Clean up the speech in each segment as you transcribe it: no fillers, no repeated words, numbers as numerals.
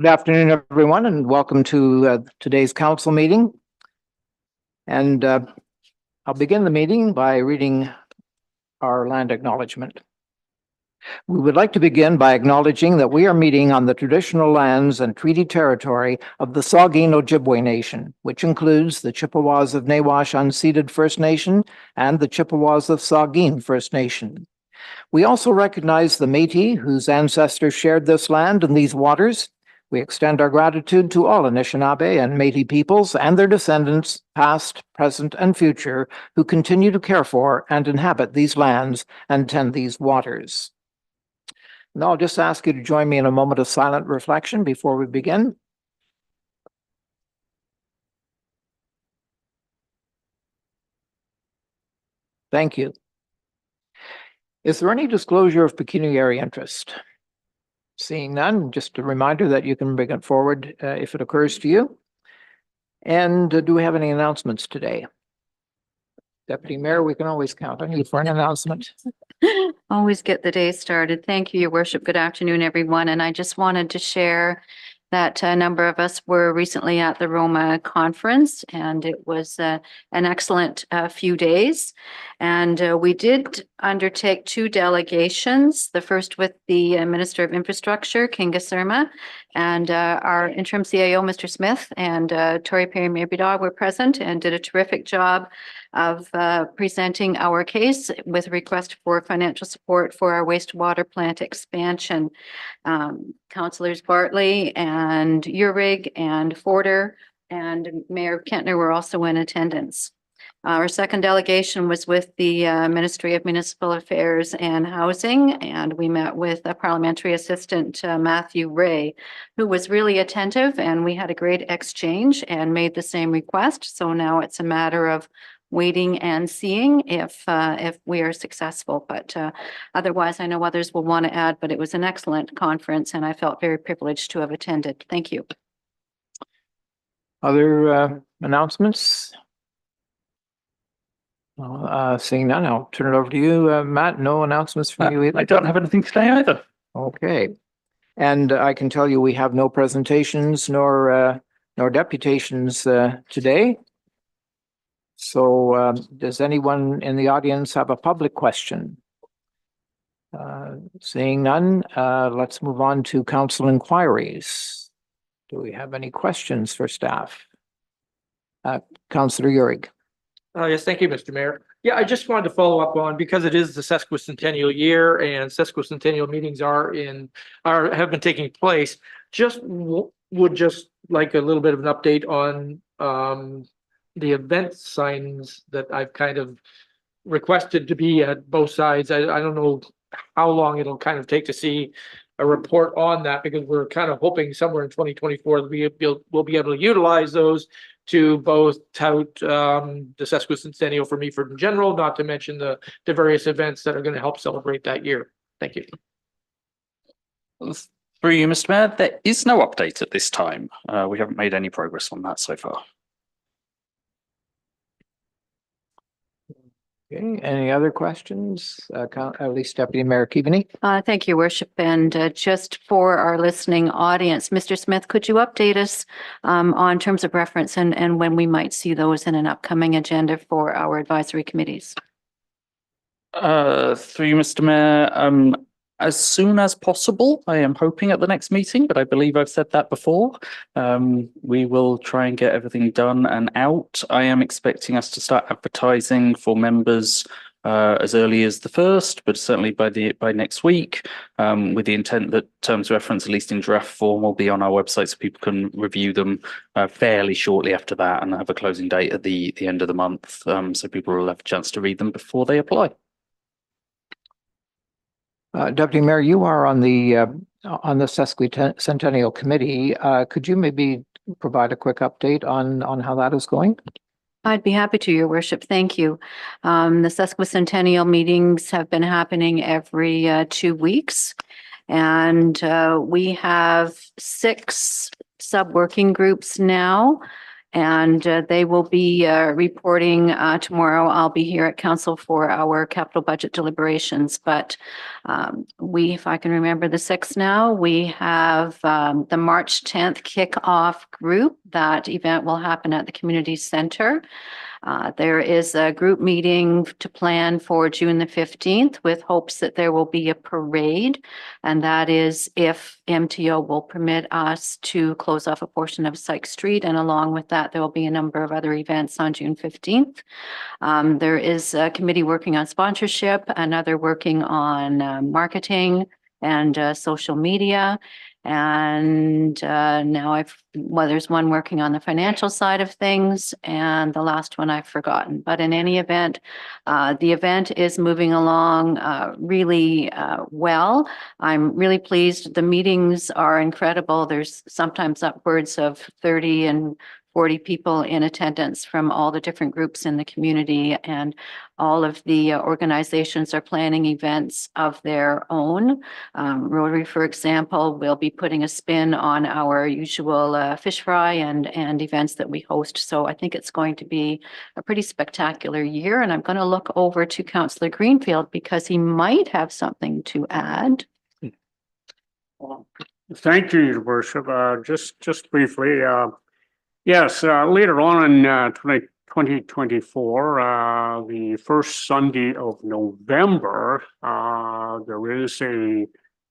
Good afternoon, everyone, and welcome to today's council meeting. And I'll begin the meeting by reading our land acknowledgement. We would like to begin by acknowledging that we are meeting on the traditional lands and treaty territory of the Saugeen Ojibwe Nation, which includes the Chippewas of Nawash Unceded First Nation and the Chippewas of Saugeen First Nation. We also recognize the Métis, whose ancestors shared this land and these waters. We extend our gratitude to all Anishinaabe and Métis peoples and their descendants, past, present, and future, who continue to care for and inhabit these lands and tend these waters. Now I'll just ask you to join me in a moment of silent reflection before we begin. Thank you. Is there any disclosure of pecuniary interest? Seeing none, just a reminder that you can bring it forward if it occurs to you. And do we have any announcements today? Deputy Mayor, we can always count on you for an announcement. Always get the day started. Thank you, Your Worship. Good afternoon, everyone. And I just wanted to share that a number of us were recently at the Roma conference, and it was an excellent few days. And we did undertake two delegations, the first with the Minister of Infrastructure, Kinga Surma, and our interim CIO, Mr. Smith, and Tori Perry Meaford were present and did a terrific job of presenting our case with a request for financial support for our wastewater plant expansion. Councillors Bartley and Urig and Forder and Mayor Kentner were also in attendance. Our second delegation was with the Ministry of Municipal Affairs and Housing, and we met with a parliamentary assistant, Matthew Ray, who was really attentive, and we had a great exchange and made the same request. So now it's a matter of waiting and seeing if we are successful. But otherwise, I know others will want to add, but it was an excellent conference, and I felt very privileged to have attended. Thank you. Other announcements? Seeing none, I'll turn it over to you, Matt. No announcements from you either? I don't have anything today either. Okay. And I can tell you we have no presentations nor deputations today. So does anyone in the audience have a public question? Seeing none, let's move on to council inquiries. Do we have any questions for staff? Councillor Urig. Yes, thank you, Mr. Mayor. Yeah, I just wanted to follow up on, because it is the sesquicentennial year and sesquicentennial meetings have been taking place. Would just like a little bit of an update on the event signs that I've kind of requested to be at both sides. I don't know how long it'll kind of take to see a report on that, because we're kind of hoping somewhere in 2024 that we'll be able to utilize those to both tout the sesquicentennial for Meaford in general, not to mention the various events that are going to help celebrate that year. Thank you. Through you, Mr. Mayor, there is no update at this time. We haven't made any progress on that so far. Okay, any other questions? At least Deputy Mayor Keaveney. Thank you, Worship. And just for our listening audience, Mr. Smith, could you update us on terms of reference and when we might see those in an upcoming agenda for our advisory committees? Through you, Mr. Mayor, as soon as possible. I am hoping at the next meeting, but I believe I've said that before. We will try and get everything done and out. I am expecting us to start advertising for members as early as the 1st, but certainly by next week, with the intent that terms of reference, at least in draft form, will be on our website so people can review them fairly shortly after that, and have a closing date at the end of the month, so people will have a chance to read them before they apply. Deputy Mayor, you are on the Sesquicentennial Committee. Could you maybe provide a quick update on how that is going? I'd be happy to, Your Worship. Thank you. The sesquicentennial meetings have been happening every 2 weeks, and we have 6 sub-working groups now. And they will be reporting tomorrow. I'll be here at council for our capital budget deliberations. But if I can remember the 6th now, we have the March 10th kickoff group. That event will happen at the community center. There is a group meeting to plan for June the 15th with hopes that there will be a parade. And that is if MTO will permit us to close off a portion of Sykes Street. And along with that, there will be a number of other events on June 15th. There is a committee working on sponsorship, another working on marketing and social media. And now there's one working on the financial side of things, and the last one I've forgotten. But in any event, the event is moving along really well. I'm really pleased. The meetings are incredible. There's sometimes upwards of 30 and 40 people in attendance from all the different groups in the community, and all of the organizations are planning events of their own. Rotary, for example, will be putting a spin on our usual fish fry and events that we host. So I think it's going to be a pretty spectacular year. And I'm going to look over to Councillor Greenfield because he might have something to add. Thank you, Your Worship. Just briefly, yes, later on in 2024, the first Sunday of November, there is a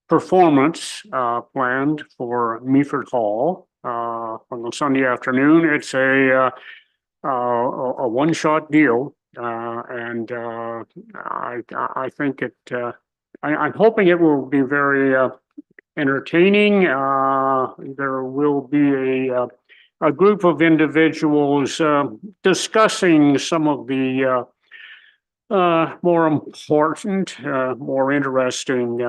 performance planned for Meaford Hall on the Sunday afternoon. It's a one-shot deal, and I think I'm hoping it will be very entertaining. There will be a group of individuals discussing some of the more important, more interesting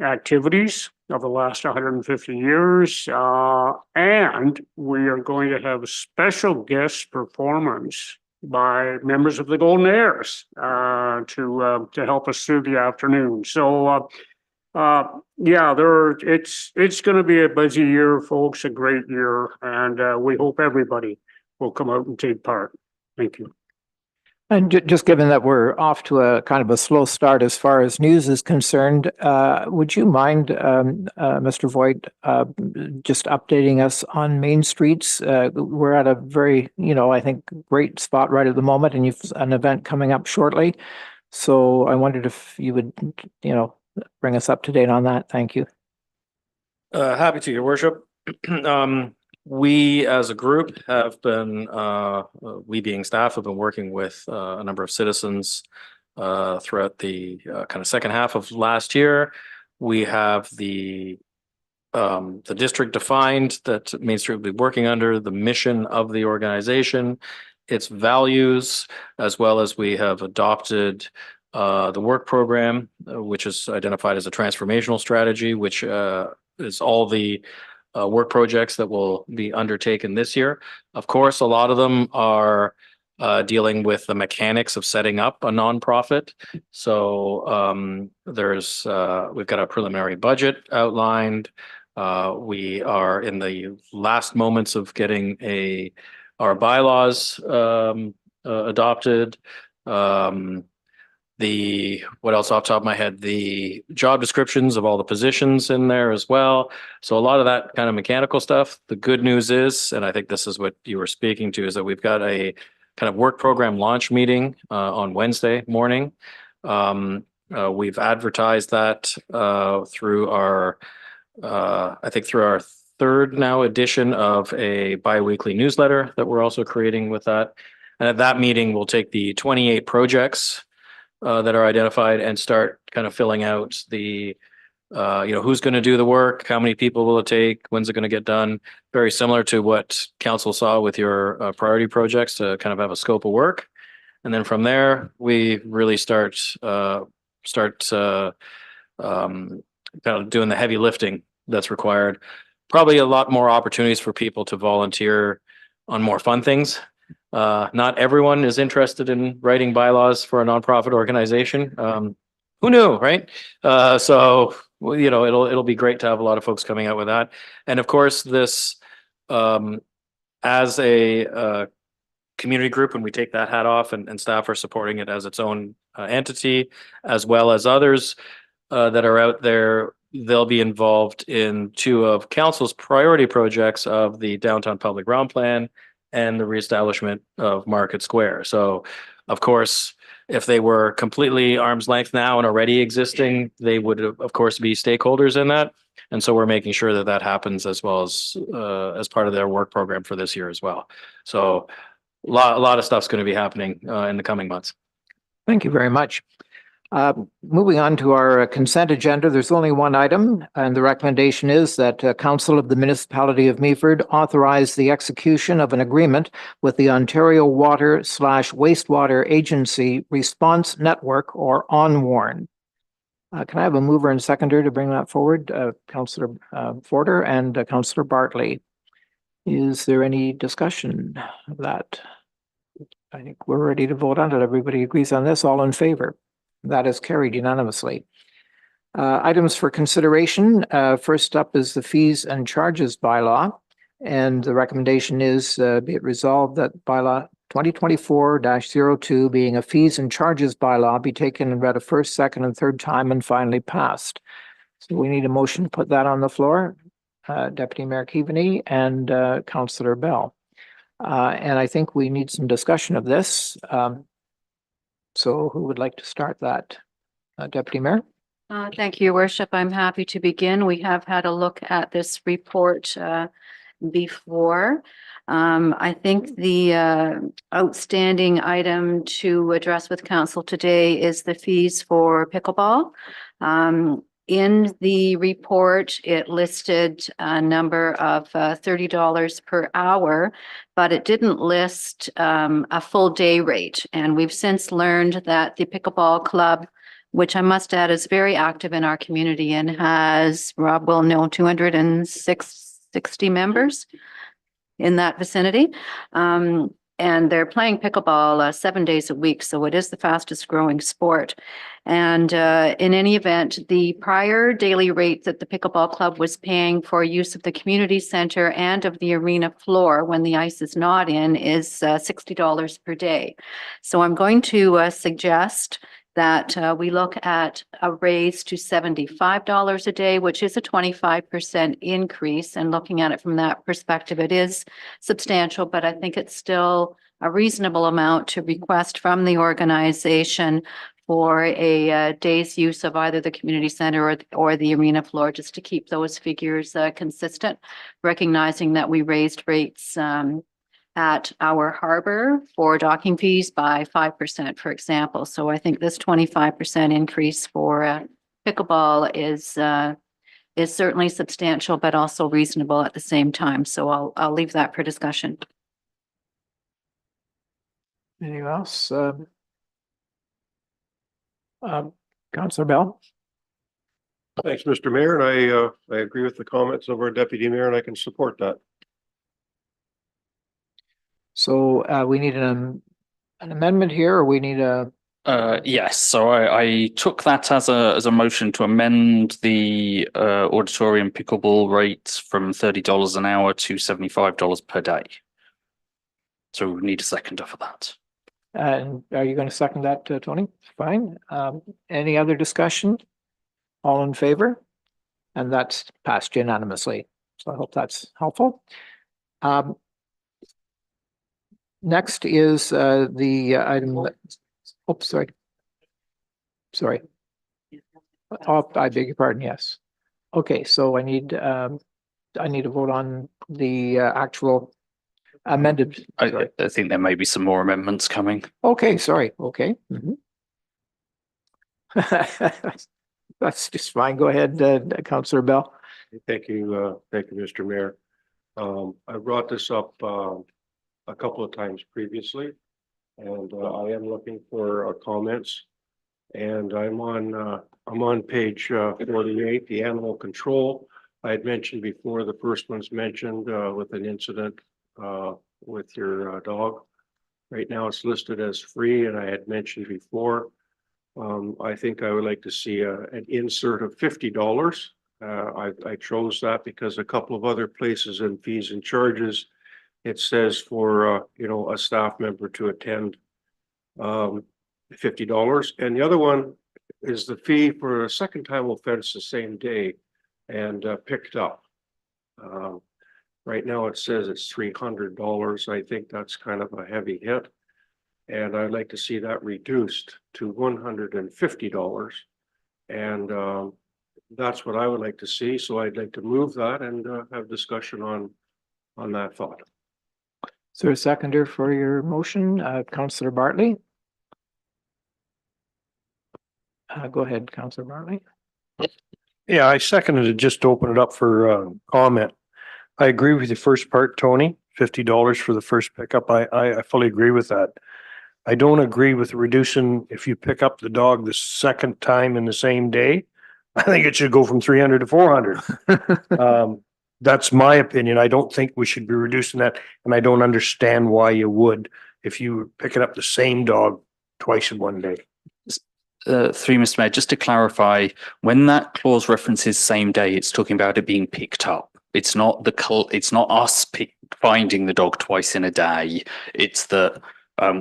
activities of the last 150 years. And we are going to have a special guest performance by members of the Golden Heirs to help us through the afternoon. So yeah, it's going to be a busy year, folks, a great year, and we hope everybody will come out and take part. Thank you. And just given that we're off to a kind of a slow start as far as news is concerned, would you mind, Mr. Voigt, just updating us on Main Streets? We're at a very, I think, great spot right at the moment, and you've an event coming up shortly. So I wondered if you would, bring us up to date on that. Thank you. Happy to, Your Worship. We as a group have been, we being staff, have been working with a number of citizens throughout the kind of second half of last year. We have the district defined that Main Street will be working under, the mission of the organization, its values, as well as we have adopted the work program, which is identified as a transformational strategy, which is all the work projects that will be undertaken this year. Of course, a lot of them are dealing with the mechanics of setting up a nonprofit. So we've got a preliminary budget outlined. We are in the last moments of getting our bylaws adopted. What else off the top of my head, the job descriptions of all the positions in there as well. So a lot of that kind of mechanical stuff. The good news is, and I think this is what you were speaking to, is that we've got a kind of work program launch meeting on Wednesday morning. We've advertised that through our, I think through our third now edition of a biweekly newsletter that we're also creating with that. And at that meeting, we'll take the 28 projects that are identified and start kind of filling out the, who's going to do the work, how many people will it take, when's it going to get done. Very similar to what council saw with your priority projects to kind of have a scope of work. And then from there, we really start kind of doing the heavy lifting that's required. Probably a lot more opportunities for people to volunteer on more fun things. Not everyone is interested in writing bylaws for a nonprofit organization. Who knew, right? So it'll be great to have a lot of folks coming out with that. And of course, this as a community group, and we take that hat off, and staff are supporting it as its own entity, as well as others that are out there. They'll be involved in two of council's priority projects of the downtown public realm plan and the reestablishment of Market Square. So, of course, if they were completely arm's length now and already existing, they would, of course, be stakeholders in that. And so we're making sure that that happens as well as part of their work program for this year as well. So a lot of stuff's going to be happening in the coming months. Thank you very much. Moving on to our consent agenda, there's only one item, and the recommendation is that Council of the Municipality of Meaford authorize the execution of an agreement with the Ontario Water/Wastewater Agency Response Network, or ONWARN. Can I have a mover and seconder to bring that forward? Councillor Forder and Councillor Bartley. Is there any discussion of that? I think we're ready to vote on it. Everybody agrees on this. All in favor? That is carried unanimously. Items for consideration. First up is the fees and charges bylaw. And the recommendation is be it resolved that bylaw 2024-02 being a fees and charges bylaw be taken and read a first, second, and third time and finally passed. So we need a motion to put that on the floor. Deputy Mayor Keaveney and Councillor Bell. And I think we need some discussion of this. So who would like to start that? Deputy Mayor? Thank you, Your Worship. I'm happy to begin. We have had a look at this report before. I think the outstanding item to address with council today is the fees for pickleball. In the report, it listed a number of $30 per hour, but it didn't list a full day rate. And we've since learned that the pickleball club, which I must add is very active in our community and has, Rob will know, 260 members in that vicinity. And they're playing pickleball 7 days a week, so it is the fastest growing sport. And in any event, the prior daily rate that the pickleball club was paying for use of the community center and of the arena floor when the ice is not in is $60 per day. So I'm going to suggest that we look at a raise to $75 a day, which is a 25% increase. And looking at it from that perspective, it is substantial, but I think it's still a reasonable amount to request from the organization for a day's use of either the community center or the arena floor, just to keep those figures consistent, recognizing that we raised rates at our harbor for docking fees by 5%, for example. So I think this 25% increase for pickleball is certainly substantial, but also reasonable at the same time. So I'll leave that for discussion. Anything else? Councillor Bell? Thanks, Mr. Mayor, and I agree with the comments of our deputy mayor, and I can support that. So we need an amendment here, or we need a, Yes, so I took that as a motion to amend the auditorium pickleball rate from $30 an hour to $75 per day. So we need a seconder for that. and are you going to second that, Tony? Fine. Any other discussion? All in favor? And that's passed unanimously. So I hope that's helpful. Next is the item. Oops, sorry. Sorry. Oh, I beg your pardon. Yes. Okay, so I need to vote on the actual amended. I think there may be some more amendments coming. Okay, sorry. Okay. Mhm. That's just fine. Go ahead, Councillor Bell. Thank you, Mr. Mayor. I brought this up a couple of times previously, and I am looking for comments. And I'm on page 48, the animal control. I had mentioned before, the first one's mentioned with an incident with your dog. Right now it's listed as free, and I had mentioned before, I think I would like to see an insert of $50. I chose that because a couple of other places in fees and charges it says for, a staff member to attend, $50. And the other one is the fee for a second time offense the same day and picked up. Right now it says it's $300. I think that's kind of a heavy hit. And I'd like to see that reduced to $150. And that's what I would like to see. So I'd like to move that and have discussion on that thought. Is there a seconder for your motion? Councillor Bartley? Go ahead, Councillor Bartley. Yeah, I seconded it just to open it up for comment. I agree with the first part, Tony, $50 for the first pickup. I fully agree with that. I don't agree with reducing if you pick up the dog the second time in the same day. I think it should go from 300 to 400. That's my opinion. I don't think we should be reducing that, and I don't understand why you would if you were picking up the same dog twice in one day. Through Mr. Mayor, just to clarify, when that clause references same day, it's talking about it being picked up. It's not it's not us finding the dog twice in a day. It's that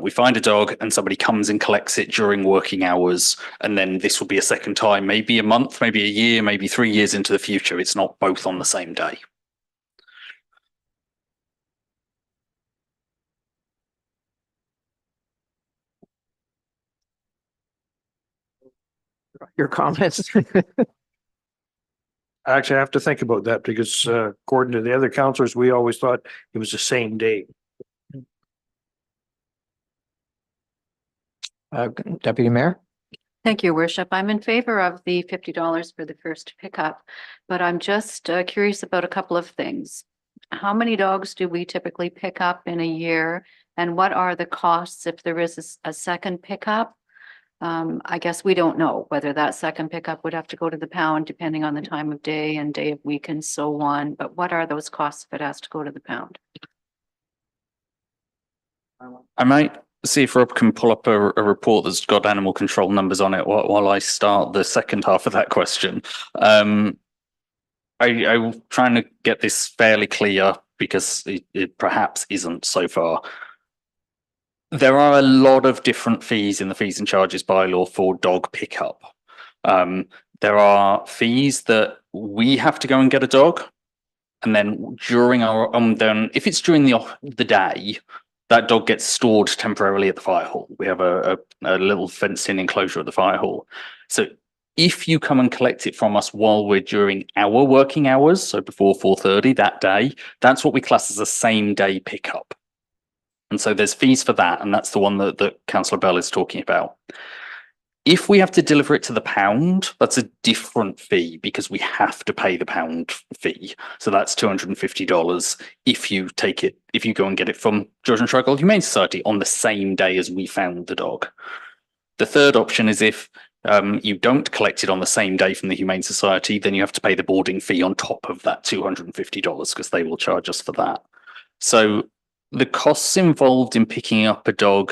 we find a dog and somebody comes and collects it during working hours, and then this will be a second time, maybe a month, maybe a year, maybe 3 years into the future. It's not both on the same day. Your comments? Actually, I have to think about that because according to the other counselors, we always thought it was the same day. Deputy Mayor? Thank you, Your Worship. I'm in favor of the $50 for the first pickup, but I'm just curious about a couple of things. How many dogs do we typically pick up in a year? And what are the costs if there is a second pickup? I guess we don't know whether that second pickup would have to go to the pound depending on the time of day and day of week and so on. But what are those costs if it has to go to the pound? I might see if Rob can pull up a report that's got animal control numbers on it while I start the second half of that question. I'm trying to get this fairly clear because it perhaps isn't so far. There are a lot of different fees in the fees and charges bylaw for dog pickup. There are fees that we have to go and get a dog, and then during our then if it's during the day, that dog gets stored temporarily at the fire hall. We have a little fenced-in enclosure at the fire hall. So if you come and collect it from us while we're during our working hours, so before 4:30 that day, that's what we class as a same-day pickup. And so there's fees for that, and that's the one that Councillor Bell is talking about. If we have to deliver it to the pound, that's a different fee because we have to pay the pound fee. So that's $250 if you go and get it from Georgian Tribal Humane Society on the same day as we found the dog. The third option is if you don't collect it on the same day from the Humane Society, then you have to pay the boarding fee on top of that $250 because they will charge us for that. So the costs involved in picking up a dog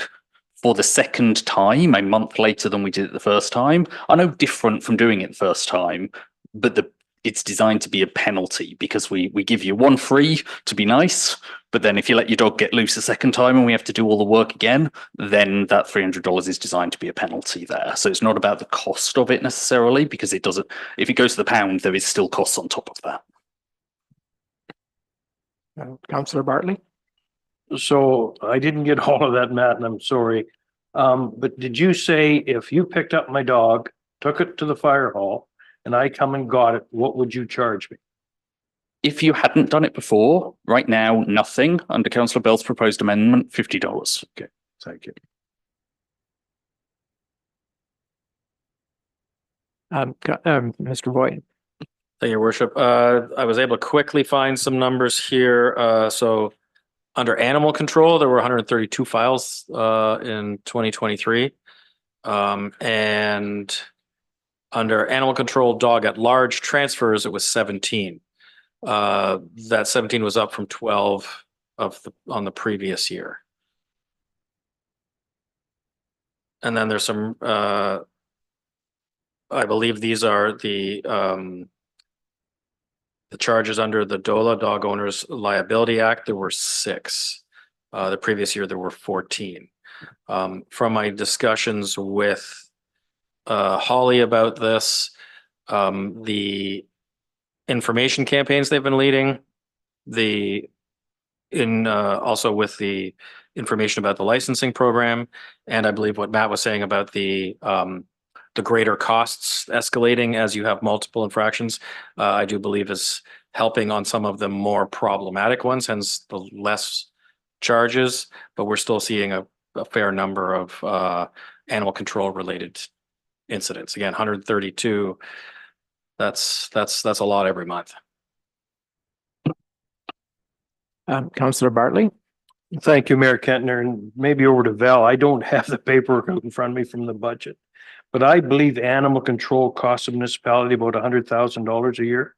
for the second time, a month later than we did it the first time, are no different from doing it the first time, but it's designed to be a penalty because we give you one free to be nice, but then if you let your dog get loose a second time and we have to do all the work again, then that $300 is designed to be a penalty there. So it's not about the cost of it necessarily because it doesn't, if it goes to the pound, there is still costs on top of that. Councillor Bartley? So I didn't get all of that, Matt, and I'm sorry. But did you say if you picked up my dog, took it to the fire hall, and I come and got it, what would you charge me? If you hadn't done it before, right now, nothing. Under Councillor Bell's proposed amendment, $50. Okay, thank you. Mr. Boyd? Thank you, Your Worship. I was able to quickly find some numbers here. So under animal control, there were 132 files in 2023. And under animal control dog at large transfers, it was 17. That 17 was up from 12 on the previous year. And then there's some, I believe these are the The charges under the DOLA, Dog Owners Liability Act, there were 6. The previous year, there were 14. From my discussions with Holly about this, the information campaigns they've been leading, also with the information about the licensing program, and I believe what Matt was saying about the greater costs escalating as you have multiple infractions, I do believe is helping on some of the more problematic ones, hence the less charges, but we're still seeing a fair number of animal control related incidents. Again, 132, that's a lot every month. Councillor Bartley? Thank you, Mayor Kentner, and maybe over to Val. I don't have the paperwork in front of me from the budget, but I believe animal control costs a municipality about $100,000 a year.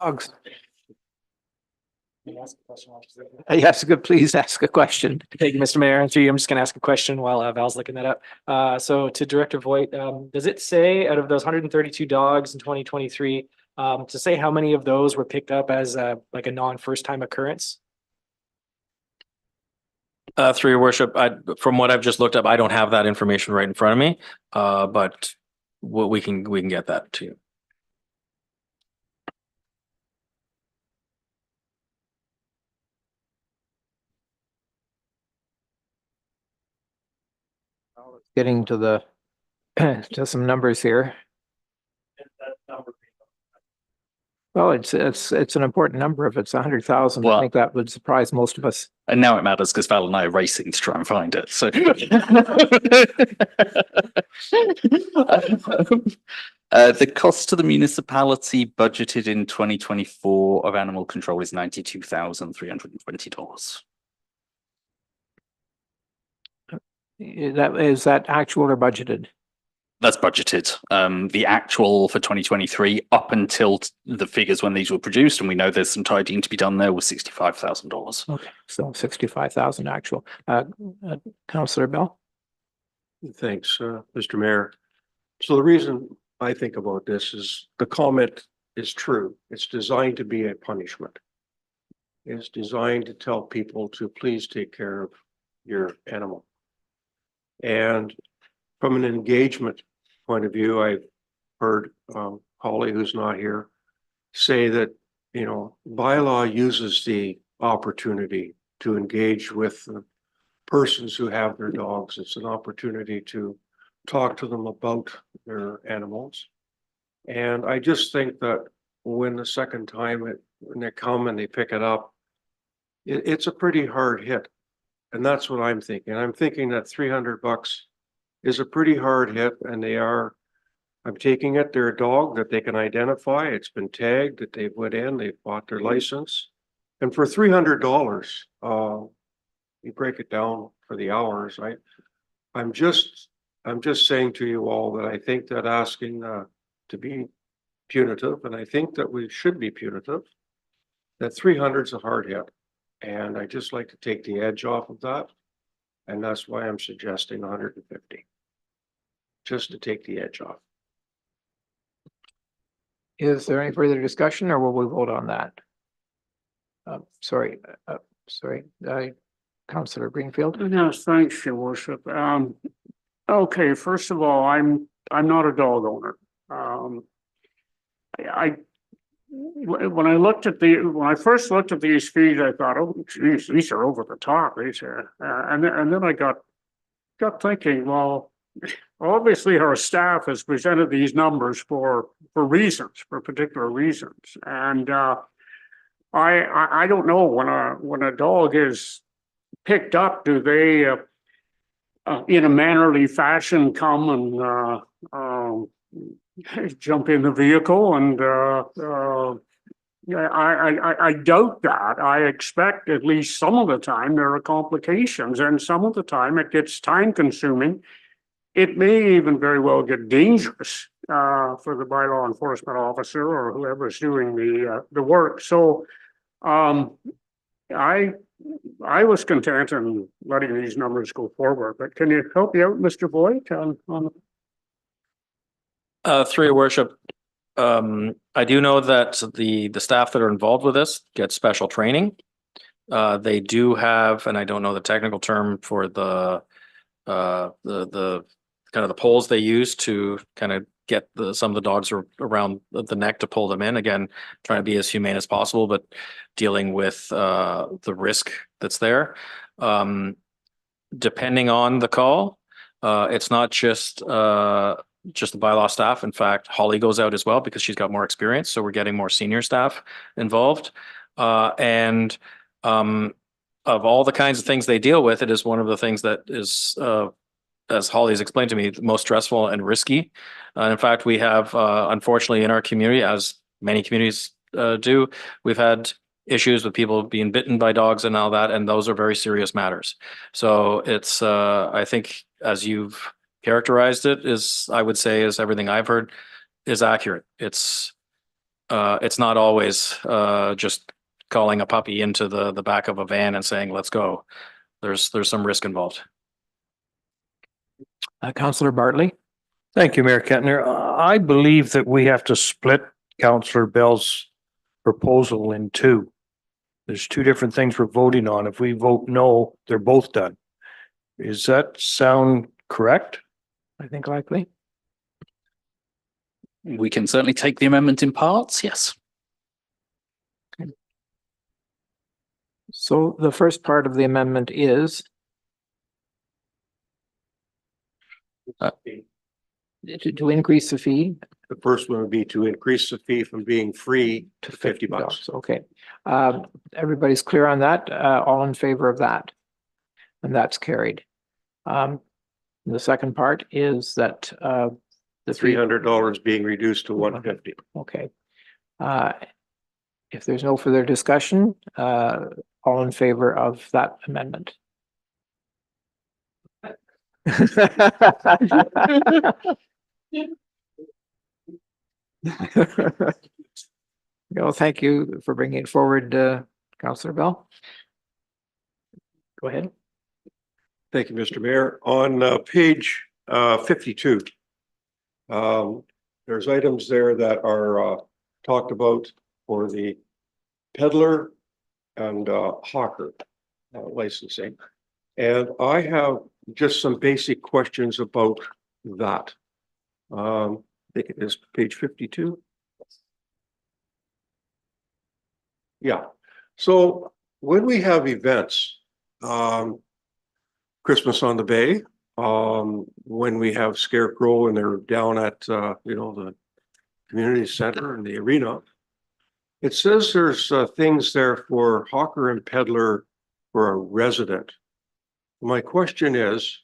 Dogs. Yes, good. Please ask a question. Thank you, Mr. Mayor. And through you, I'm just going to ask a question while Val's looking that up. So to Director Voigt, does it say out of those 132 dogs in 2023, to say how many of those were picked up as like a non-first time occurrence? Through your worship, from what I've just looked up, I don't have that information right in front of me, but we can get that to you. Getting to the to some numbers here. Well, it's an important number. If it's 100,000, I Well- think that would surprise most of us. And now it matters because Val and I are racing to try and find it. So the cost to the municipality budgeted in 2024 of animal control is $92,320. Is that actual or budgeted? That's budgeted. The actual for 2023 up until the figures when these were produced, and we know there's some tidying to be done there, was $65,000. Okay, so 65,000 actual. Councillor Bell? Thanks, Mr. Mayor. So the reason I think about this is the comment is true. It's designed to be a punishment. It's designed to tell people to please take care of your animal. And from an engagement point of view, I've heard Holly, who's not here, say that, you know, bylaw uses the opportunity to engage with the persons who have their dogs. It's an opportunity to talk to them about their animals. And I just think that when the second time when they come and they pick it up, it's a pretty hard hit. And that's what I'm thinking. I'm thinking that $300 is a pretty hard hit, and I'm taking it, they're a dog that they can identify. It's been tagged, that they went in, they bought their license. And for $300, you break it down for the hours, right? I'm just saying to you all that I think that asking to be punitive, and I think that we should be punitive, that 300 is a hard hit. And I just like to take the edge off of that. And that's why I'm suggesting 150. Just to take the edge off. Is there any further discussion, or will we vote on that? Sorry, Councillor Greenfield? Yes, thanks, Your Worship. Okay, first of all, I'm not a dog owner. When I first looked at these fees, I thought, oh, geez, these are over the top. These are, and then I got thinking, well, obviously our staff has presented these numbers for particular reasons, and I don't know when a dog is picked up, do they in a mannerly fashion come and jump in the vehicle, and I doubt that. I expect at least some of the time there are complications, and some of the time it gets time consuming. It may even very well get dangerous for the bylaw enforcement officer or whoever's doing the work. So, I was content in letting these numbers go forward, but can you help me out, Mr. Voigt, on? Through your worship, I do know that the staff that are involved with this get special training. They do have, and I don't know the technical term for the kind of the poles they use to kind of get some of the dogs around the neck to pull them in. Again, trying to be as humane as possible, but dealing with the risk that's there. Depending on the call, it's not just the bylaw staff. In fact, Holly goes out as well because she's got more experience. So we're getting more senior staff involved. And of all the kinds of things they deal with, it is one of the things that is, as Holly's explained to me, the most stressful and risky. In fact, we have, unfortunately, in our community, as many communities do, we've had issues with people being bitten by dogs and all that, and those are very serious matters. So it's, I think, as you've characterized it, I would say, is everything I've heard is accurate. It's not always just calling a puppy into the back of a van and saying, let's go. There's some risk involved. Councillor Bartley. Thank you, Mayor Kentner. I believe that we have to split Councillor Bell's proposal in two. There's two different things we're voting on. If we vote no, they're both done. Does that sound correct? I think likely. We can certainly take the amendment in parts, yes. So the first part of the amendment is to increase the fee The first one would be to increase the fee from being free to $50. Okay. Everybody's clear on that? All in favor of that? And that's carried. The second part is that the $300 being reduced to $150. Okay. If there's no further discussion, all in favor of that amendment? Well, thank you for bringing it forward, Councillor Bell. Go ahead. Thank you, Mr. Mayor. On page 52, there's items there that are talked about for the peddler and hawker licensing. And I have just some basic questions about that. I think it is page 52. Yeah. So when we have events, Christmas on the Bay, when we have Scarecrow and they're down at, the community center and the arena, it says there's things there for hawker and peddler for a resident. My question is,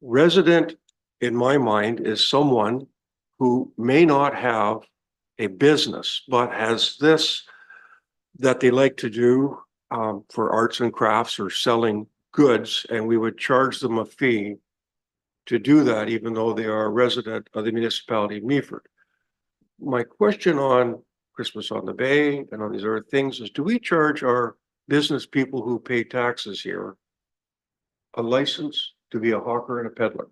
resident in my mind is someone who may not have a business, but has this that they like to do for arts and crafts or selling goods, and we would charge them a fee to do that, even though they are a resident of the municipality of Meaford. My question on Christmas on the Bay and on these other things is, do we charge our business people who pay taxes here a license to be a hawker and a peddler?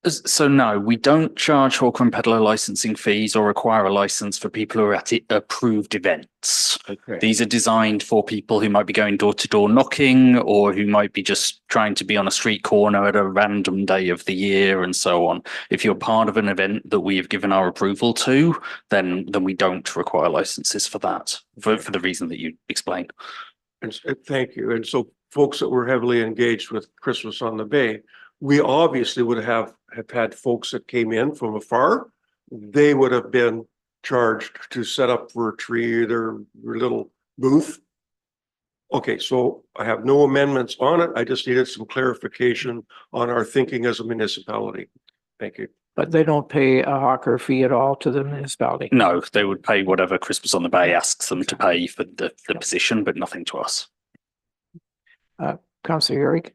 So no, we don't charge hawker and peddler licensing fees or require a license for people who are at approved events. Okay. These are designed for people who might be going door to door knocking, or who might be just trying to be on a street corner at a random day of the year and so on. If you're part of an event that we have given our approval to, then we don't require licenses for that, for the reason that you explained. And thank you. And so folks that were heavily engaged with Christmas on the Bay, we obviously would have had folks that came in from afar. They would have been charged to set up for a tree, their little booth. Okay, so I have no amendments on it. I just needed some clarification on our thinking as a municipality. Thank you. But they don't pay a hawker fee at all to the municipality? No, they would pay whatever Christmas on the Bay asks them to pay for the position, but nothing to us. Councillor Urick?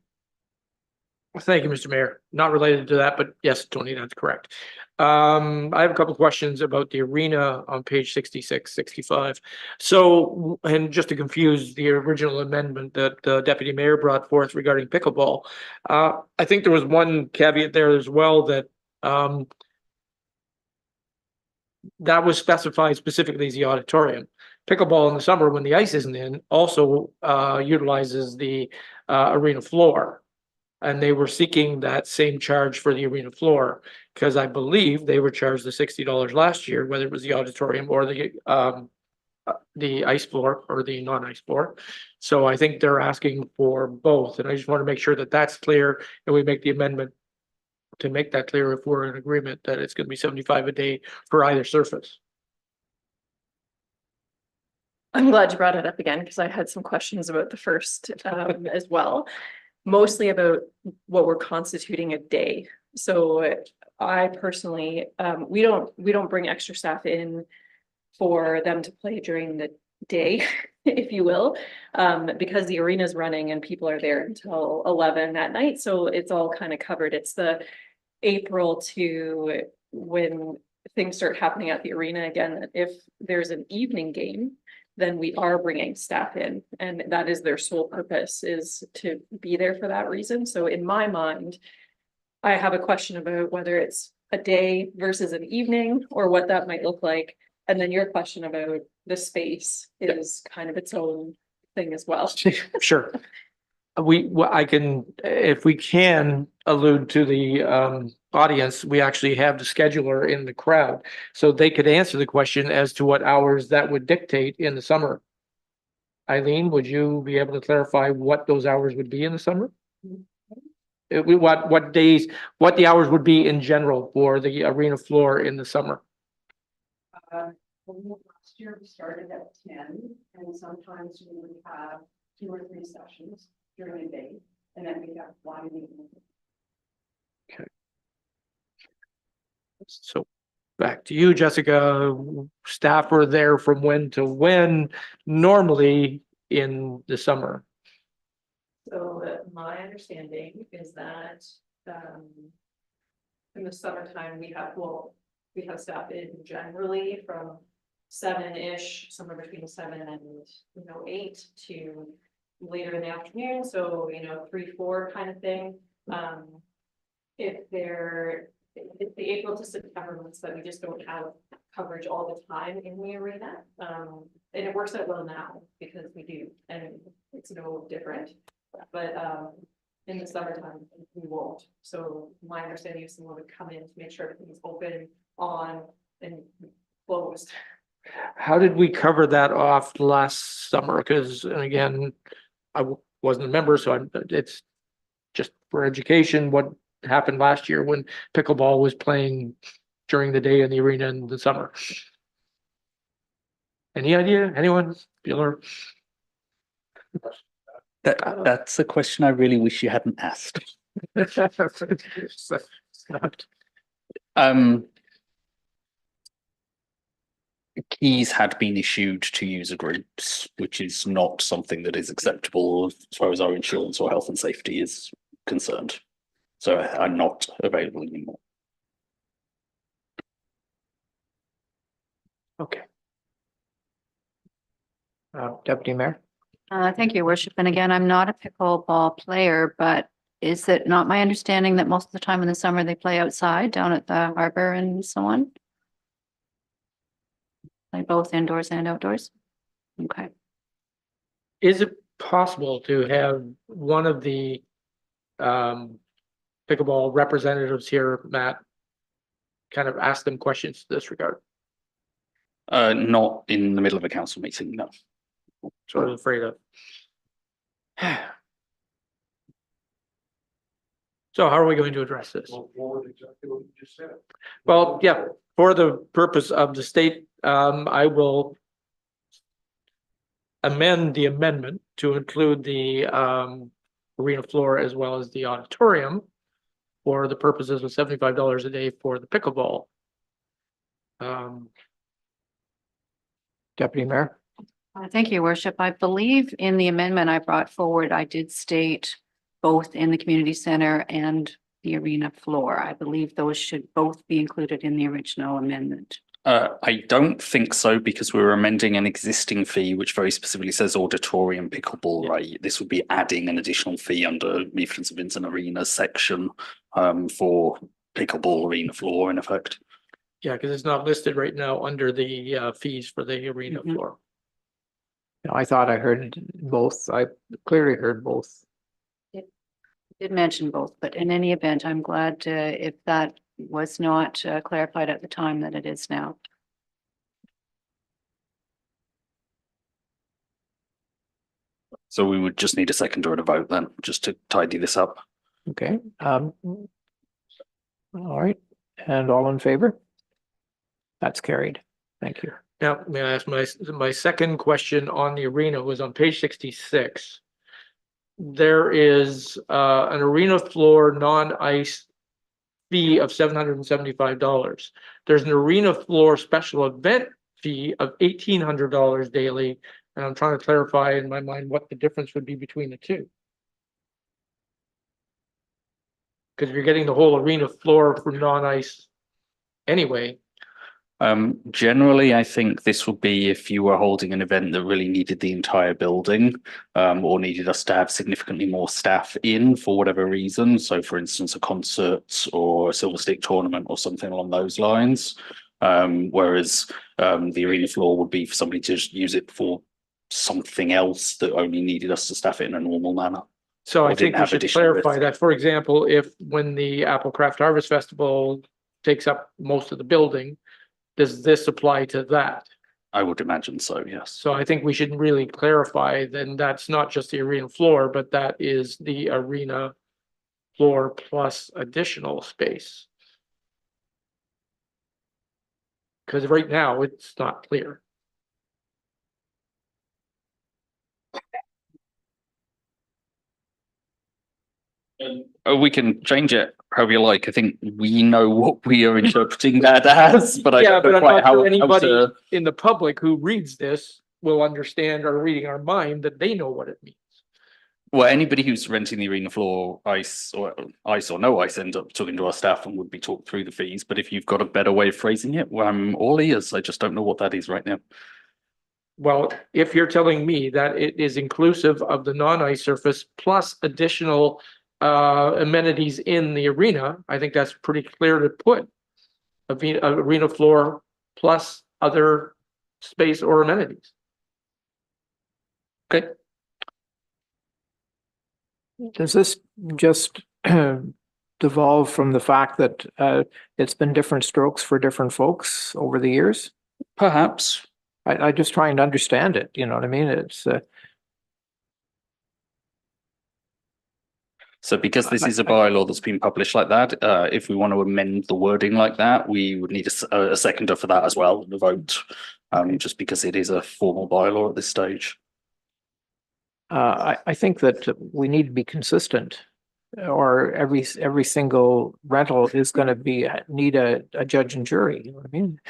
Thank you, Mr. Mayor. Not related to that, but yes, Tony, that's correct. I have a couple questions about the arena on page 66, 65. So, and just to confuse the original amendment that the deputy mayor brought forth regarding pickleball, I think there was one caveat there as well that that was specified specifically as the auditorium. Pickleball in the summer, when the ice isn't in, also utilizes the arena floor. And they were seeking that same charge for the arena floor, because I believe they were charged the $60 last year, whether it was the auditorium or the ice floor or the non-ice floor. So I think they're asking for both, and I just want to make sure that that's clear, and we make the amendment to make that clear if we're in agreement that it's going to be 75 a day for either surface. I'm glad you brought it up again because I had some questions about the first as well. Mostly about what we're constituting a day. So I personally, we don't bring extra staff in for them to play during the day, if you will, because the arena is running and people are there until 11 at night. So it's all kind of covered. It's the April to when things start happening at the arena again. If there's an evening game, then we are bringing staff in, and that is their sole purpose, is to be there for that reason. So in my mind, I have a question about whether it's a day versus an evening or what that might look like. And then your question about the space is kind of its own thing as well. Sure. I can, if we can allude to the audience, we actually have the scheduler in the crowd. So they could answer the question as to what hours that would dictate in the summer. Eileen, would you be able to clarify what those hours would be in the summer? What days, what the hours would be in general for the arena floor in the summer? Last year we started at 10, and sometimes we would have 2 or 3 sessions during the day, and then we have one in the evening. Okay. So back to you, Jessica. Staff are there from when to when normally in the summer? So my understanding is that in the summertime, we have staff in generally from 7-ish, somewhere between 7 and 8 to later in the afternoon. So 3-4 kind of thing. If the April to September months that we just don't have coverage all the time in the arena, and it works out well now because we do, and it's no different. But in the summertime, we won't. So my understanding is someone would come in to make sure everything's open, on, and closed. How did we cover that off last summer? Because, and again, I wasn't a member, so it's just for education. What happened last year when pickleball was playing during the day in the arena in the summer? Any idea? Anyone? Bueller? That's a question I really wish you hadn't asked. Keys had been issued to user groups, which is not something that is acceptable as far as our insurance or health and safety is concerned. So I'm not available anymore. Okay. Deputy Mayor? Thank you, Worship. And again, I'm not a pickleball player, but is it not my understanding that most of the time in the summer they play outside down at the harbor and so on? Play both indoors and outdoors? Okay. Is it possible to have one of the pickleball representatives here, Matt, kind of ask them questions to this regard? Not in the middle of a council meeting, no. So I was afraid of. So how are we going to address this? Well, yeah, for the purpose of the state, I will amend the amendment to include the arena floor as well as the auditorium for the purposes of $75 a day for the pickleball. Deputy Mayor? Thank you, Worship. I believe in the amendment I brought forward, I did state both in the community center and the arena floor. I believe those should both be included in the original amendment. I don't think so, because we're amending an existing fee, which very specifically says auditorium pickleball, right? This would be adding an additional fee under Meaford and St Vincent Arena section for pickleball arena floor, in effect. Yeah, because it's not listed right now under the fees for the arena Mhm. floor. I thought I heard both. I clearly heard both. Did mention both, but in any event, I'm glad if that was not clarified at the time that it is now. So we would just need a seconder and a vote then, just to tidy this up. Okay, all right, and all in favor? That's carried. Thank you. Now, may I ask my second question on the arena was on page 66. There is an arena floor non-ice fee of $775. There's an arena floor special event fee of $1,800 daily. And I'm trying to clarify in my mind what the difference would be between the two. Because you're getting the whole arena floor for non-ice anyway. Generally, I think this would be if you were holding an event that really needed the entire building, or needed us to have significantly more staff in for whatever reason. So for instance, a concert or a silver stick tournament or something along those lines. Whereas the arena floor would be for somebody to just use it for something else that only needed us to staff it in a normal manner. So Or I didn't think we have should additional clarify risk. that, for example, if when the Apple Craft Harvest Festival takes up most of the building, does this apply to that? I would imagine so, yes. So I think we should really clarify, then that's not just the arena floor, but that is the arena floor plus additional space. Because right now it's not clear. We can change it however you like. I think we know what we are interpreting that as, but I Yeah, don't but know I'm quite not how, sure how anybody to. in the public who reads this will understand or reading our mind that they know what it means. Well, anybody who's renting the arena floor, ice or no ice, end up talking to our staff and would be talked through the fees. But if you've got a better way of phrasing it, well, I'm all ears. I just don't know what that is right now. Well, if you're telling me that it is inclusive of the non-ice surface plus additional amenities in the arena, I think that's pretty clear to put. Arena floor plus other space or amenities. Okay. Does this just devolve from the fact that it's been different strokes for different folks over the years? Perhaps. I just trying to understand it, you know what I mean? It's So because this is a bylaw that's been published like that, if we want to amend the wording like that, we would need a seconder for that as well, and a vote, just because it is a formal bylaw at this stage. I think that we need to be consistent, or every single rental is going to need a judge and jury, you know what I mean?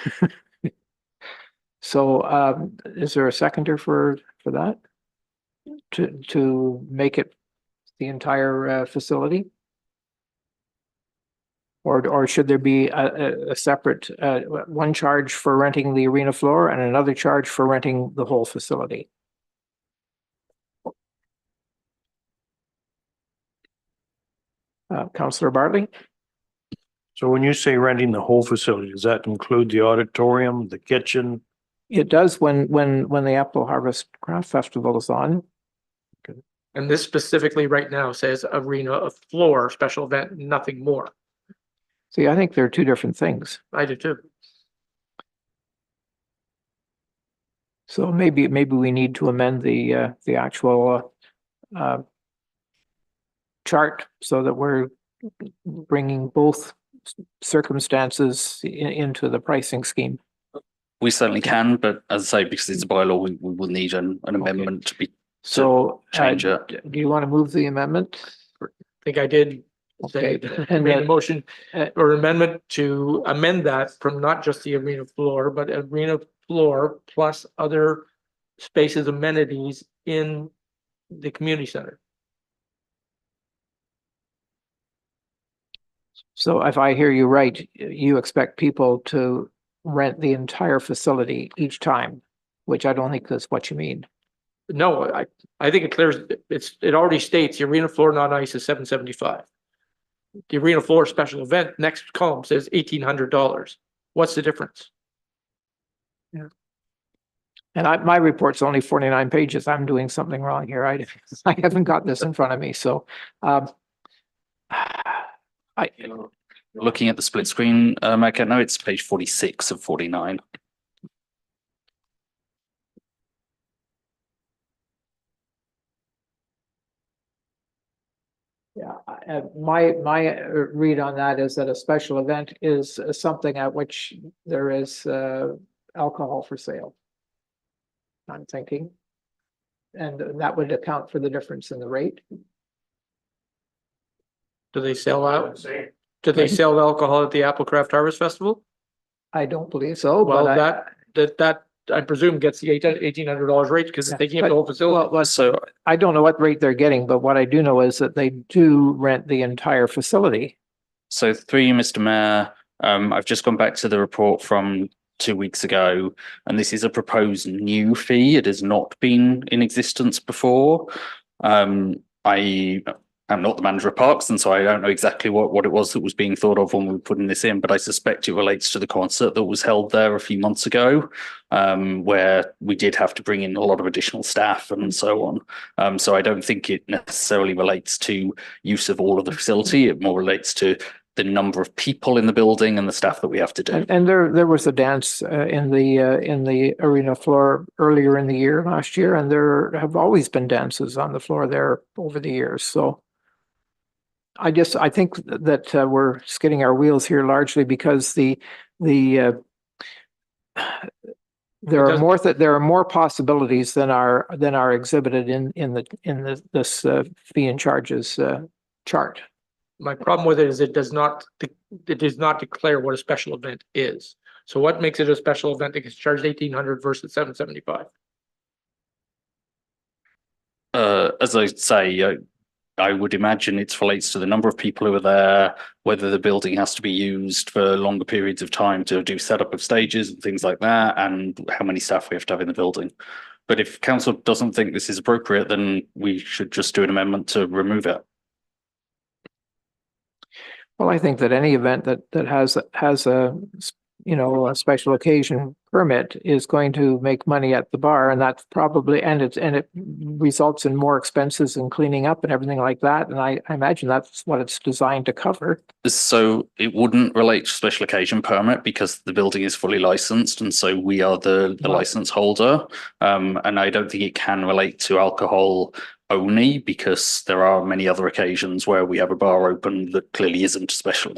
So is there a seconder for that? To make it the entire facility? Or should there be a separate one charge for renting the arena floor and another charge for renting the whole facility? Councillor Bartley? So when you say renting the whole facility, does that include the auditorium, the kitchen? It does when the Apple Harvest Craft Festival is on. And this specifically right now says arena of floor, special event, nothing more. See, I think they're two different things. I do too. So maybe we need to amend the actual chart so that we're bringing both circumstances into the pricing scheme. We certainly can, but as I say, because it's a bylaw, we will need an amendment to be. So change it. do you want to move the amendment? I think I did say, Okay. I made a motion or amendment to amend that from not just the arena floor, but arena floor plus other spaces, amenities in the community center. So if I hear you right, you expect people to rent the entire facility each time, which I don't think that's what you mean. No, I think it clears, it already states the arena floor non-ice is $775. The arena floor special event, next column says $1,800. What's the difference? And my report's only 49 pages. I'm doing something wrong here. I haven't got this in front of me, so I, Looking at the split screen, I can know it's page 46 of 49. yeah, my read on that is that a special event is something at which there is alcohol for sale. I'm thinking. And that would account for the difference in the rate. Do they sell out? Do they sell alcohol at the Apple Craft Harvest Festival? I don't believe so, Well, but that I presume gets the $1,800 rate because they keep the whole facility. well, so I don't know what rate they're getting, but what I do know is that they do rent the entire facility. So through you, Mr. Mayor, I've just gone back to the report from 2 weeks ago, and this is a proposed new fee. It has not been in existence before. I am not the manager of parks, and so I don't know exactly what it was that was being thought of when we were putting this in, but I suspect it relates to the concert that was held there a few months ago, where we did have to bring in a lot of additional staff and so on. So I don't think it necessarily relates to use of all of the facility. It more relates to the number of people in the building and the staff that we have to do. And there was a dance in the arena floor earlier in the year, last year, and there have always been dances on the floor there over the years. So I think that we're skidding our wheels here largely because there are more possibilities than are exhibited in this fee and charges chart. My problem with it is it does not declare what a special event is. So what makes it a special event that gets charged $1,800 versus $775? As I say, I would imagine it relates to the number of people who are there, whether the building has to be used for longer periods of time to do setup of stages and things like that, and how many staff we have to have in the building. But if council doesn't think this is appropriate, then we should just do an amendment to remove it. Well, I think that any event that has a special occasion permit is going to make money at the bar, and that's probably it results in more expenses in cleaning up and everything like that. And I imagine that's what it's designed to cover. So it wouldn't relate to special occasion permit because the building is fully licensed, and so we are the license holder. And I don't think it can relate to alcohol only because there are many other occasions where we have a bar open that clearly isn't special.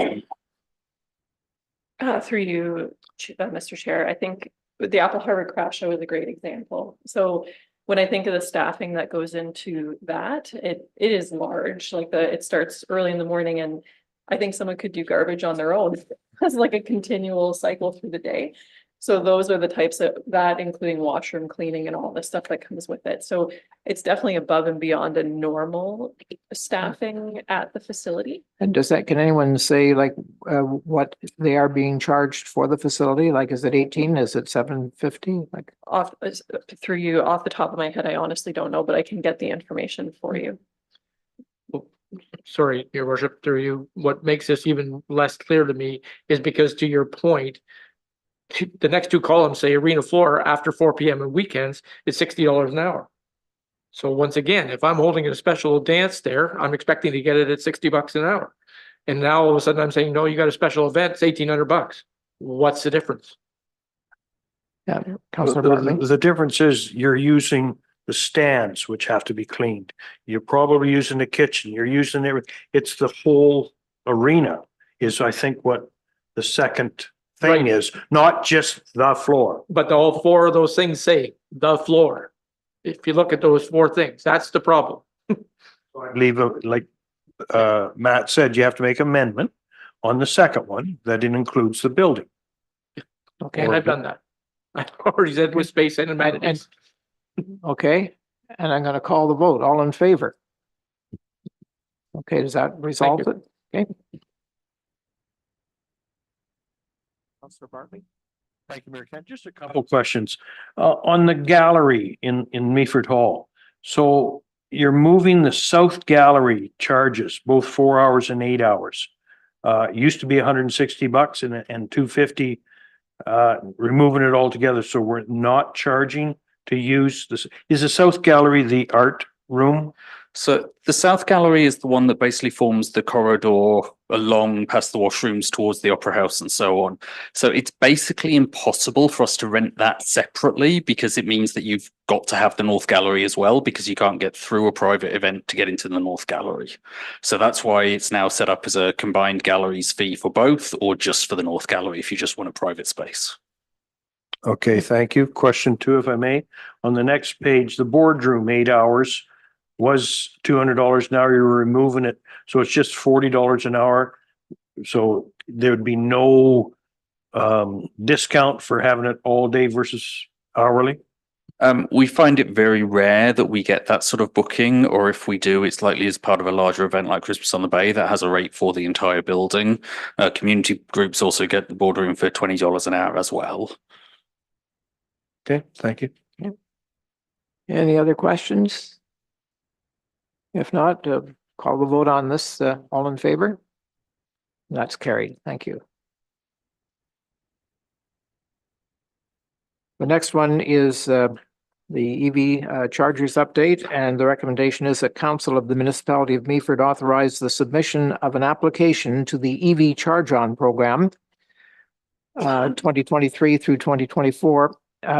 Through you, Mr. Chair, I think the Apple Harvard Craft Show is a great example. So when I think of the staffing that goes into that, it is large. Like it starts early in the morning, and I think someone could do garbage on their own as like a continual cycle through the day. So those are the types of that, including washroom cleaning and all the stuff that comes with it. So it's definitely above and beyond a normal staffing at the facility. And can anyone say like what they are being charged for the facility? Like, is it 18? Is it 750? Like Off through you, off the top of my head, I honestly don't know, but I can get the information for you. Sorry, Your Worship, through you. What makes this even less clear to me is because, to your point, the next two columns say arena floor after 4 p.m. and weekends is $60 an hour. So once again, if I'm holding a special dance there, I'm expecting to get it at $60 an hour. And now all of a sudden I'm saying, no, you got a special event, it's $1,800. What's the difference? Yeah, Councillor Bartley. The difference is you're using the stands, which have to be cleaned. You're probably using the kitchen, you're using everything. It's the whole arena is, I think, what the second thing is, not just the floor. But all four of those things say the floor. If you look at those four things, that's the problem. I believe, like Matt said, you have to make amendment on the second one that it includes the building. Okay, And I've done that. I already said with space and amenities. Okay, and I'm going to call the vote. All in favor? Okay, does that resolve it? Okay. Councillor Bartley. Thank you, Mayor Kent. Just a couple questions. On the gallery in Meaford Hall. So you're moving the south gallery charges, both 4 hours and 8 hours. It used to be $160 and $250, removing it all together. So we're not charging to use this. Is the south gallery the art room? So the South Gallery is the one that basically forms the corridor along past the washrooms towards the Opera House and so on. So it's basically impossible for us to rent that separately because it means that you've got to have the North Gallery as well because you can't get through a private event to get into the North Gallery. So that's why it's now set up as a combined galleries fee for both or just for the North Gallery if you just want a private space. Okay, thank you. Question 2, if I may. On the next page, the boardroom, 8 hours was $200. Now you're removing it. So it's just $40 an hour. So there would be no discount for having it all day versus hourly. We find it very rare that we get that sort of booking, or if we do, it's likely as part of a larger event like Christmas on the Bay that has a rate for the entire building. Community groups also get the boardroom for $20 an hour as well. Okay, thank you. Any other questions? If not, call the vote on this. All in favor? That's carried. Thank you. The next one is the EV chargers update, and the recommendation is that Council of the Municipality of Meaford authorize the submission of an application to the EV Charge On program 2023 through 2024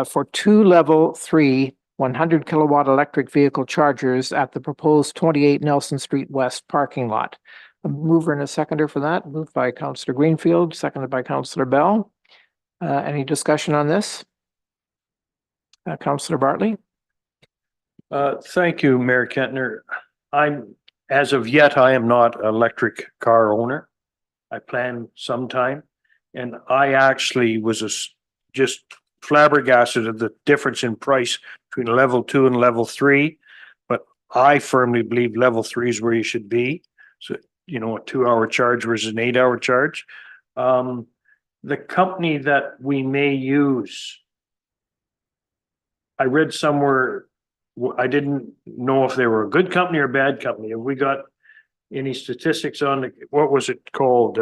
for 2 level 3 100 kilowatt electric vehicle chargers at the proposed 28 Nelson Street West parking lot. A mover and a seconder for that, moved by Councillor Greenfield, seconded by Councillor Bell. Any discussion on this? Councillor Bartley? Thank you, Mayor Kentner. As of yet, I am not an electric car owner. I plan sometime. And I actually was just flabbergasted at the difference in price between level 2 and level 3. But I firmly believe level 3 is where you should be. So, you know, a 2-hour charge versus an 8-hour charge. The company that we may use, I read somewhere, I didn't know if they were a good company or a bad company. Have we got any statistics on what was it called?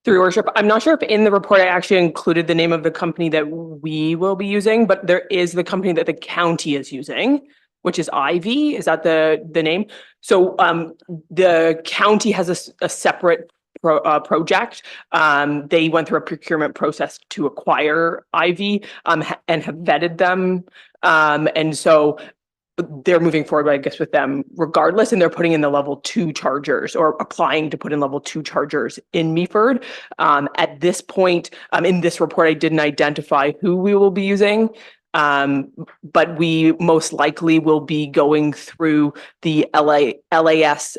Through your worship, I'm not sure if in the report I actually included the name of the company that we will be using, but there is the company that the county is using, which is Ivy. Is that the name? So the county has a separate project. They went through a procurement process to acquire Ivy and have vetted them. And so they're moving forward, I guess, with them regardless, and they're putting in the level 2 chargers or applying to put in level 2 chargers in Meaford. At this point, in this report, I didn't identify who we will be using, but we most likely will be going through the LAS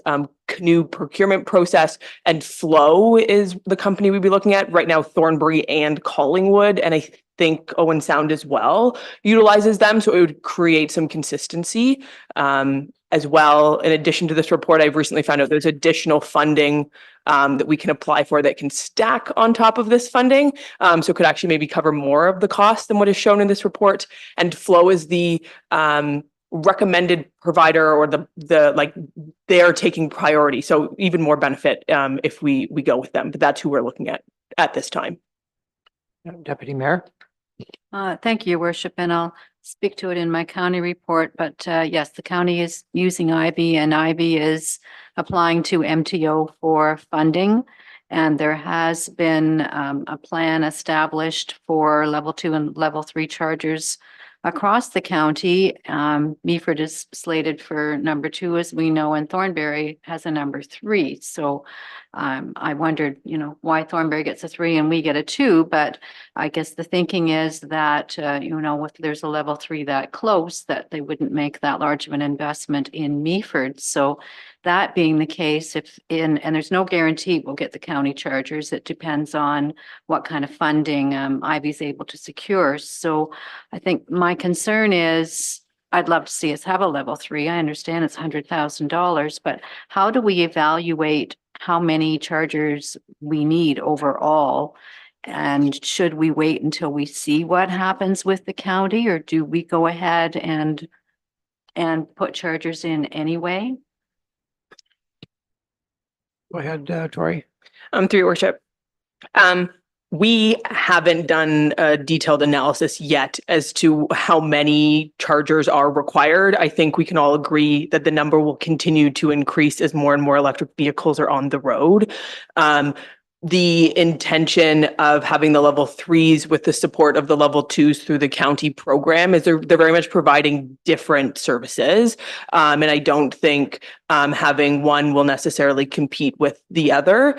canoe procurement process, and Flow is the company we'd be looking at right now. Thornbury and Collingwood, and I think Owen Sound as well utilizes them, so it would create some consistency as well. In addition to this report, I've recently found out there's additional funding that we can apply for that can stack on top of this funding, so it could actually maybe cover more of the cost than what is shown in this report. And Flow is the recommended provider, or the like, they are taking priority, so even more benefit if we go with them. But that's who we're looking at this time. Deputy Mayor? Thank you, Your Worship, and I'll speak to it in my county report. But yes, the county is using Ivy, and Ivy is applying to MTO for funding. And there has been a plan established for level 2 and level 3 chargers across the county. Meaford is slated for number 2, as we know, and Thornbury has a number 3. So I wondered, you know, why Thornbury gets a 3 and we get a 2, but I guess the thinking is that, you know, if there's a level 3 that close, that they wouldn't make that large of an investment in Meaford. So that being the case, and there's no guarantee we'll get the county chargers. It depends on what kind of funding Ivy's able to secure. So I think my concern is, I'd love to see us have a level 3. I understand it's $100,000, but how do we evaluate how many chargers we need overall. And should we wait until we see what happens with the county, or do we go ahead and put chargers in anyway? Go ahead, Tori. Through your worship. We haven't done a detailed analysis yet as to how many chargers are required. I think we can all agree that the number will continue to increase as more and more electric vehicles are on the road. The intention of having the level 3s with the support of the level 2s through the county program is they're very much providing different services. And I don't think having one will necessarily compete with the other.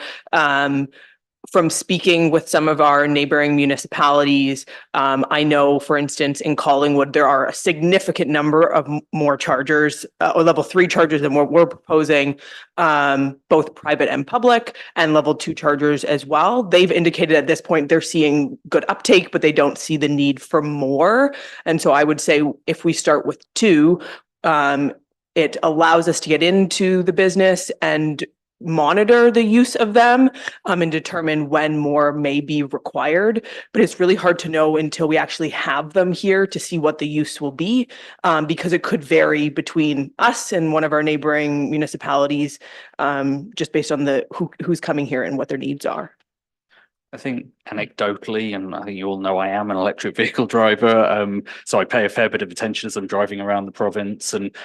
From speaking with some of our neighboring municipalities, I know, for instance, in Collingwood, there are a significant number of more chargers, or level 3 chargers than what we're proposing, both private and public, and level 2 chargers as well. They've indicated at this point they're seeing good uptake, but they don't see the need for more. And so I would say if we start with 2, it allows us to get into the business and monitor the use of them and determine when more may be required. But it's really hard to know until we actually have them here to see what the use will be, because it could vary between us and one of our neighboring municipalities, just based on who's coming here and what their needs are. I think anecdotally, and I think you all know I am an electric vehicle driver, so I pay a fair bit of attention as I'm driving around the province, and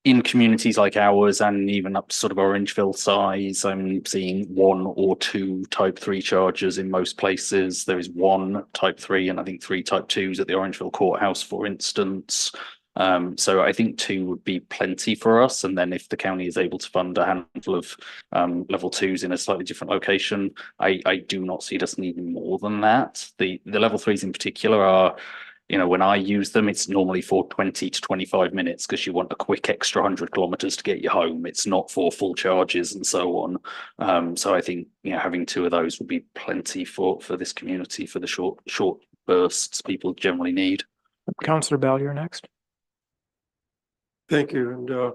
in communities like ours and even up to sort of Orangeville size, I'm seeing 1 or 2 type 3 chargers in most places. There is 1 type 3 and I think 3 type 2s at the Orangeville courthouse, for instance. So I think 2 would be plenty for us. And then if the county is able to fund a handful of level 2s in a slightly different location, I do not see us needing more than that. The level 3s in particular are, you know, when I use them, it's normally for 20 to 25 minutes because you want a quick extra 100 kilometers to get you home. It's not for full charges and so on. So I think, you know, having 2 of those would be plenty for this community for the short bursts people generally need. Councillor Bell, you're next. Thank you. And I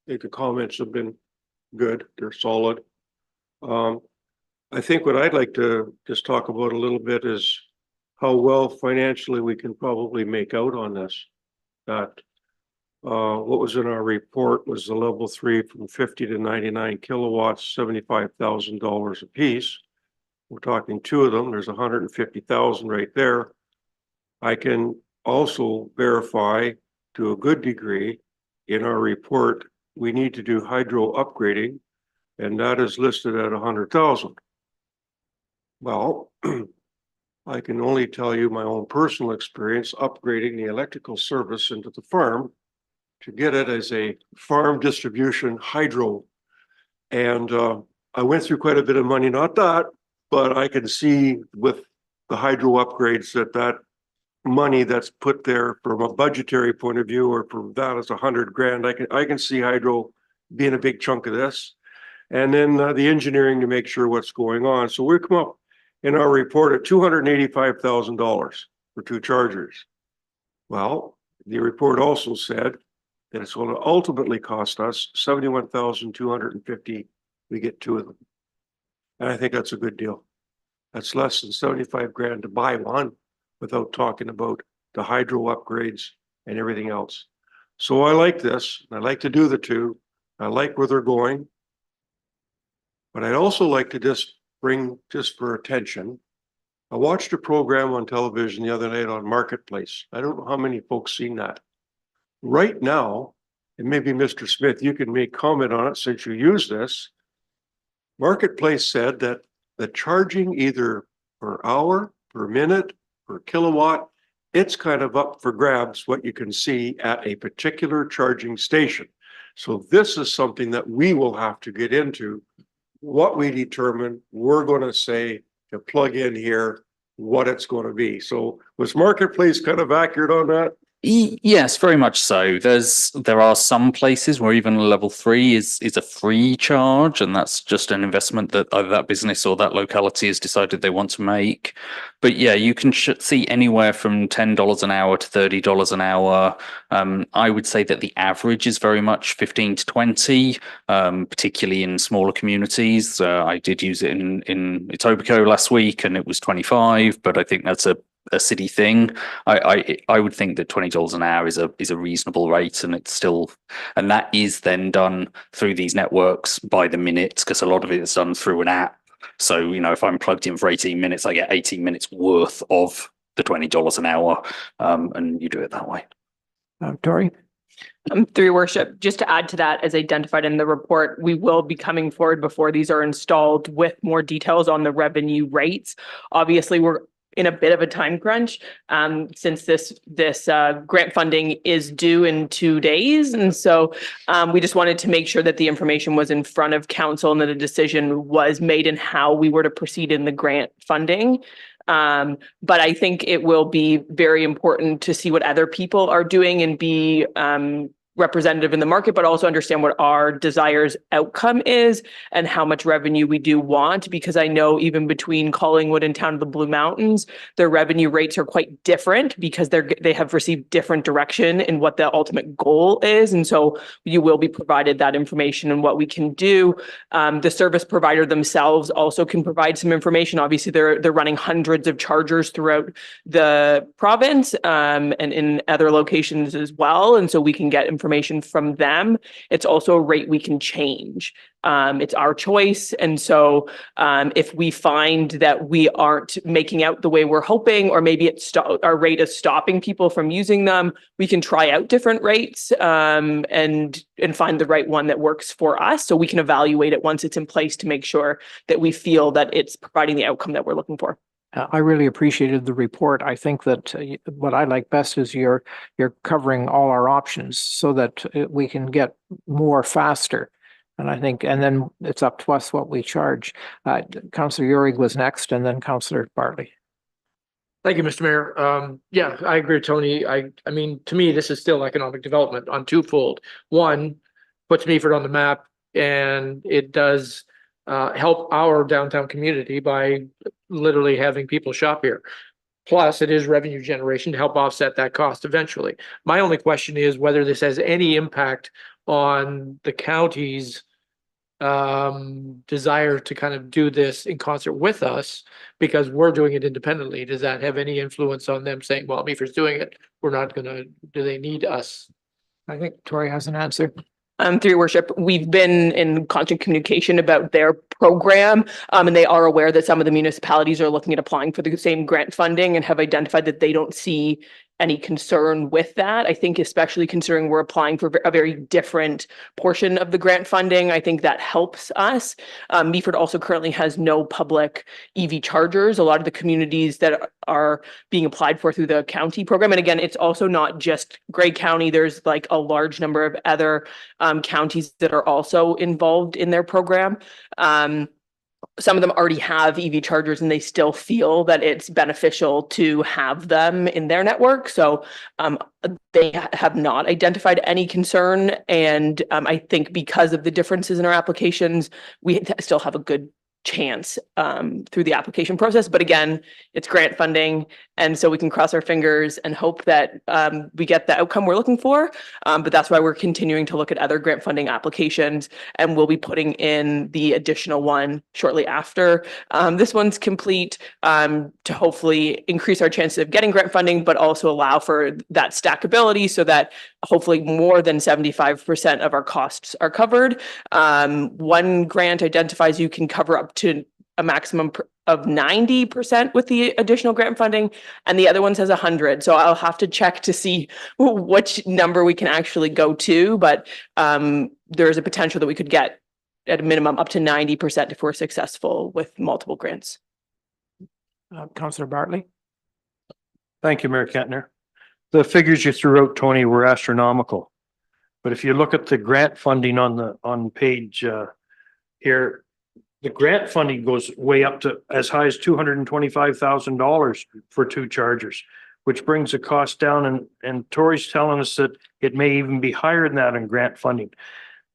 think the comments have been good. They're solid. I think what I'd like to just talk about a little bit is how well financially we can probably make out on this. That what was in our report was the level 3 from 50 to 99 kilowatts, $75,000 a piece. We're talking 2 of them. There's 150,000 right there. I can also verify to a good degree in our report, we need to do hydro upgrading, and that is listed at 100,000. Well, I can only tell you my own personal experience upgrading the electrical service into the farm to get it as a farm distribution hydro. And I went through quite a bit of money, not that, but I can see with the hydro upgrades that money that's put there from a budgetary point of view, or from that as 100 grand, I can see hydro being a big chunk of this. And then the engineering to make sure what's going on. So we come up in our report at $285,000 for 2 chargers. Well, the report also said that it's going to ultimately cost us $71,250. We get 2 of them. And I think that's a good deal. That's less than 75 grand to buy one without talking about the hydro upgrades and everything else. So I like this. I like to do the 2. I like where they're going. But I'd also like to just bring, just for attention, I watched a program on television the other night on Marketplace. I don't know how many folks seen that. Right now, and maybe Mr. Smith, you can make comment on it since you use this. Marketplace said that the charging either per hour, per minute, per kilowatt, it's kind of up for grabs what you can see at a particular charging station. So this is something that we will have to get into. What we determine, we're going to say to plug in here what it's going to be. So was Marketplace kind of accurate on that? Yes, very much so. There are some places where even level 3 is a free charge, and that's just an investment that either that business or that locality has decided they want to make. But yeah, you can see anywhere from $10 an hour to $30 an hour. I would say that the average is very much 15 to 20, particularly in smaller communities. I did use it in Etobicoke last week, and it was 25, but I think that's a city thing. I would think that $20 an hour is a reasonable rate, and it's still, and that is then done through these networks by the minute, because a lot of it is done through an app. So, if I'm plugged in for 18 minutes, I get 18 minutes worth of the $20 an hour, and you do it that way. Tori? Through your worship, just to add to that, as identified in the report, we will be coming forward before these are installed with more details on the revenue rates. Obviously, we're in a bit of a time crunch, since this grant funding is due in 2 days. And so we just wanted to make sure that the information was in front of council and that a decision was made in how we were to proceed in the grant funding. But I think it will be very important to see what other people are doing and be representative in the market, but also understand what our desires outcome is and how much revenue we do want, because I know even between Collingwood and Town of the Blue Mountains, their revenue rates are quite different because they have received different direction in what the ultimate goal is. And so you will be provided that information and what we can do. The service provider themselves also can provide some information. Obviously, they're running hundreds of chargers throughout the province, and in other locations as well. And so we can get information from them. It's also a rate we can change. It's our choice. And so if we find that we aren't making out the way we're hoping, or maybe our rate is stopping people from using them, we can try out different rates and find the right one that works for us. So we can evaluate it once it's in place to make sure that we feel that it's providing the outcome that we're looking for. I really appreciated the report. I think that what I like best is you're covering all our options so that we can get more faster. And I think, and then it's up to us what we charge. Councillor Urick was next, and then Councillor Bartley. Thank you, Mr. Mayor. Yeah, I agree with Tony. I mean, to me, this is still economic development on twofold. One, puts Meaford on the map, and it does help our downtown community by literally having people shop here. Plus, it is revenue generation to help offset that cost eventually. My only question is whether this has any impact on the county's desire to kind of do this in concert with us, because we're doing it independently. Does that have any influence on them saying, well, Meaford's doing it, we're not gonna, do they need us? I think Tori has an answer. Through your worship, we've been in constant communication about their program, and they are aware that some of the municipalities are looking at applying for the same grant funding and have identified that they don't see any concern with that. I think especially considering we're applying for a very different portion of the grant funding, I think that helps us. Meaford also currently has no public EV chargers. A lot of the communities that are being applied for through the county program. And again, it's also not just Grey County. There's like a large number of other counties that are also involved in their program. Some of them already have EV chargers and they still feel that it's beneficial to have them in their network. So they have not identified any concern. And I think because of the differences in our applications, we still have a good chance through the application process. But again, it's grant funding. And so we can cross our fingers and hope that we get the outcome we're looking for. But that's why we're continuing to look at other grant funding applications, and we'll be putting in the additional one shortly after this one's complete, to hopefully increase our chances of getting grant funding, but also allow for that stackability so that hopefully more than 75% of our costs are covered. One grant identifies you can cover up to a maximum of 90% with the additional grant funding, and the other one says 100. So I'll have to check to see which number we can actually go to, but there's a potential that we could get at a minimum up to 90% if we're successful with multiple grants. Councillor Bartley. Thank you, Mayor Kentner. The figures you threw out, Tony, were astronomical. But if you look at the grant funding on page here, the grant funding goes way up to as high as $225,000 for 2 chargers. which brings the cost down, and Tori's telling us that it may even be higher than that in grant funding.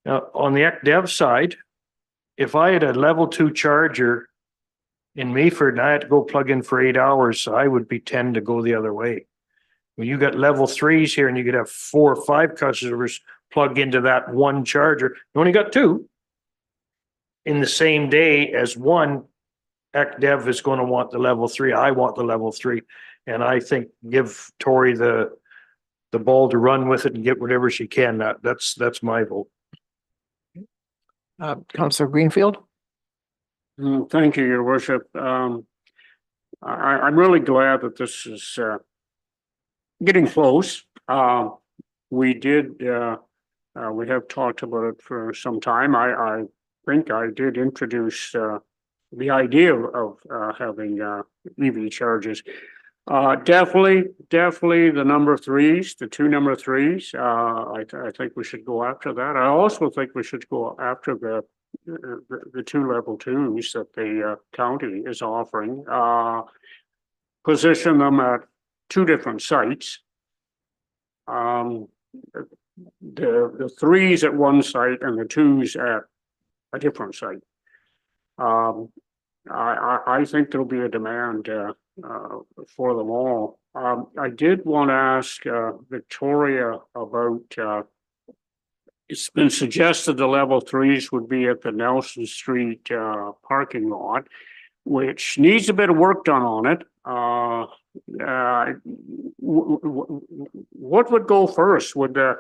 Now, on the dev side, if I had a level 2 charger in Meaford and I had to go plug in for 8 hours, I would be tend to go the other way. When you got level 3s here and you could have 4 or 5 customers plug into that one charger, you only got 2 in the same day as one. Dev is going to want the level 3. I want the level 3. And I think give Tori the ball to run with it and get whatever she can. That's my vote. Councillor Greenfield? Thank you, Your Worship. I'm really glad that this is getting close. We have talked about it for some time. I think I did introduce the idea of having EV chargers. Definitely the number 3s, the 2 number 3s. I think we should go after that. I also think we should go after the 2 level 2s that the county is offering. Position them at 2 different sites. The 3s at one site and the 2s at a different site. I think there'll be a demand for them all. I did want to ask Victoria about, it's been suggested the level 3s would be at the Nelson Street parking lot, which needs a bit of work done on it. What would go first? Would the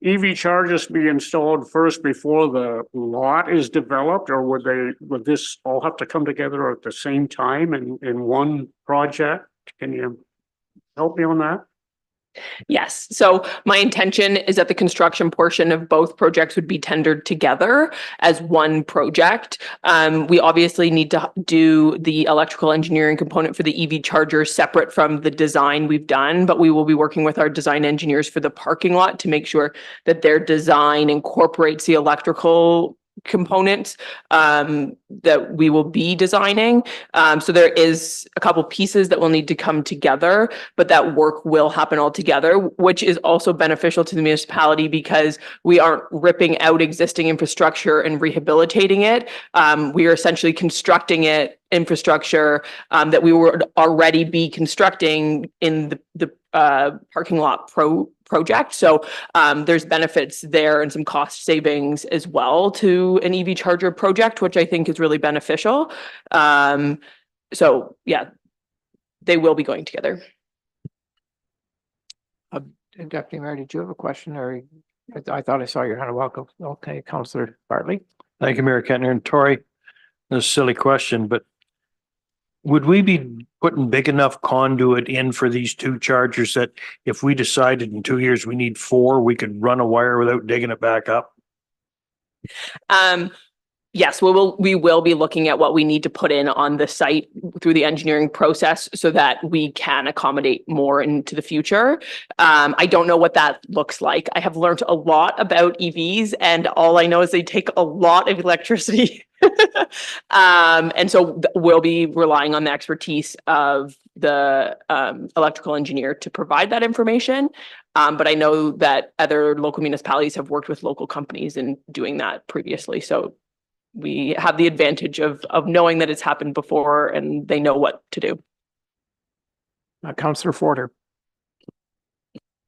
EV chargers be installed first before the lot is developed, or would this all have to come together at the same time in one project? Can you help me on that? Yes. So my intention is that the construction portion of both projects would be tendered together as one project. We obviously need to do the electrical engineering component for the EV charger separate from the design we've done, but we will be working with our design engineers for the parking lot to make sure that their design incorporates the electrical components that we will be designing. So there is a couple pieces that will need to come together, but that work will happen all together, which is also beneficial to the municipality because we aren't ripping out existing infrastructure and rehabilitating it. We are essentially constructing infrastructure that we would already be constructing in the parking lot project. So there's benefits there and some cost savings as well to an EV charger project, which I think is really beneficial. So yeah, they will be going together. Deputy Mayor, did you have a question, or I thought I saw your hand. Welcome. Okay, Councillor Bartley. Thank you, Mayor Kettner. And Tori, this is a silly question, but would we be putting big enough conduit in for these 2 chargers that if we decided in 2 years we need 4, we could run a wire without digging it back up? Yes, we will be looking at what we need to put in on the site through the engineering process so that we can accommodate more into the future. I don't know what that looks like. I have learned a lot about EVs, and all I know is they take a lot of electricity. And so we'll be relying on the expertise of the electrical engineer to provide that information. But I know that other local municipalities have worked with local companies in doing that previously. So we have the advantage of knowing that it's happened before and they know what to do. Councillor Forder.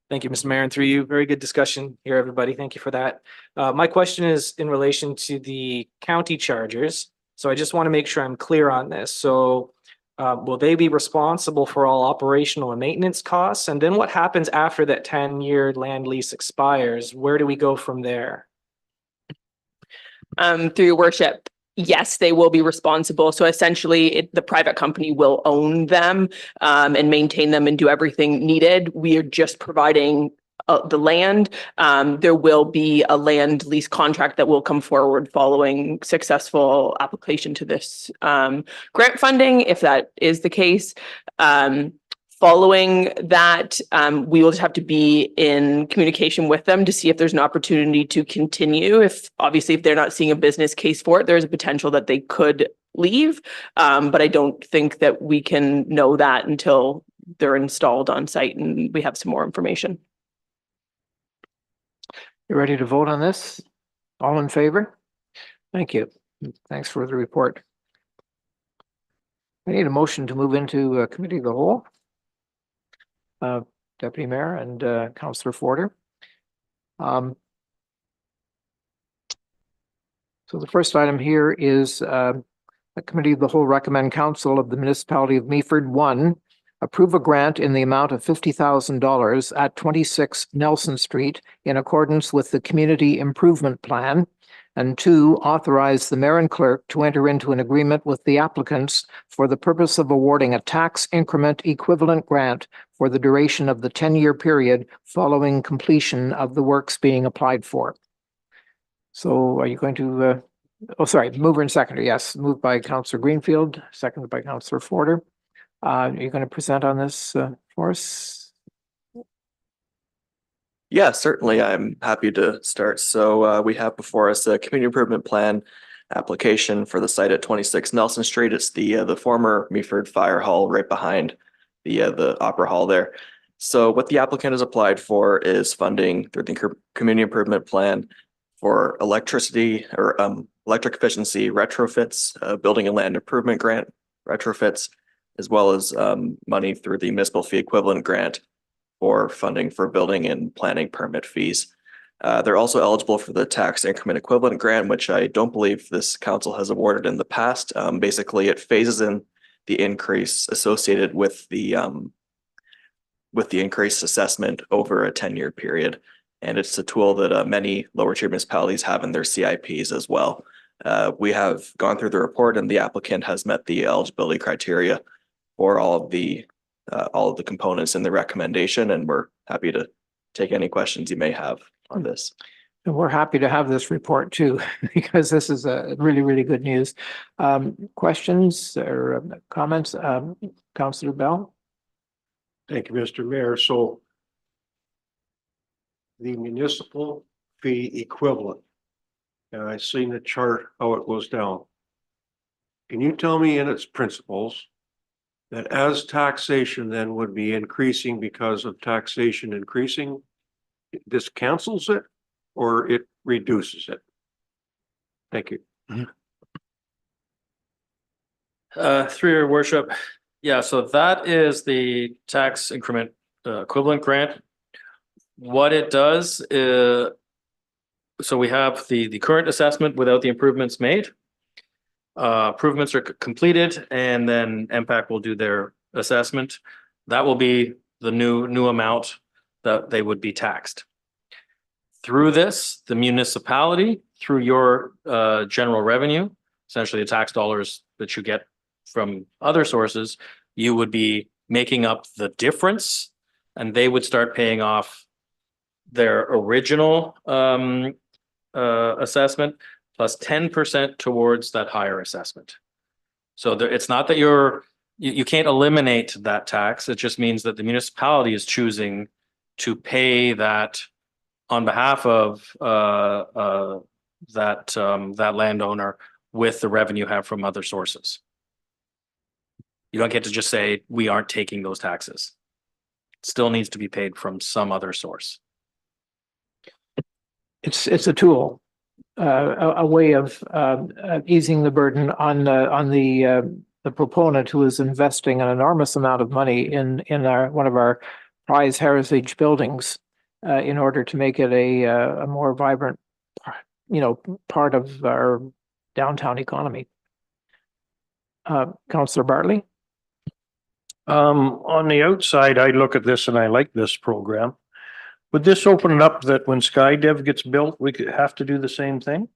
Thank you, Mr. Mayor, and through you. Very good discussion here, everybody. Thank you for that. My question is in relation to the county chargers. So I just want to make sure I'm clear on this. So will they be responsible for all operational and maintenance costs? And then what happens after that 10-year land lease expires? Where do we go from there? Through your worship, yes, they will be responsible. So essentially, the private company will own them and maintain them and do everything needed. We are just providing the land. There will be a land lease contract that will come forward following successful application to this grant funding, if that is the case. Following that, we will just have to be in communication with them to see if there's an opportunity to continue. Obviously, if they're not seeing a business case for it, there's a potential that they could leave. But I don't think that we can know that until they're installed on site and we have some more information. You ready to vote on this? All in favor? Thank you. Thanks for the report. I need a motion to move into committee of the whole. Deputy Mayor and Councillor Forder. So the first item here is the committee of the whole recommend council of the municipality of Meaford, 1, approve a grant in the amount of $50,000 at 26 Nelson Street in accordance with the community improvement plan. And 2, authorize the mayor and clerk to enter into an agreement with the applicants for the purpose of awarding a tax increment equivalent grant for the duration of the 10-year period following completion of the works being applied for. So are you going to, mover and seconder, yes, moved by Councillor Greenfield, seconded by Councillor Forder. Are you going to present on this for us? Yeah, certainly. I'm happy to start. So we have before us a community improvement plan application for the site at 26 Nelson Street. It's the former Meaford Fire Hall right behind the Opera Hall there. So what the applicant has applied for is funding through the community improvement plan for electricity or electric efficiency retrofits, building and land improvement grant retrofits, as well as money through the municipal fee equivalent grant for funding for building and planning permit fees. They're also eligible for the tax increment equivalent grant, which I don't believe this council has awarded in the past. Basically, it phases in the increase associated with the increased assessment over a 10-year period. And it's a tool that many lower tier municipalities have in their CIPs as well. We have gone through the report and the applicant has met the eligibility criteria for all of the components in the recommendation, and we're happy to take any questions you may have on this. And we're happy to have this report too, because this is a really, really good news. Questions or comments? Councillor Bell? Thank you, Mr. Mayor. So the municipal fee equivalent, and I've seen the chart how it goes down. Can you tell me in its principles that as taxation then would be increasing because of taxation increasing, this cancels it or it reduces it? Thank you. Through your worship, yeah, so that is the tax increment equivalent grant. What it does is, so we have the current assessment without the improvements made. Improvements are completed and then MPAC will do their assessment. That will be the new amount that they would be taxed. Through this, the municipality, through your general revenue, essentially the tax dollars that you get from other sources, you would be making up the difference and they would start paying off their original assessment plus 10% towards that higher assessment. So it's not that you can't eliminate that tax. It just means that the municipality is choosing to pay that on behalf of that landowner with the revenue have from other sources. You don't get to just say, we aren't taking those taxes. It still needs to be paid from some other source. It's a tool, a way of easing the burden on the proponent who is investing an enormous amount of money in one of our prize heritage buildings in order to make it a more vibrant, part of our downtown economy. Councillor Bartley? On the outside, I look at this and I like this program. Would this open it up that when SkyDev gets built, we could have to do the same thing?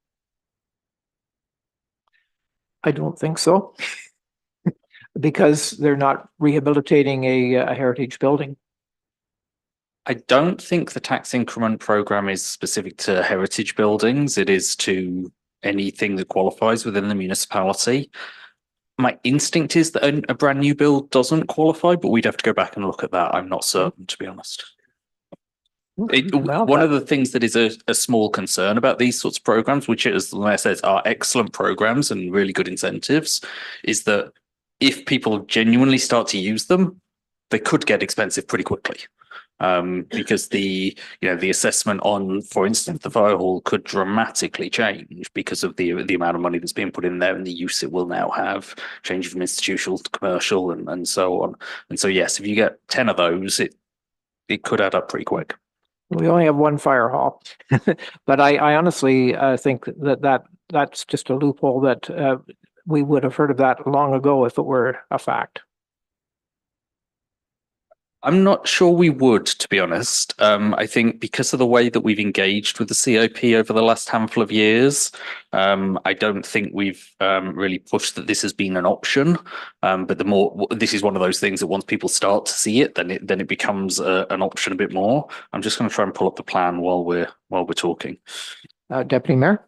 I don't think so. Because they're not rehabilitating a heritage building. I don't think the tax increment program is specific to heritage buildings. It is to anything that qualifies within the municipality. My instinct is that a brand new build doesn't qualify, but we'd have to go back and look at that. I'm not certain, to be honest. One of the things that is a small concern about these sorts of programs, which as the mayor says are excellent programs and really good incentives, is that if people genuinely start to use them, they could get expensive pretty quickly. Because the assessment on, for instance, the fire hall could dramatically change because of the amount of money that's being put in there and the use it will now have, changing from institutional to commercial and so on. And so yes, if you get 10 of those, it could add up pretty quick. We only have one fire hall, but I honestly think that's just a loophole that we would have heard of that long ago if it were a fact. I'm not sure we would, to be honest. I think because of the way that we've engaged with the CIP over the last handful of years, I don't think we've really pushed that this has been an option. But this is one of those things that once people start to see it, then it becomes an option a bit more. I'm just going to try and pull up the plan while we're talking. Deputy Mayor?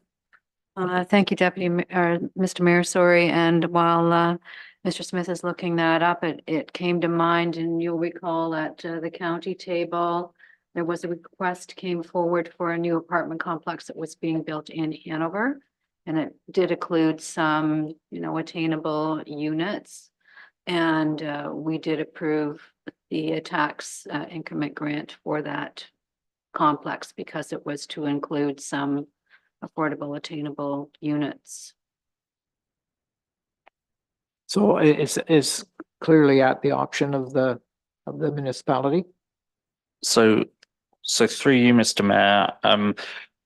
Thank you, Mr. Mayor, sorry. And while Mr. Smith is looking that up, it came to mind, and you'll recall at the county table, there was a request came forward for a new apartment complex that was being built in Hanover. And it did include some, attainable units. And we did approve the tax increment grant for that complex because it was to include some affordable attainable units. So it's clearly at the option of the municipality. So through you, Mr. Mayor,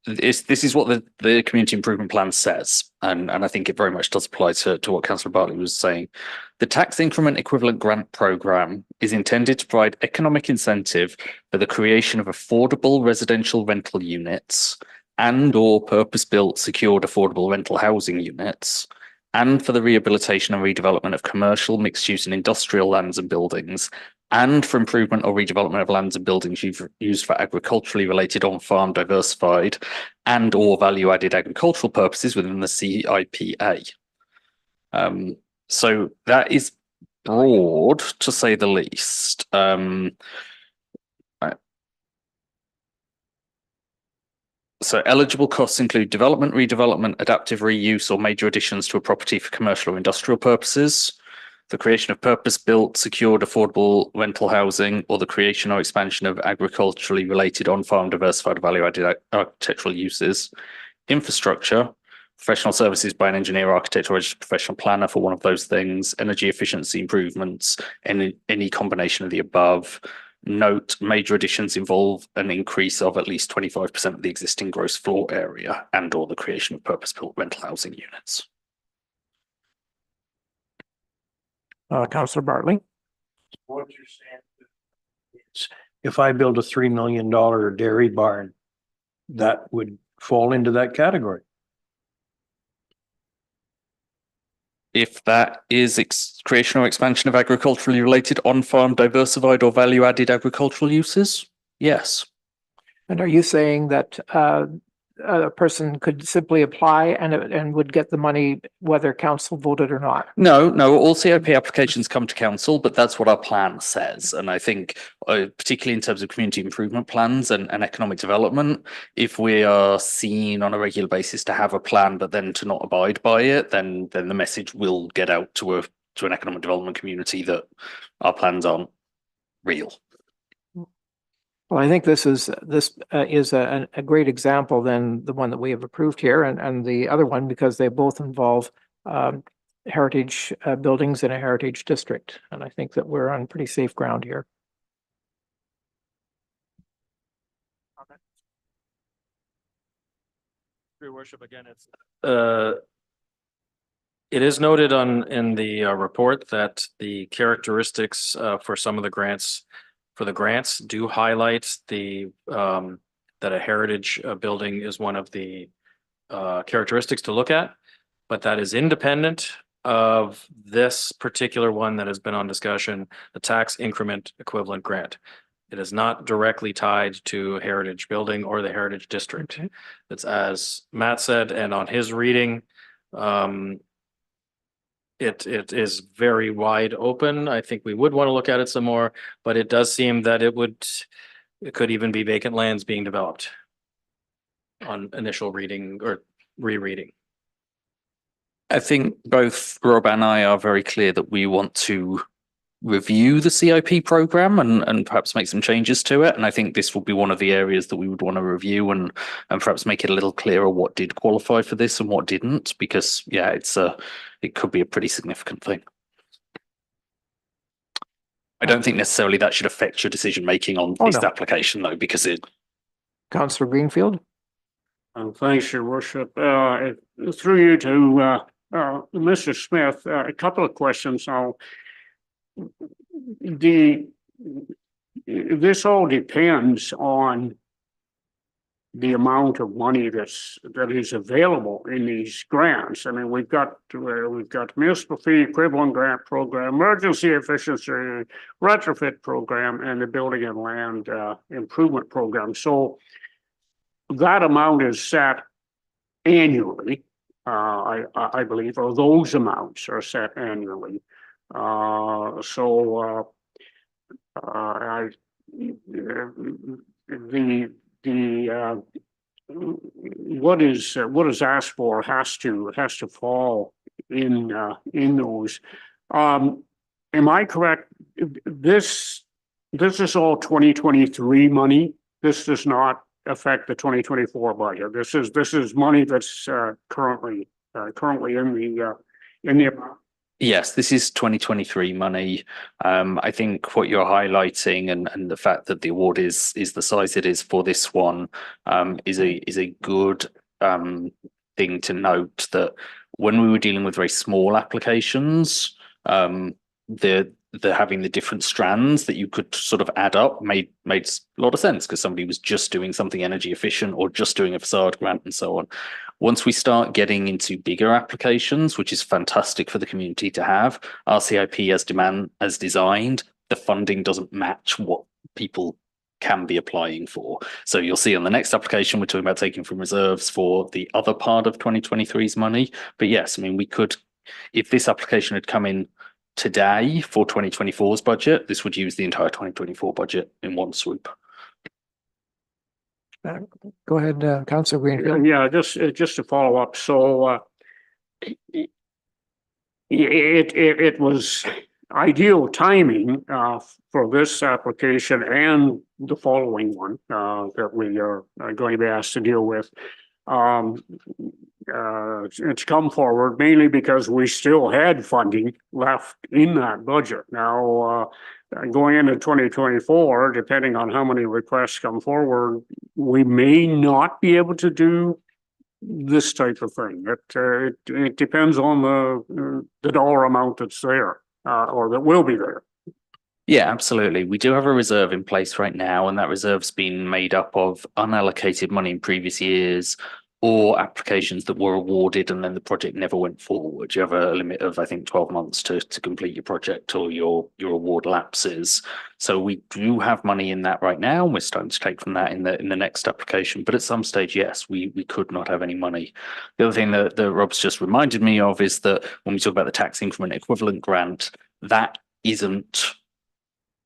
this is what the community improvement plan says, and I think it very much does apply to what Councillor Bartley was saying. The tax increment equivalent grant programme is intended to provide economic incentive for the creation of affordable residential rental units and/or purpose-built secured affordable rental housing units, and for the rehabilitation and redevelopment of commercial, mixed-use and industrial lands and buildings, and for improvement or redevelopment of lands and buildings used for agriculturally related on-farm diversified and/or value-added agricultural purposes within the CIPA. So that is broad, to say the least. So eligible costs include development, redevelopment, adaptive reuse, or major additions to a property for commercial or industrial purposes, the creation of purpose-built, secured, affordable rental housing, or the creation or expansion of agriculturally related on-farm diversified value-added architectural uses, infrastructure, professional services by an engineer, architect, or registered professional planner for one of those things, energy efficiency improvements, any combination of the above. Note, major additions involve an increase of at least 25% of the existing gross floor area and/or the creation of purpose-built rental housing units. Councillor Bartley? What you're saying is, if I build a $3 million dairy barn, that would fall into that category. If that is creation or expansion of agriculturally related on-farm diversified or value-added agricultural uses, yes. And are you saying that a person could simply apply and would get the money whether council voted or not? No, all CIP applications come to council, but that's what our plan says. And I think, particularly in terms of community improvement plans and economic development, if we are seen on a regular basis to have a plan, but then to not abide by it, then the message will get out to an economic development community that our plans aren't real. Well, I think this is a great example than the one that we have approved here and the other one, because they both involve heritage buildings in a heritage district. And I think that we're on pretty safe ground here. Your worship, again, it is noted in the report that the characteristics for some of the grants do highlight that a heritage building is one of the characteristics to look at, but that is independent of this particular one that has been on discussion, the tax increment equivalent grant. It is not directly tied to a heritage building or the heritage district. Okay. It's, as Matt said, and on his reading, it is very wide open. I think we would want to look at it some more, but it does seem that it could even be vacant lands being developed on initial reading or rereading. I think both Rob and I are very clear that we want to review the CIP program and perhaps make some changes to it. And I think this will be one of the areas that we would want to review and perhaps make it a little clearer what did qualify for this and what didn't, because yeah, it could be a pretty significant thing. I don't think necessarily that should affect your decision making on this application though, because it. Councillor Greenfield? Thanks, your worship. Through you to Mr. Smith, a couple of questions. Now, this all depends on the amount of money that is available in these grants. I mean, we've got municipal fee equivalent grant program, emergency efficiency retrofit program, and the building and land improvement program. So that amount is set annually, I believe, or those amounts are set annually. What is asked for has to fall in those. Am I correct? This is all 2023 money. This does not affect the 2024 budget. This is money that's currently in the amount. Yes, this is 2023 money. I think what you're highlighting and the fact that the award is the size it is for this one is a good thing to note, that when we were dealing with very small applications, the having the different strands that you could sort of add up made a lot of sense, because somebody was just doing something energy efficient or just doing a facade grant and so on. Once we start getting into bigger applications, which is fantastic for the community to have, RCIP as designed, the funding doesn't match what people can be applying for. So you'll see on the next application, we're talking about taking from reserves for the other part of 2023's money. But yes, I mean, we could, if this application had come in today for 2024's budget, this would use the entire 2024 budget in one swoop. Go ahead, Councillor Greenfield. Yeah, just to follow up. So it was ideal timing for this application and the following one that we are going to be asked to deal with. It's come forward mainly because we still had funding left in that budget. Now, going into 2024, depending on how many requests come forward, we may not be able to do this type of thing. It depends on the dollar amount that's there or that will be there. Yeah, absolutely. We do have a reserve in place right now, and that reserve's been made up of unallocated money in previous years or applications that were awarded and then the project never went forward. You have a limit of, I think, 12 months to complete your project or your award lapses. So we do have money in that right now, and we're starting to take from that in the next application. But at some stage, yes, we could not have any money. The other thing that Rob's just reminded me of is that when we talk about the tax increment equivalent grant, that isn't,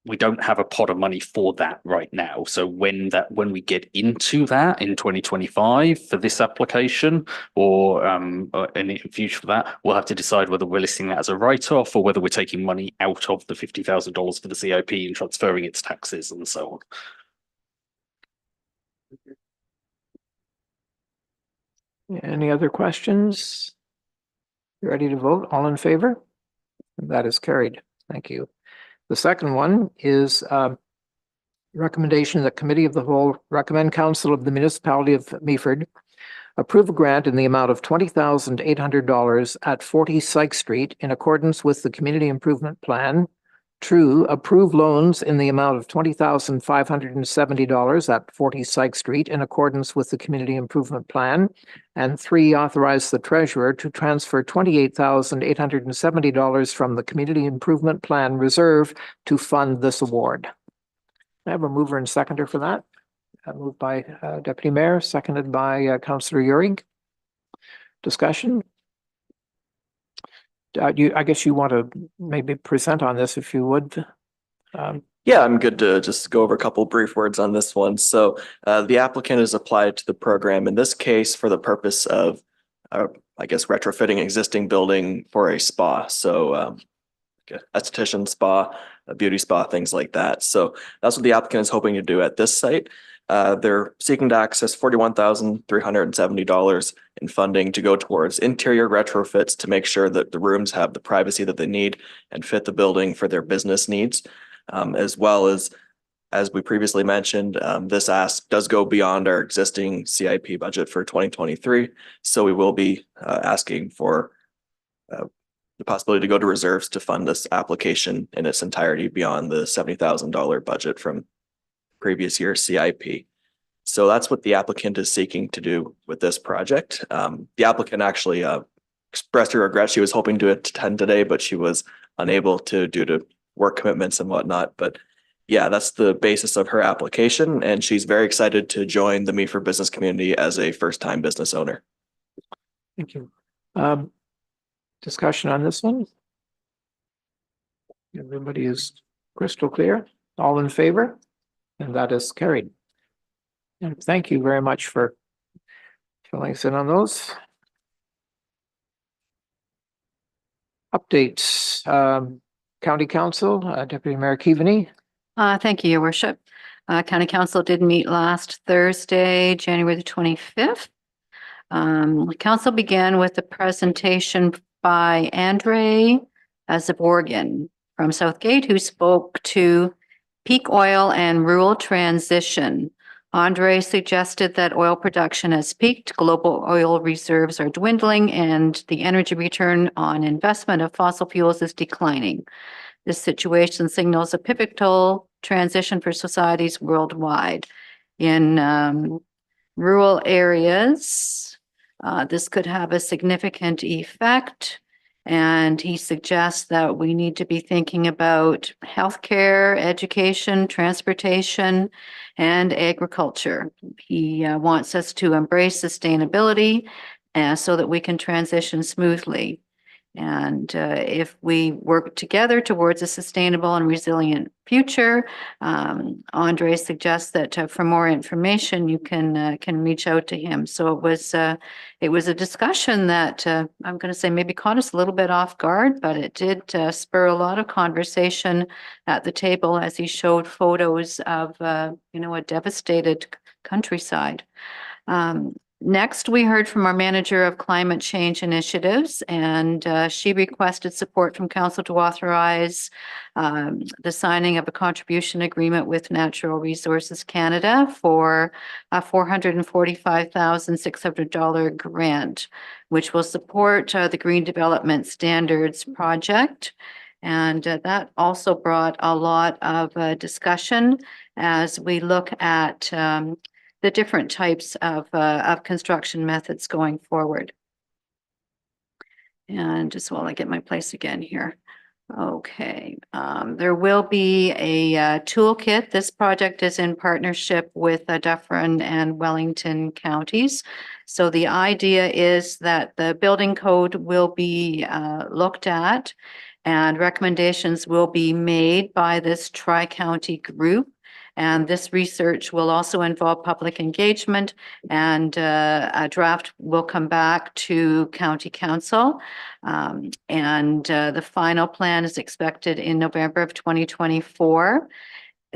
we don't have a pot of money for that right now. So when we get into that in 2025 for this application or in the future for that, we'll have to decide whether we're listing that as a write-off or whether we're taking money out of the $50,000 for the CIP and transferring its taxes and so on. Any other questions? You ready to vote? All in favor? That is carried. Thank you. The second one is recommendation that Committee of the Whole recommend Council of the Municipality of Meaford approve a grant in the amount of $20,800 at 40 Syke Street in accordance with the Community Improvement Plan. Two, approve loans in the amount of $20,570 at 40 Syke Street in accordance with the Community Improvement Plan. And three, authorize the treasurer to transfer $28,870 from the Community Improvement Plan reserve to fund this award. I have a mover and seconder for that. Moved by Deputy Mayor, seconded by Councillor Urig. Discussion? I guess you want to maybe present on this if you would. Yeah, I'm good to just go over a couple brief words on this one. So the applicant has applied to the program, in this case, for the purpose of, I guess, retrofitting existing building for a spa. So esthetician spa, a beauty spa, things like that. So that's what the applicant is hoping to do at this site. They're seeking to access $41,370 in funding to go towards interior retrofits to make sure that the rooms have the privacy that they need and fit the building for their business needs. As well as we previously mentioned, this ask does go beyond our existing CIP budget for 2023. So we will be asking for the possibility to go to reserves to fund this application in its entirety beyond the $70,000 budget from previous year's CIP. So that's what the applicant is seeking to do with this project. The applicant actually expressed her regret. She was hoping to attend today, but she was unable to due to work commitments and whatnot. But yeah, that's the basis of her application, and she's very excited to join the Meaford business community as a first-time business owner. Thank you. Discussion on this one? Everybody is crystal clear, all in favor, and that is carried. And thank you very much for filling us in on those. Updates, County Council, Deputy Mayor Keaveney. Thank you, Your Worship. County Council did meet last Thursday, January the 25th. Council began with a presentation by Andre Zaborgan from Southgate, who spoke to peak oil and rural transition. Andre suggested that oil production has peaked, global oil reserves are dwindling, and the energy return on investment of fossil fuels is declining. This situation signals a pivotal transition for societies worldwide. In rural areas, this could have a significant effect. And he suggests that we need to be thinking about healthcare, education, transportation, and agriculture. He wants us to embrace sustainability so that we can transition smoothly. And if we work together towards a sustainable and resilient future, Andre suggests that for more information, you can reach out to him. So it was a discussion that I'm going to say maybe caught us a little bit off guard, but it did spur a lot of conversation at the table as he showed photos of a devastated countryside. Next, we heard from our manager of climate change initiatives, and she requested support from council to authorize the signing of a contribution agreement with Natural Resources Canada for a $445,600 grant, which will support the Green Development Standards project. And that also brought a lot of discussion as we look at the different types of construction methods going forward. And just while I get my place again here. Okay, there will be a toolkit. This project is in partnership with Dufferin and Wellington counties. So the idea is that the building code will be looked at and recommendations will be made by this tri-county group. And this research will also involve public engagement, and a draft will come back to County Council. The final plan is expected in November of 2024.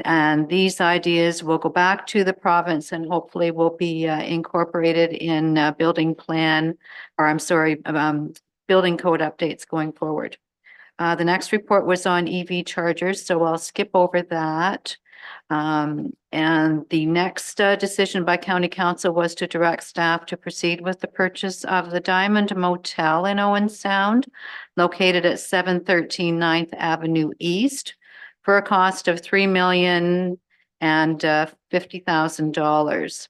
And these ideas will go back to the province and hopefully will be incorporated in building code updates going forward. The next report was on EV chargers, so I'll skip over that. And the next decision by County Council was to direct staff to proceed with the purchase of the Diamond Motel in Owen Sound, located at 713 9th Avenue East, for a cost of $3,050,000.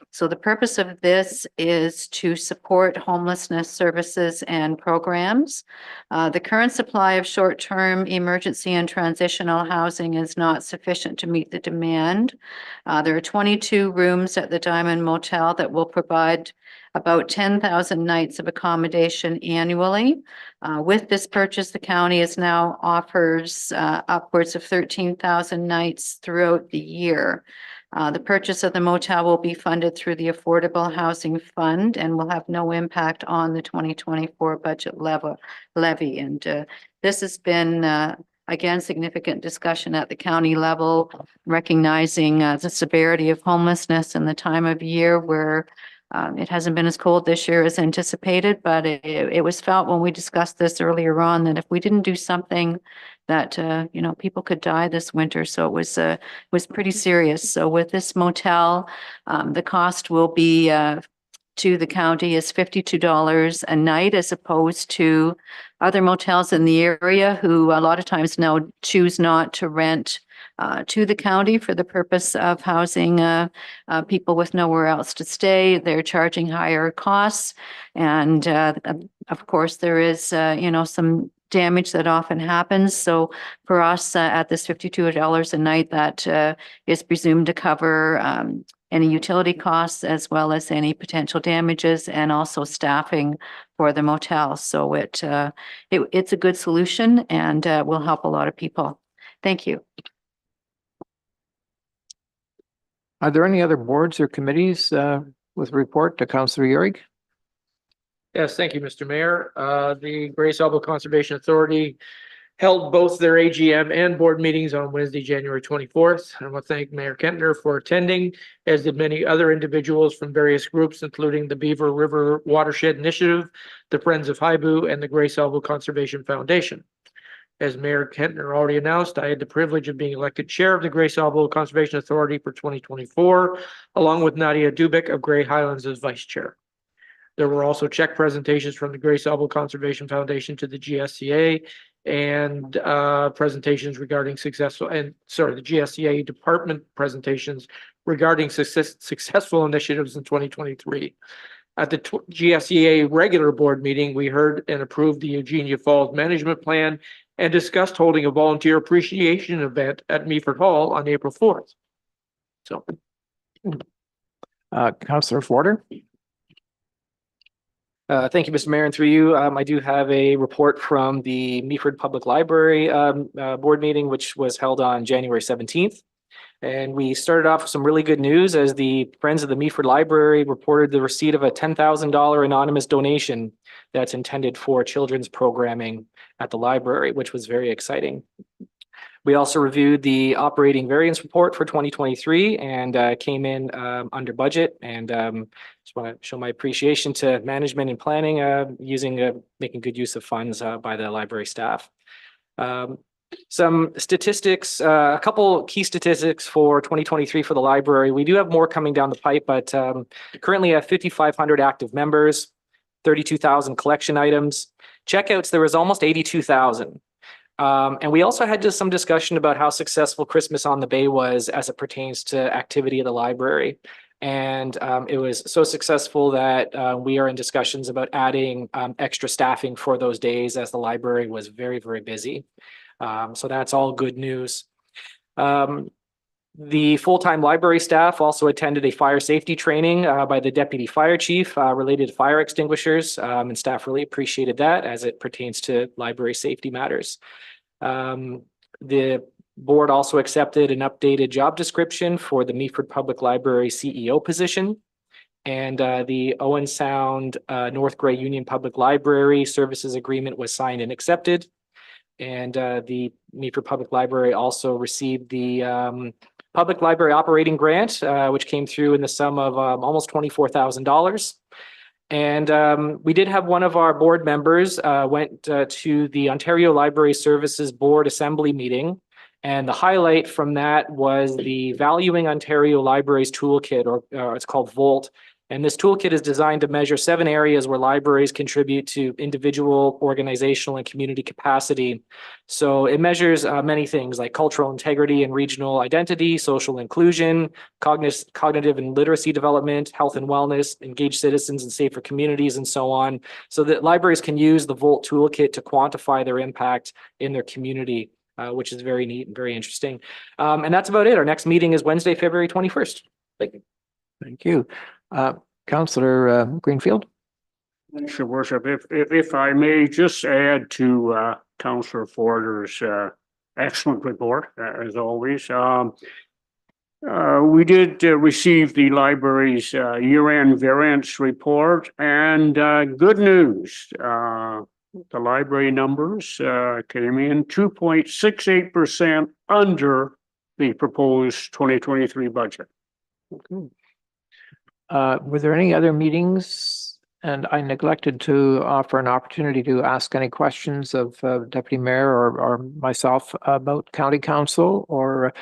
So the purpose of this is to support homelessness services and programs. The current supply of short-term emergency and transitional housing is not sufficient to meet the demand. There are 22 rooms at the Diamond Motel that will provide about 10,000 nights of accommodation annually. With this purchase, the county is now offers upwards of 13,000 nights throughout the year. The purchase of the motel will be funded through the Affordable Housing Fund and will have no impact on the 2024 budget levy. And this has been, again, significant discussion at the county level, recognizing the severity of homelessness and the time of year where it hasn't been as cold this year as anticipated, but it was felt when we discussed this earlier on that if we didn't do something that, people could die this winter. So it was pretty serious. So with this motel, the cost will be to the county is $52 a night, as opposed to other motels in the area who a lot of times now choose not to rent to the county for the purpose of housing people with nowhere else to stay. They're charging higher costs. And of course, there is, some damage that often happens. So for us at this $52 a night, that is presumed to cover any utility costs as well as any potential damages and also staffing for the motel. So it's a good solution and will help a lot of people. Thank you. Are there any other boards or committees with report to Councillor Yurick? Yes, thank you, Mr. Mayor. The Grace Elbow Conservation Authority held both their AGM and board meetings on Wednesday, January 24th. I want to thank Mayor Kentner for attending, as did many other individuals from various groups, including the Beaver River Watershed Initiative, the Friends of Haibu, and the Grace Elbow Conservation Foundation. As Mayor Kentner already announced, I had the privilege of being elected chair of the Grace Elbow Conservation Authority for 2024, along with Nadia Dubik of Grey Highlands as vice chair. There were also check presentations from the Grace Elbow Conservation Foundation to the GSCA and presentations regarding the GSCA department presentations regarding successful initiatives in 2023. At the GSCA regular board meeting, we heard and approved the Eugenia Falls Management Plan and discussed holding a volunteer appreciation event at Meaford Hall on April 4th. So, Councillor Forder? Thank you, Mr. Mayor, and through you, I do have a report from the Meaford Public Library board meeting, which was held on January 17th. And we started off with some really good news as the Friends of the Meaford Library reported the receipt of a $10,000 anonymous donation that's intended for children's programming at the library, which was very exciting. We also reviewed the operating variance report for 2023 and came in under budget, and just want to show my appreciation to management and planning making good use of funds by the library staff. Some statistics, a couple key statistics for 2023 for the library. We do have more coming down the pipe, but currently have 5,500 active members, 32,000 collection items. Checkouts, there was almost 82,000. And we also had just some discussion about how successful Christmas on the Bay was as it pertains to activity at the library. And it was so successful that we are in discussions about adding extra staffing for those days as the library was very, very busy. So that's all good news. The full-time library staff also attended a fire safety training by the deputy fire chief related to fire extinguishers, and staff really appreciated that as it pertains to library safety matters. The board also accepted an updated job description for the Meaford Public Library CEO position, and the Owen Sound North Grey Union Public Library Services Agreement was signed and accepted. And the Meaford Public Library also received the Public Library Operating Grant, which came through in the sum of almost $24,000. And we did have one of our board members went to the Ontario Library Services Board Assembly meeting. And the highlight from that was the Valuing Ontario Libraries Toolkit, or it's called VOLT. And this toolkit is designed to measure 7 areas where libraries contribute to individual, organizational, and community capacity. So it measures many things like cultural integrity and regional identity, social inclusion, cognitive and literacy development, health and wellness, engaged citizens and safer communities, and so on. So that libraries can use the VOLT toolkit to quantify their impact in their community, which is very neat and very interesting. And that's about it. Our next meeting is Wednesday, February 21st. Thank you. Thank you. Councillor Greenfield? Thanks, Your Worship. If I may just add to Councillor Forder's excellent report, as always. We did receive the library's year-end variance report and good news. The library numbers came in 2.68% under the proposed 2023 budget. Were there any other meetings? And I neglected to offer an opportunity to ask any questions of Deputy Mayor or myself about County Council or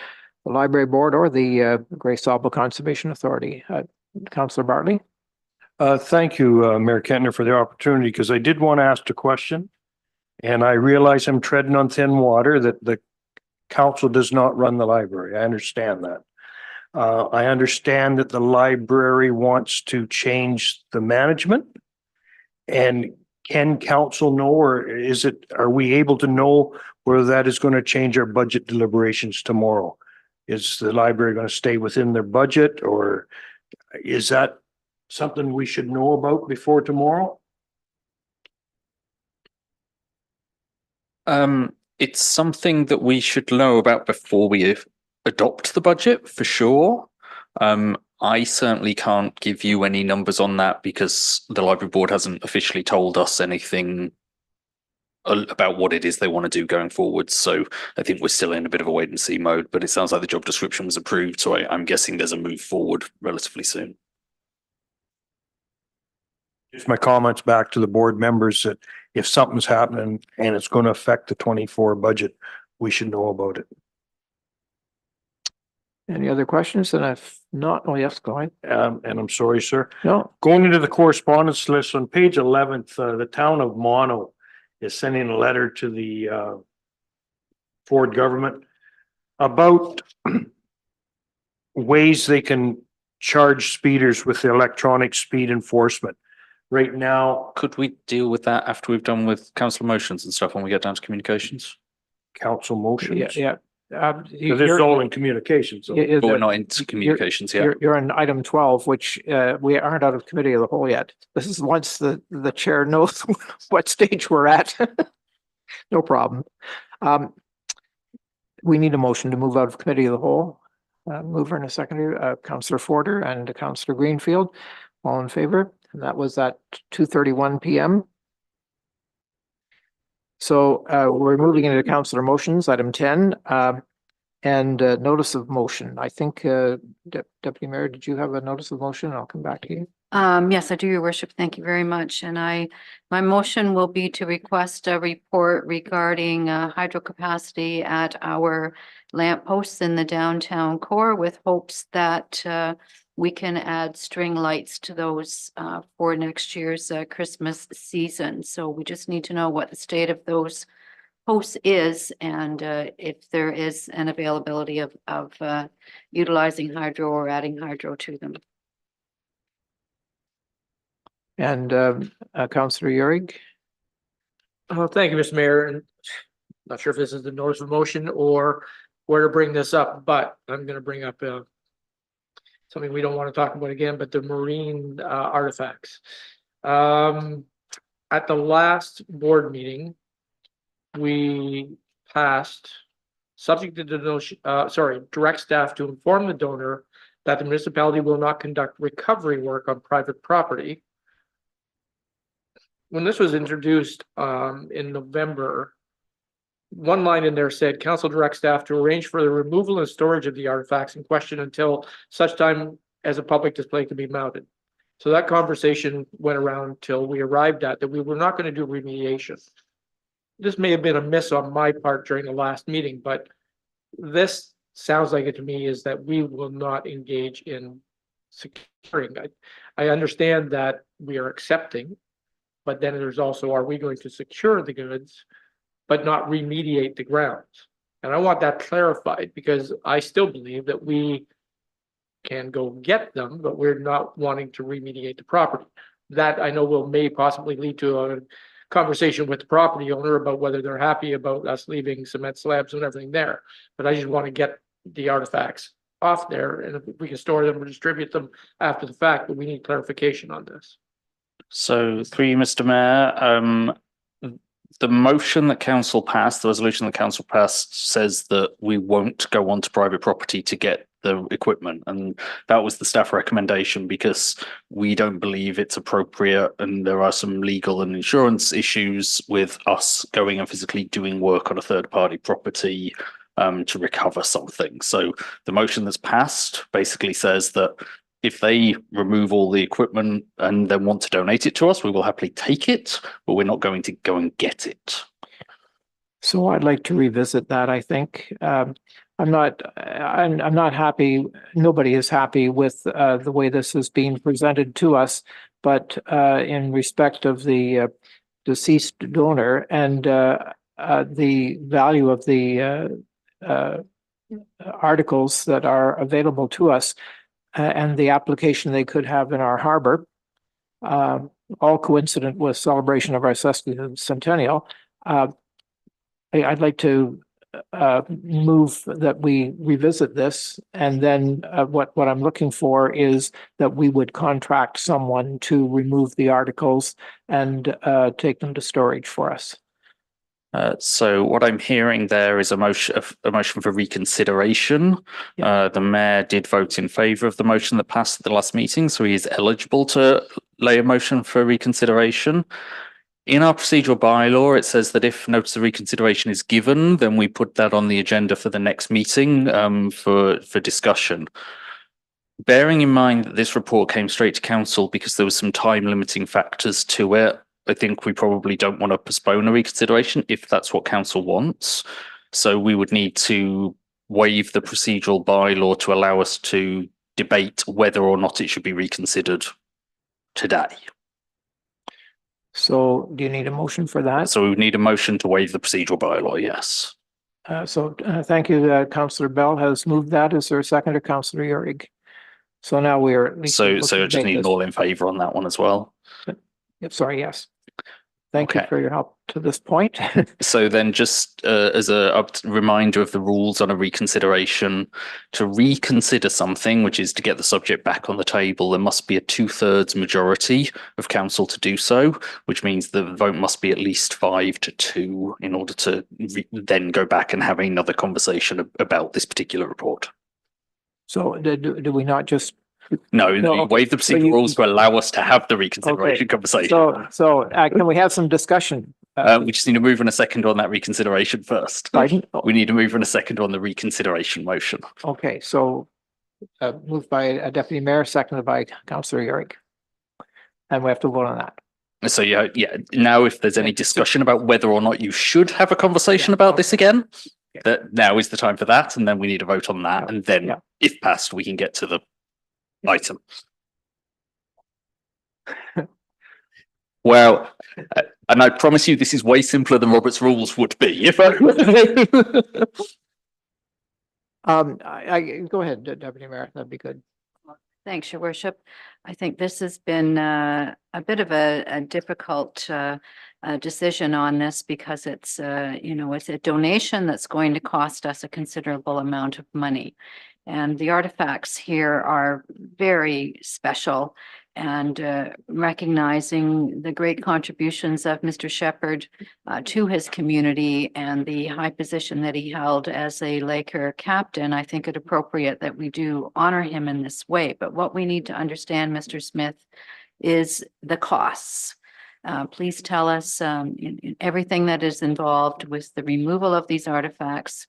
the Library Board or the Grace Sabo Conservation Authority. Councillor Bartley? Thank you, Mayor Kentner, for the opportunity, because I did want to ask a question. And I realize I'm treading on thin water, that the council does not run the library. I understand that. I understand that the library wants to change the management. And can council know, or are we able to know whether that is going to change our budget deliberations tomorrow? Is the library going to stay within their budget, or is that something we should know about before tomorrow? It's something that we should know about before we adopt the budget, for sure. I certainly can't give you any numbers on that because the library board hasn't officially told us anything about what it is they want to do going forward. So I think we're still in a bit of a wait and see mode, but it sounds like the job description was approved. So I'm guessing there's a move forward relatively soon. Just my comments back to the board members that if something's happening and it's going to affect the 24 budget, we should know about it. Any other questions? And if not, oh yes, go ahead. And I'm sorry, sir. No, Going into the correspondence list on page 11th, the town of Mono is sending a letter to the Ford government about ways they can charge speeders with the electronic speed enforcement. Right now, Could we deal with that after we've done with council motions and stuff when we get down to communications? council motions. yeah. Because it's all in communications. So. But we're not into communications yet. You're on item 12, which we aren't out of committee of the whole yet. This is once the chair knows what stage we're at. No problem. We need a motion to move out of committee of the whole. Mover and a seconder, Councillor Forder and Councillor Greenfield, all in favor. And that was at 2:31 p.m. So we're moving into councillor motions, item 10, and notice of motion. I think Deputy Mayor, did you have a notice of motion? I'll come back to you. Yes, I do, Your Worship. Thank you very much. And my motion will be to request a report regarding hydro capacity at our lamp posts in the downtown core, with hopes that we can add string lights to those for next year's Christmas season. So we just need to know what the state of those posts is, and if there is an availability of utilizing hydro or adding hydro to them. And Councillor Yurig? Thank you, Mr. Mayor, and not sure if this is the notice of motion or where to bring this up, but I'm gonna bring up something we don't want to talk about again, but the marine artifacts. At the last board meeting, we passed, subject to the notion, direct staff to inform the donor that the municipality will not conduct recovery work on private property. When this was introduced in November, one line in there said, council directs staff to arrange for the removal and storage of the artifacts in question until such time as a public display can be mounted. So that conversation went around till we arrived at that we were not going to do remediation. This may have been a miss on my part during the last meeting, but this sounds like it to me is that we will not engage in securing. I understand that we are accepting, but then there's also, are we going to secure the goods but not remediate the grounds? And I want that clarified, because I still believe that we can go get them, but we're not wanting to remediate the property. That I know may possibly lead to a conversation with the property owner about whether they're happy about us leaving cement slabs and everything there. But I just want to get the artifacts off there, and if we can store them or distribute them after the fact, but we need clarification on this. So through you, Mr. Mayor, the motion that council passed, the resolution that council passed, says that we won't go onto private property to get the equipment. And that was the staff recommendation because we don't believe it's appropriate. And there are some legal and insurance issues with us going and physically doing work on a third party property to recover something. So the motion that's passed basically says that if they remove all the equipment and then want to donate it to us, we will happily take it, but we're not going to go and get it. So I'd like to revisit that, I think. I'm not happy, nobody is happy with the way this is being presented to us, but in respect of the deceased donor and the value of the articles that are available to us and the application they could have in our harbor, all coincident with celebration of our sesquicentennial, I'd like to move that we revisit this, and then what I'm looking for is that we would contract someone to remove the articles and take them to storage for us. So what I'm hearing there is a motion for reconsideration. The mayor did vote in favour of the motion that passed at the last meeting, so he is eligible to lay a motion for reconsideration. In our procedural bylaw, it says that if notice of reconsideration is given, then we put that on the agenda for the next meeting for discussion. Bearing in mind that this report came straight to council because there was some time limiting factors to it, I think we probably don't want to postpone a reconsideration if that's what council wants. So we would need to waive the procedural bylaw to allow us to debate whether or not it should be reconsidered today. So do you need a motion for that? So we would need a motion to waive the procedural bylaw, yes. Thank you. Councillor Bell has moved that. Is there a second to Councillor Urick? So now we are. At least So looking I to just make need an this- all in favour on that one as well. Yep, sorry, yes. Thank you Okay. for your help to this point. So then just as a reminder of the rules on a reconsideration, to reconsider something, which is to get the subject back on the table, there must be a 2/3 majority of council to do so, which means the vote must be at least 5-2 in order to then go back and have another conversation about this particular report. So do we not just? No, No, you okay. waive the So procedural you- rules to allow us to have the reconsideration Okay. conversation. So can we have some discussion? We just need to move in a second on that reconsideration first. Pardon? We need to move in a second on the reconsideration motion. Okay, so moved by Deputy Mayor, seconded by Councillor Urick. And we have to vote on that. So yeah, now if there's any discussion about whether or not you should have a conversation about this again, that now is the time for that, and then we need to vote on that, and then if passed, we can get to the item. Well, and I promise you this is way simpler than Robert's rules would be. If I go ahead, Deputy Mayor, that'd be good. Thanks, Your Worship. I think this has been a bit of a difficult decision on this because it's it's a donation that's going to cost us a considerable amount of money. And the artifacts here are very special, and recognizing the great contributions of Mr. Shepherd to his community and the high position that he held as a Laker captain, I think it appropriate that we do honor him in this way. But what we need to understand, Mr. Smith, is the costs. Please tell us in everything that is involved with the removal of these artifacts,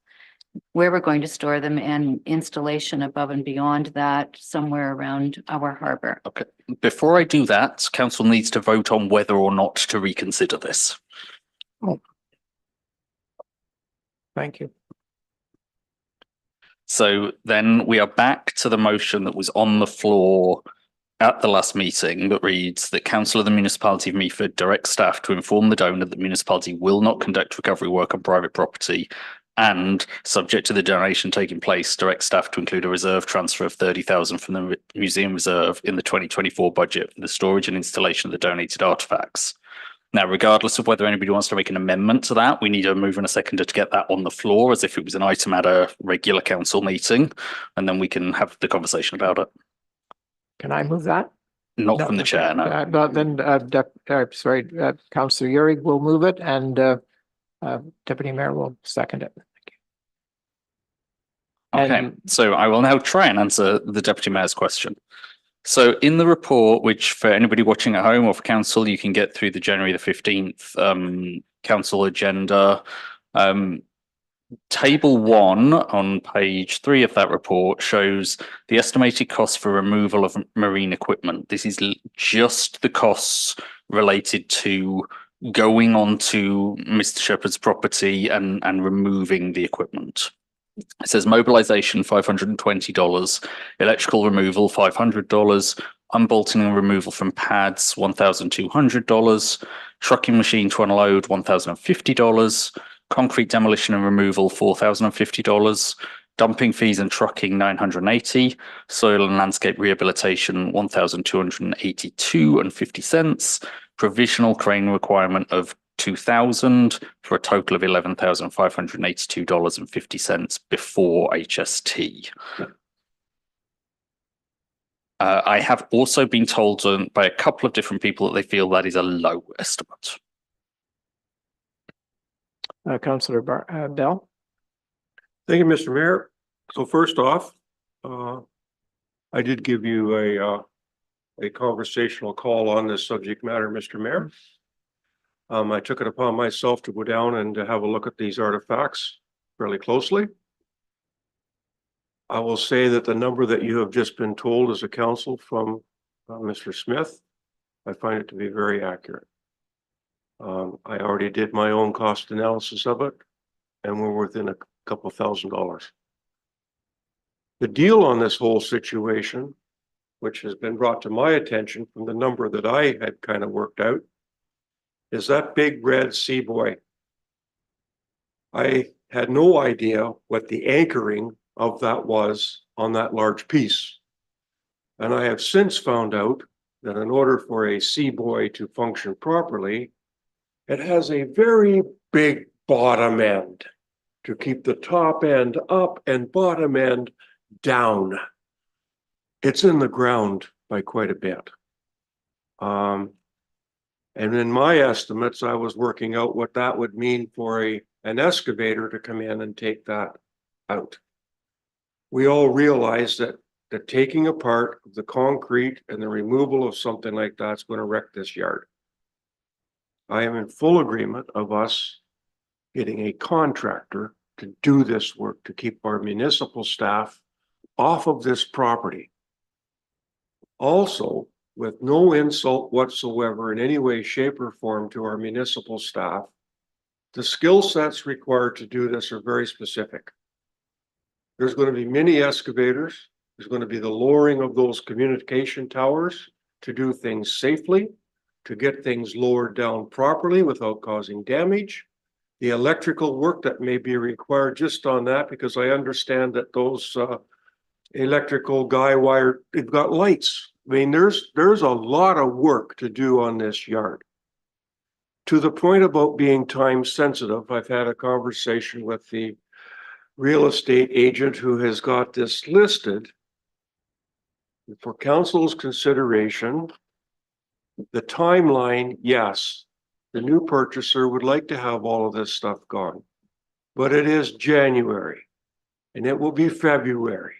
where we're going to store them, and installation above and beyond that somewhere around our harbor. Okay, before I do that, council needs to vote on whether or not to reconsider this. Oh. Thank you. So then we are back to the motion that was on the floor at the last meeting that reads that Council of the Municipality of Meaford directs staff to inform the donor that the municipality will not conduct recovery work on private property, and subject to the donation taking place, direct staff to include a reserve transfer of 30,000 from the museum reserve in the 2024 budget for the storage and installation of the donated artifacts. Now, regardless of whether anybody wants to make an amendment to that, we need to move in a second to get that on the floor as if it was an item at a regular council meeting, and then we can have the conversation about it. Can I move that? Not No, from the okay. chair, no. But then, Councillor Urick will move it, and Deputy Mayor will second it. Okay, And- so I will now try and answer the Deputy Mayor's question. So in the report, which for anybody watching at home or for council, you can get through the January the 15th council agenda. Table 1 on page 3 of that report shows the estimated cost for removal of marine equipment. This is just the costs related to going onto Mr. Shepherd's property and removing the equipment. It says mobilization $520, electrical removal $500, unbolting and removal from pads $1,200, trucking machine to unload $1,050, concrete demolition and removal $4,050, dumping fees and trucking $980, soil and landscape rehabilitation $1,282.50, provisional crane requirement of $2,000 for a total of $11,582.50 before HST. I have also been told by a couple of different people that they feel that is a low estimate. Councillor Bell. Thank you, Mr. Mayor. So first off, I did give you a conversational call on this subject matter, Mr. Mayor. I took it upon myself to go down and to have a look at these artifacts fairly closely. I will say that the number that you have just been told as a council from Mr. Smith, I find it to be very accurate. I already did my own cost analysis of it, and we're within a couple $1,000s. The deal on this whole situation, which has been brought to my attention from the number that I had kind of worked out, is that big red sea buoy. I had no idea what the anchoring of that was on that large piece. And I have since found out that in order for a sea buoy to function properly, it has a very big bottom end to keep the top end up and bottom end down. It's in the ground by quite a bit. And in my estimates, I was working out what that would mean for an excavator to come in and take that out. We all realize that the taking apart of the concrete and the removal of something like that is going to wreck this yard. I am in full agreement of us getting a contractor to do this work to keep our municipal staff off of this property. Also, with no insult whatsoever in any way, shape, or form to our municipal staff, the skill sets required to do this are very specific. There's going to be many excavators. There's going to be the lowering of those communication towers to do things safely, to get things lowered down properly without causing damage. The electrical work that may be required just on that, because I understand that those electrical guy wire, they've got lights. I mean, there's a lot of work to do on this yard. To the point about being time sensitive, I've had a conversation with the real estate agent who has got this listed. For council's consideration, the timeline, yes, the new purchaser would like to have all of this stuff gone, but it is January and it will be February,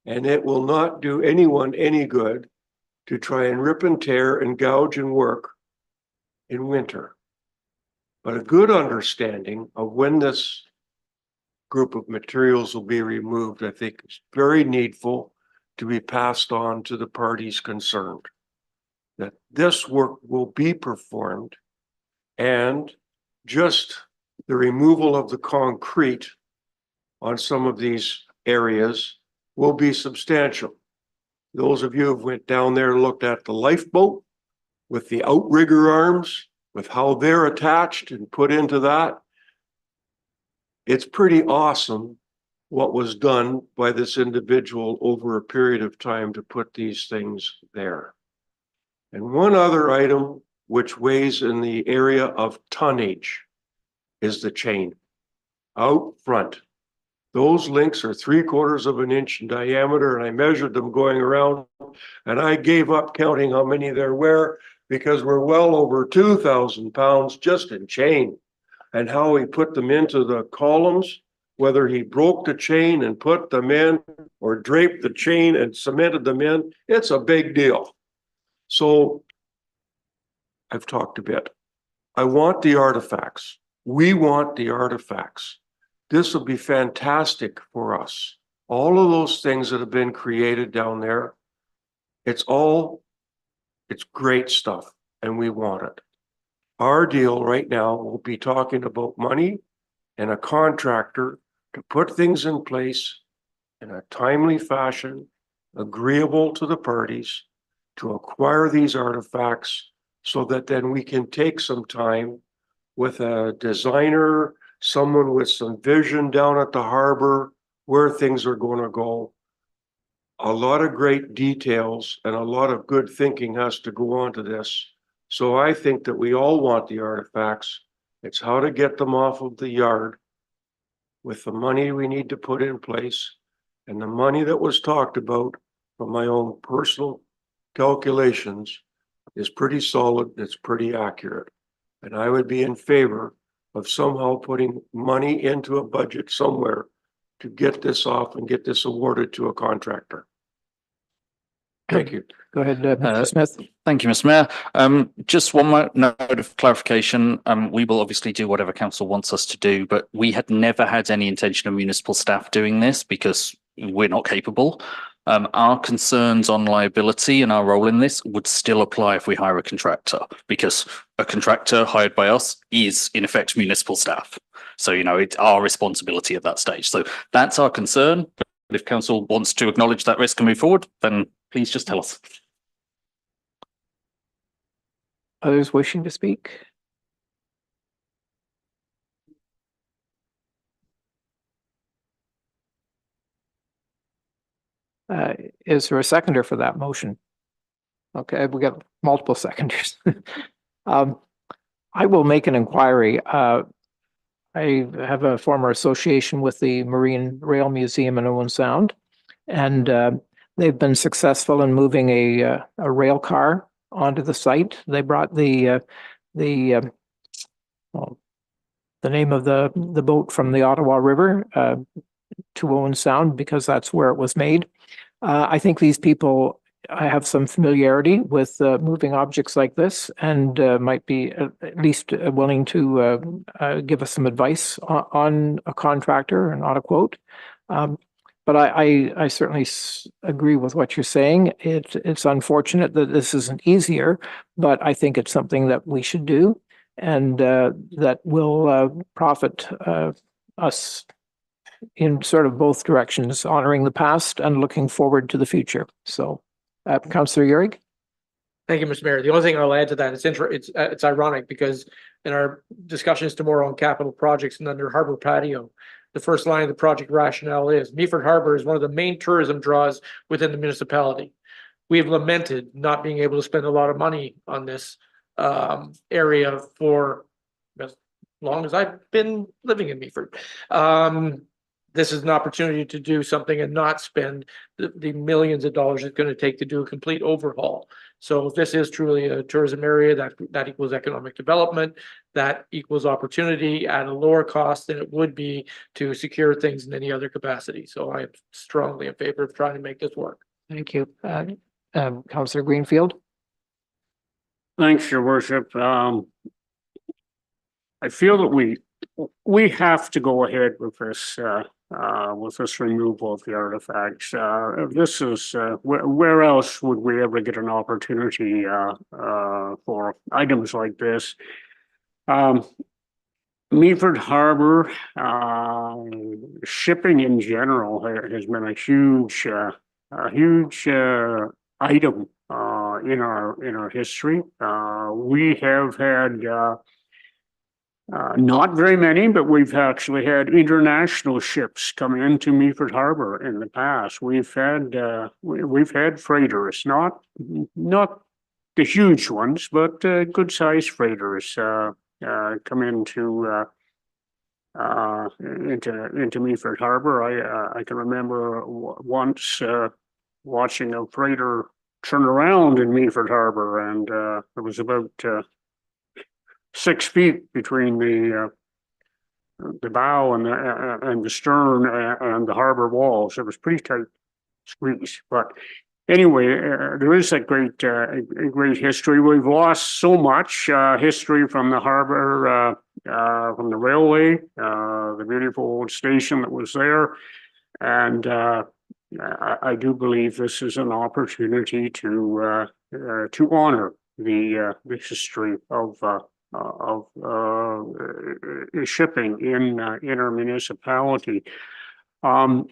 and it will not do anyone any good to try and rip and tear and gouge and work in winter. But a good understanding of when this group of materials will be removed, I think, is very needful to be passed on to the parties concerned. That this work will be performed, and just the removal of the concrete on some of these areas will be substantial. Those of you who went down there and looked at the lifeboat with the outrigger arms, with how they're attached and put into that, it's pretty awesome what was done by this individual over a period of time to put these things there. And one other item which weighs in the area of tonnage is the chain out front. Those links are 3/4 of an inch in diameter, and I measured them going around, and I gave up counting how many there were because we're well over 2,000 pounds just in chain. And how we put them into the columns whether he broke the chain and put them in or draped the chain and cemented them in, it's a big deal. So I've talked a bit. I want the artifacts. We want the artifacts. This will be fantastic for us. All of those things that have been created down there, it's great stuff and we want it. Our deal right now will be talking about money and a contractor to put things in place in a timely fashion, agreeable to the parties, to acquire these artifacts so that then we can take some time with a designer, someone with some vision down at the harbor, where things are going to go. A lot of great details and a lot of good thinking has to go onto this. So I think that we all want the artifacts. It's how to get them off of the yard with the money we need to put in place and the money that was talked about from my own personal calculations is pretty solid. It's pretty accurate. And I would be in favor of somehow putting money into a budget somewhere to get this off and get this awarded to a contractor. Thank you. Go ahead, Mr. Smith. Thank you, Mr. Mayor. Just one more note of clarification. We will obviously do whatever council wants us to do, but we had never had any intention of municipal staff doing this because we're not capable. Our concerns on liability and our role in this would still apply if we hire a contractor, because a contractor hired by us is in effect municipal staff. So, you know, it's our responsibility at that stage. So that's our concern. But if council wants to acknowledge that risk and move forward, then please just tell us. Others wishing to speak? Is there a seconder for that motion? Okay, we got multiple seconders. I will make an inquiry. I have a former association with the Marine Rail Museum in Owen Sound, and they've been successful in moving a rail car onto the site. They brought the name of the boat from the Ottawa River to Owen Sound because that's where it was made. I think these people have some familiarity with moving objects like this and might be at least willing to give us some advice on a contractor and not a quote. But I certainly agree with what you're saying. It's unfortunate that this isn't easier, but I think it's something that we should do and that will profit us in sort of both directions, honoring the past and looking forward to the future. So, Councillor Yurick. Thank you, Mr. Mayor. The only thing I'll add to that, it's ironic because in our discussions tomorrow on capital projects and under Harbor Patio, the first line of the project rationale is Meaford Harbor is one of the main tourism draws within the municipality. We have lamented not being able to spend a lot of money on this area for as long as I've been living in Meaford. This is an opportunity to do something and not spend the millions of dollars it's going to take to do a complete overhaul. So if this is truly a tourism area that equals economic development, that equals opportunity at a lower cost than it would be to secure things in any other capacity. So I am strongly in favor of trying to make this work. Thank you. Councillor Greenfield. Thanks, Your Worship. I feel that we have to go ahead with this removal of the artifacts. This is where else would we ever get an opportunity for items like this? Meaford Harbor, shipping in general has been a huge item in our history. We have had not very many, but we've actually had international ships come into Meaford Harbor in the past. We've had freighters, not the huge ones, but good sized freighters come into Meaford Harbor. I can remember once watching a freighter turn around in Meaford Harbor, and it was about 6 feet between the the bow and the stern and the harbor walls. It was pretty tight squeeze, but anyway, there is a great history. We've lost so much history from the harbor, from the railway, the beautiful old station that was there. And I do believe this is an opportunity to honor the history of shipping in our municipality. I'm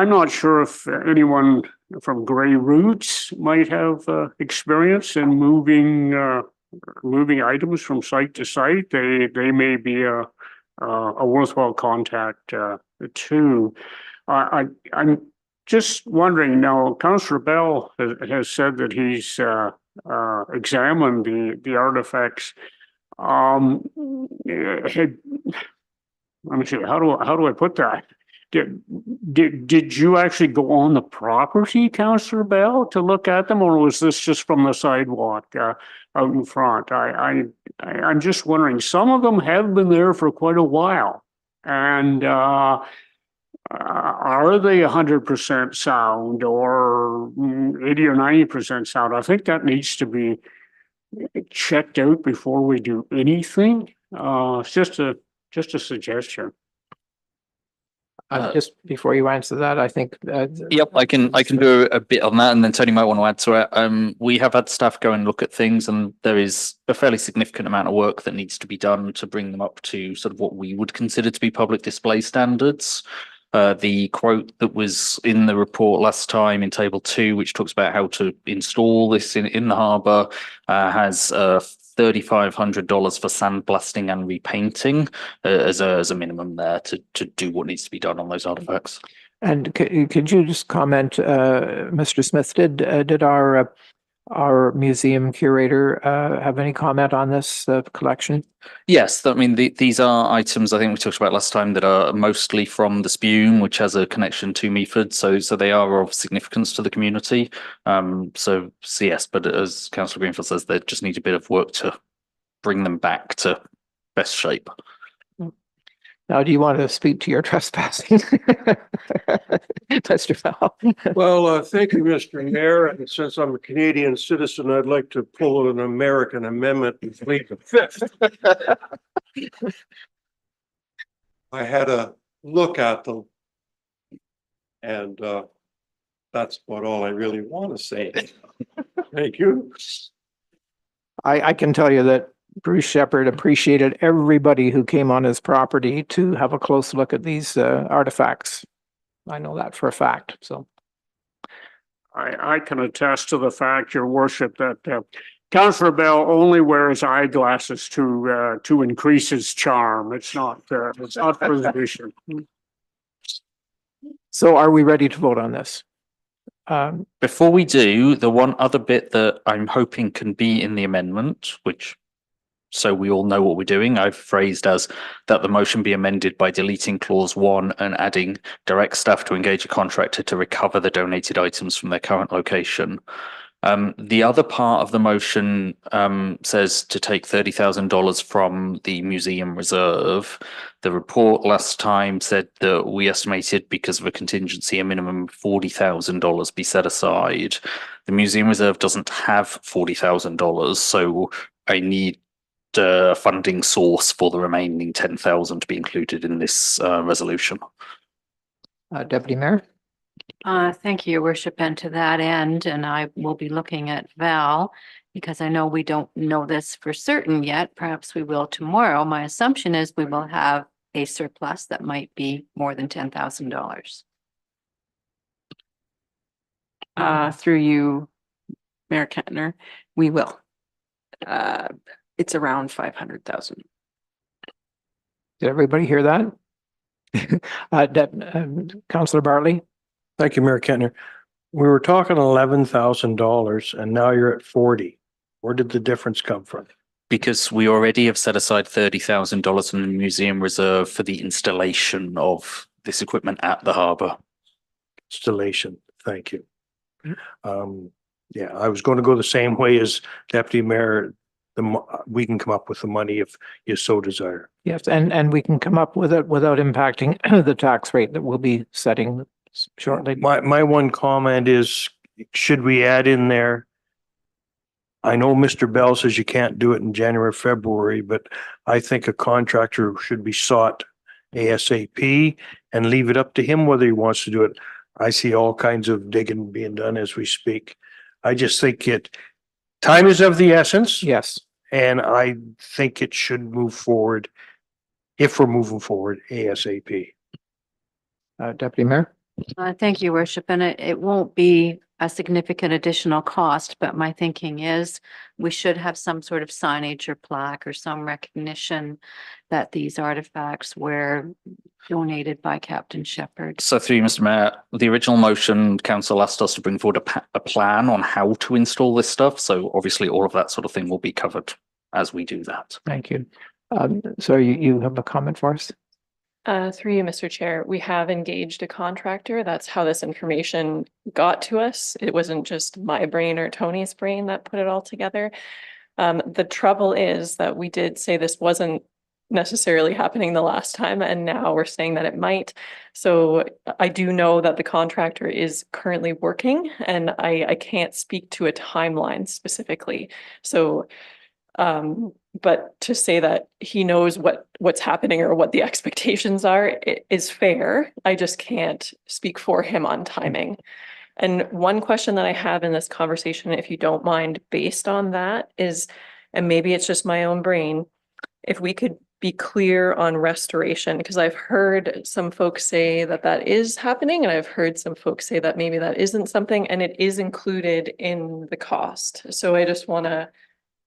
not sure if anyone from Grey Roots might have experience in moving items from site to site. They may be a worthwhile contact too. I'm just wondering now, Councillor Bell has said that he's examined the artifacts. Let me see, how do I put that? Did you actually go on the property, Councillor Bell, to look at them, or was this just from the sidewalk out in front? I'm just wondering. Some of them have been there for quite a while, and are they 100% sound or 80 or 90% sound? I think that needs to be checked out before we do anything. It's just a suggestion. Just before you answer that, I think. Yep, I can do a bit on that, and then Tony might want to add to it. We have had staff go and look at things, and there is a fairly significant amount of work that needs to be done to bring them up to sort of what we would consider to be public display standards. The quote that was in the report last time in table 2, which talks about how to install this in the harbour, has $3,500 for sandblasting and repainting as a minimum there to do what needs to be done on those artifacts. And could you just comment, Mr. Smith, did our museum curator have any comment on this collection? Yes, I mean, these are items I think we talked about last time that are mostly from the Spume, which has a connection to Meaford, so they are of significance to the community. So yes, but as Councillor Greenfield says, they just need a bit of work to bring them back to best shape. Now, do you want to speak to your trespassing? Mr. Bell? Well, thank you, Mr. Mayor. And since I'm a Canadian citizen, I'd like to pull an American amendment and plead the fifth. I had a look at them. And that's about all I really want to say. Thank you. I can tell you that Bruce Shepherd appreciated everybody who came on his property to have a close look at these artifacts. I know that for a fact, so. I can attest to the fact, Your Worship, that Councillor Bell only wears eyeglasses to increase his charm. It's not for the mission. So are we ready to vote on this? Before we do, the one other bit that I'm hoping can be in the amendment, which so we all know what we're doing, I've phrased as that the motion be amended by deleting clause 1 and adding direct staff to engage a contractor to recover the donated items from their current location. The other part of the motion says to take $30,000 from the museum reserve. The report last time said that we estimated because of a contingency a minimum of $40,000 be set aside. The museum reserve doesn't have $40,000, so I need a funding source for the remaining 10,000 to be included in this resolution. Deputy Mayor? Thank you, Your Worship, and to that end, and I will be looking at Val, because I know we don't know this for certain yet. Perhaps we will tomorrow. My assumption is we will have a surplus that might be more than $10,000. Through you, Mayor Kentner, we will. It's around 500,000. Did everybody hear that? Councillor Bartley? Thank you, Mayor Kentner. We were talking $11,000 and now you're at 40. Where did the difference come from? Because we already have set aside $30,000 from the museum reserve for the installation of this equipment at the harbour. Installation. Thank you. Yeah, I was going to go the same way as Deputy Mayor we can come up with the money if you so desire. Yes, and we can come up with it without impacting the tax rate that we'll be setting shortly. My one comment is, should we add in there? I know Mr. Bell says you can't do it in January, February, but I think a contractor should be sought ASAP and leave it up to him whether he wants to do it. I see all kinds of digging being done as we speak. I just think time is of the essence. Yes, And I think it should move forward, if we're moving forward ASAP. Deputy Mayor? Thank you, Worship, and it won't be a significant additional cost, but my thinking is we should have some sort of signage or plaque or some recognition that these artifacts were donated by Captain Shepherd. So through you, Mr. Mayor, the original motion, council asked us to bring forward a plan on how to install this stuff. So obviously all of that sort of thing will be covered as we do that. Thank you. So you have a comment for us? Through you, Mr. Chair, we have engaged a contractor. That's how this information got to us. It wasn't just my brain or Tony's brain that put it all together. The trouble is that we did say this wasn't necessarily happening the last time, and now we're saying that it might. So I do know that the contractor is currently working, and I can't speak to a timeline specifically. So but to say that he knows what's happening or what the expectations are is fair. I just can't speak for him on timing. And one question that I have in this conversation, if you don't mind, based on that is, and maybe it's just my own brain, if we could be clear on restoration, because I've heard some folks say that that is happening, and I've heard some folks say that maybe that isn't something, and it is included in the cost. So I just want to,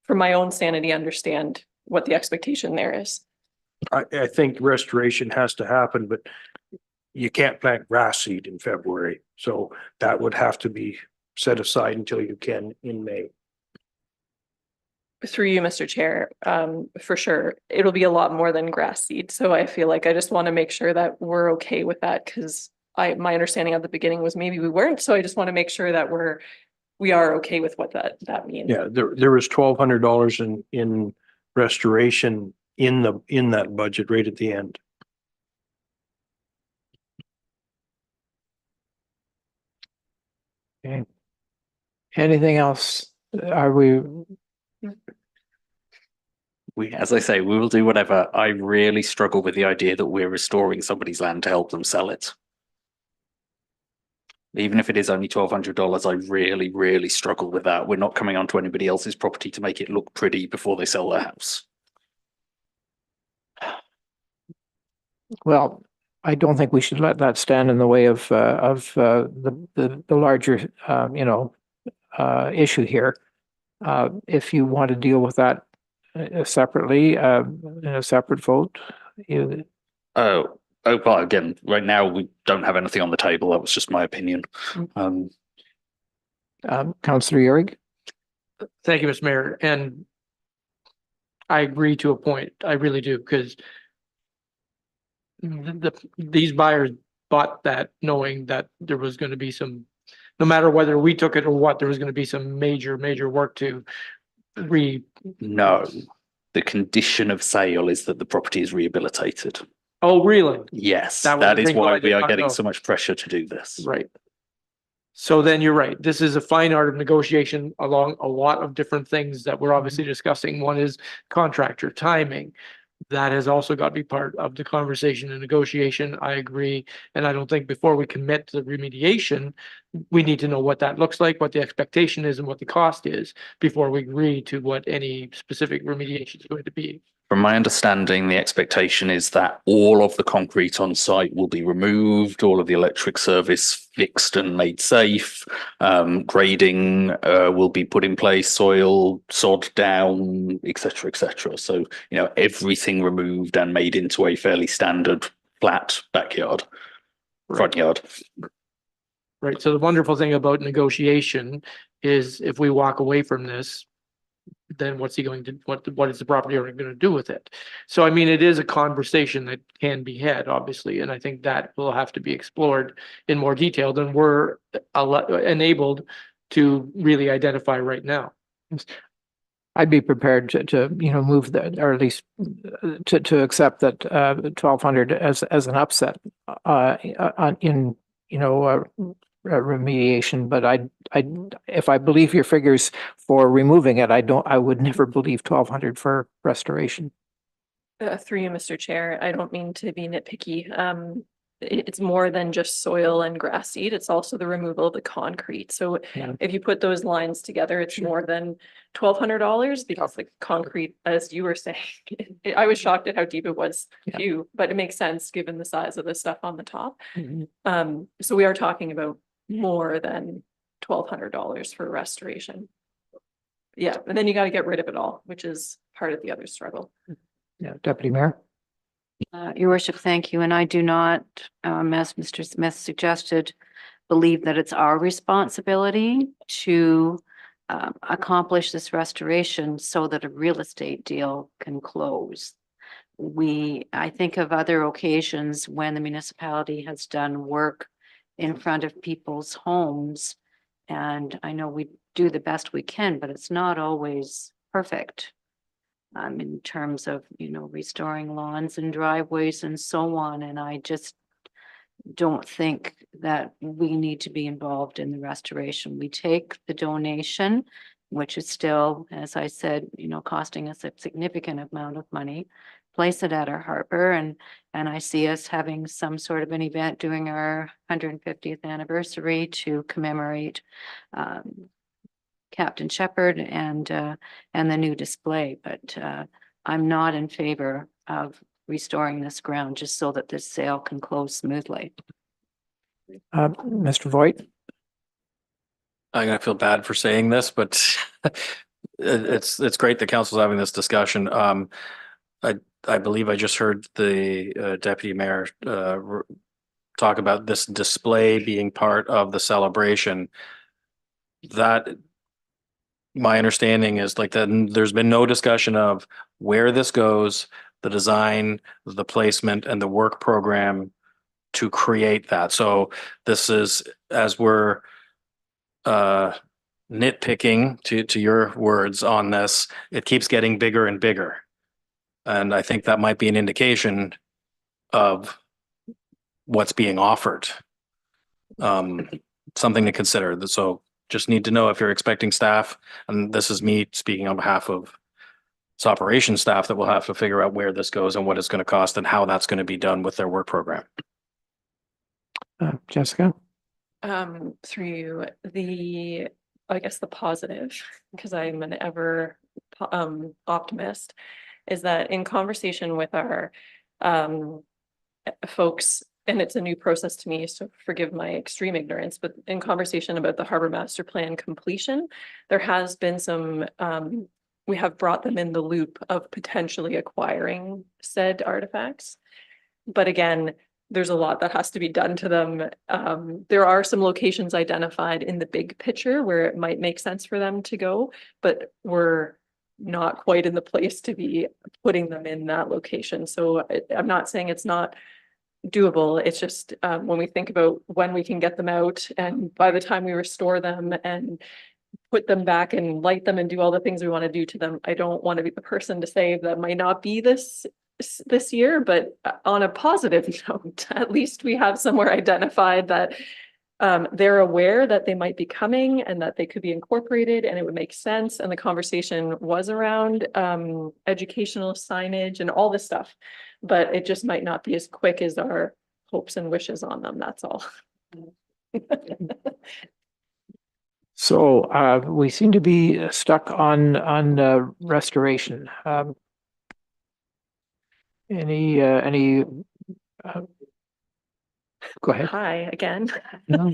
for my own sanity, understand what the expectation there is. I think restoration has to happen, but you can't plant grass seed in February. So that would have to be set aside until you can in May. Through you, Mr. Chair, for sure, it'll be a lot more than grass seed. So I feel like I just want to make sure that we're okay with that, because my understanding at the beginning was maybe we weren't. So I just want to make sure that we are okay with what that means. Yeah, there was $1,200 in restoration in that budget right at the end. Okay. Anything else? Are we? As I say, we will do whatever. I really struggle with the idea that we're restoring somebody's land to help them sell it. Even if it is only $1,200, I really, really struggle with that. We're not coming onto anybody else's property to make it look pretty before they sell their house. Well, I don't think we should let that stand in the way of the larger, issue here. If you want to deal with that separately, in a separate vote, Oh, but again, right now we don't have anything on the table. That was just my opinion. Councillor Yurick? Thank you, Mr. Mayor. And I agree to a point. I really do, because these buyers bought that knowing that there was going to be some, no matter whether we took it or what, there was going to be some major work to No, the condition of sale is that the property is rehabilitated. Oh, really? Yes, That was that the is thing that I why did we are not getting know. so much pressure to do this. Right. So then you're right. This is a fine art of negotiation along a lot of different things that we're obviously discussing. One is contractor timing. That has also got to be part of the conversation and negotiation. I agree. And I don't think before we commit to the remediation, we need to know what that looks like, what the expectation is and what the cost is before we agree to what any specific remediation is going to be. From my understanding, the expectation is that all of the concrete on site will be removed, all of the electric service fixed and made safe, grading will be put in place, soil, sod down, etc., etc. So, everything removed and made into a fairly standard flat backyard, front yard. Right. So the wonderful thing about negotiation is if we walk away from this, then what's he going to, what is the property owner going to do with it? So, I mean, it is a conversation that can be had, obviously, and I think that will have to be explored in more detail than we're enabled to really identify right now. I'd be prepared to, move that, or at least to accept that, 1,200 as an upset, in, remediation, but if I believe your figures for removing it, I would never believe 1,200 for restoration. Through you, Mr. Chair, I don't mean to be nitpicky. It's more than just soil and grass seed. It's also the removal of the concrete. So Yeah. if you put those lines together, it's more than $1,200 because the concrete, as you were saying, I was shocked at how deep it was Yeah. too, but it makes sense given the size of the stuff on the top. Mhm. So we are talking about more than $1,200 for restoration. Yeah, and then you got to get rid of it all, which is part of the other struggle. Yeah, Deputy Mayor. Your worship, thank you. And I do not, as Mr. Smith suggested, believe that it's our responsibility to accomplish this restoration so that a real estate deal can close. I think of other occasions when the municipality has done work in front of people's homes. And I know we do the best we can, but it's not always perfect. In terms of, restoring lawns and driveways and so on. And I just don't think that we need to be involved in the restoration. We take the donation, which is still, as I said, costing us a significant amount of money, place it at our harbor, and I see us having some sort of an event during our 150th anniversary to commemorate Captain Shepherd and the new display, but I'm not in favor of restoring this ground just so that this sale can close smoothly. Mr. Voigt. I'm gonna feel bad for saying this, but it's great that council's having this discussion. I believe I just heard the deputy mayor talk about this display being part of the celebration. That my understanding is like that there's been no discussion of where this goes, the design, the placement, and the work program to create that. So this is, as we're nitpicking to your words on this, it keeps getting bigger and bigger. And I think that might be an indication of what's being offered. Something to consider. So just need to know if you're expecting staff, and this is me speaking on behalf of its operations staff, that will have to figure out where this goes and what it's going to cost and how that's going to be done with their work program. Jessica. Through you, I guess the positive, because I'm an ever optimist, is that in conversation with our folks, and it's a new process to me, so forgive my extreme ignorance, but in conversation about the Harbor Master Plan completion, there has been some, we have brought them in the loop of potentially acquiring said artifacts. But again, there's a lot that has to be done to them. There are some locations identified in the big picture where it might make sense for them to go, but we're not quite in the place to be putting them in that location. So I'm not saying it's not doable. It's just when we think about when we can get them out, and by the time we restore them and put them back and light them and do all the things we want to do to them, I don't want to be the person to say that might not be this year, but on a positive note, at least we have somewhere identified that they're aware that they might be coming and that they could be incorporated and it would make sense. And the conversation was around educational signage and all this stuff, but it just might not be as quick as our hopes and wishes on them. That's all. So we seem to be stuck on restoration. Any go ahead. Hi again. No.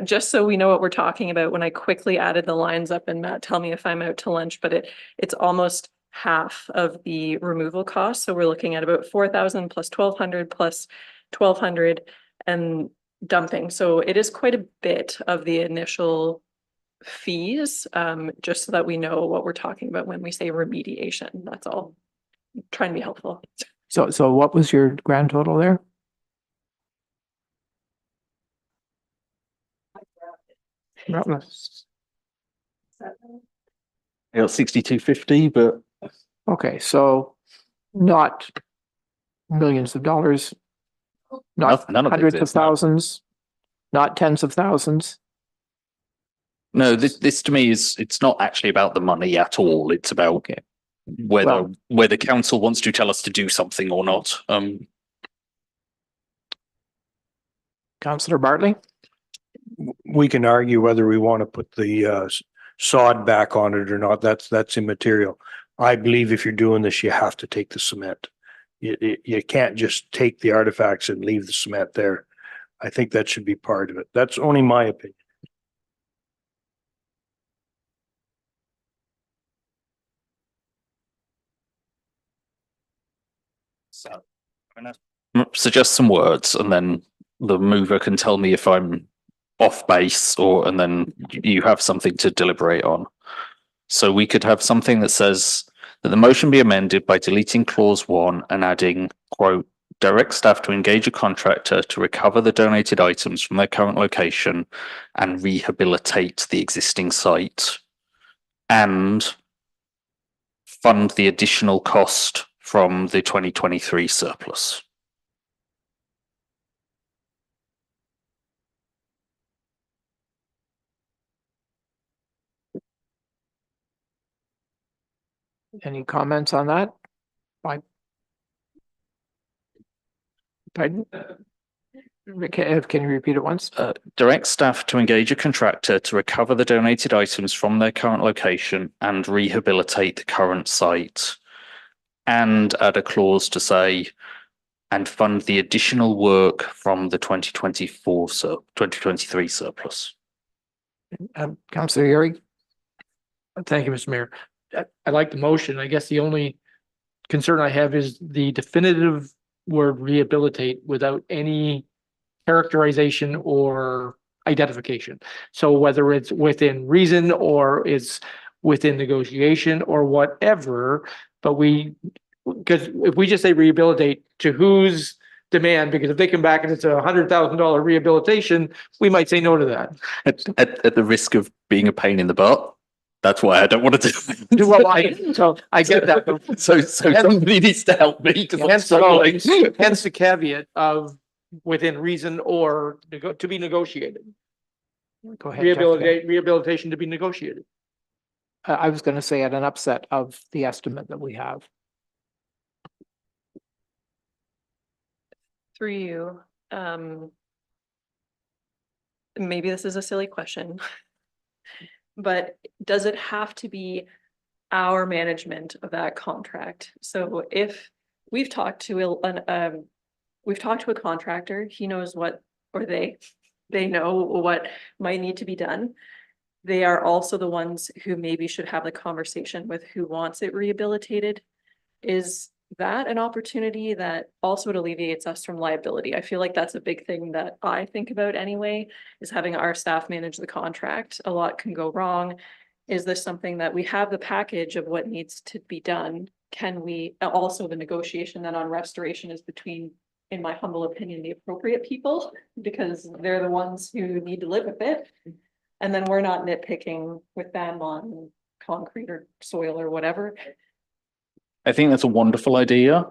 Just so we know what we're talking about, when I quickly added the lines up, and Matt, tell me if I'm out to lunch, but it's almost half of the removal cost. So we're looking at about 4,000 plus 1,200 plus 1,200 and dumping. So it is quite a bit of the initial fees, just so that we know what we're talking about when we say remediation. That's all. I'm trying to be helpful. So what was your grand total there? I got 6250, but Okay, so not millions of dollars, not none of it hundreds of is, no. thousands, not tens of thousands. No, this to me is, it's not actually about the money at all. It's about Well- whether council wants to tell us to do something or not. Councillor Bartley? We can argue whether we want to put the sod back on it or not. That's immaterial. I believe if you're doing this, you have to take the cement. You can't just take the artifacts and leave the cement there. I think that should be part of it. That's only my opinion. So I'm gonna suggest some words, and then the mover can tell me if I'm off base, and then you have something to deliberate on. So we could have something that says that the motion be amended by deleting clause 1 and adding, quote, direct staff to engage a contractor to recover the donated items from their current location and rehabilitate the existing site, and fund the additional cost from the 2023 surplus. Any comments on that? Fine. Pardon? Can you repeat it once? Direct staff to engage a contractor to recover the donated items from their current location and rehabilitate the current site. And add a clause to say, and fund the additional work from the 2023 surplus. Councillor Yuri? Thank you, Mr. Mayor. I like the motion. I guess the only concern I have is the definitive word rehabilitate without any characterization or identification. So whether it's within reason or it's within negotiation or whatever, but because if we just say rehabilitate, to whose demand? Because if they come back and it's $100,000 rehabilitation, we might say no to that. At the risk of being a pain in the butt, that's why I don't want to do it. Well, I get that. So somebody needs to help me because I'm Hence struggling. Hence the caveat of within reason or to be negotiated. Go ahead. Jeff. Rehabilitation to be negotiated. I was going to say at an upset of the estimate that we have. Through you, maybe this is a silly question, but does it have to be our management of that contract? So if we've talked to a contractor, he knows what, or they know what might need to be done. They are also the ones who maybe should have the conversation with who wants it rehabilitated. Is that an opportunity that also alleviates us from liability? I feel like that's a big thing that I think about anyway, is having our staff manage the contract. A lot can go wrong. Is this something that we have the package of what needs to be done? Can we, also the negotiation then on restoration is between, in my humble opinion, the appropriate people, because they're the ones who need to live with it. And then we're not nitpicking with them on concrete or soil or whatever. I think that's a wonderful idea.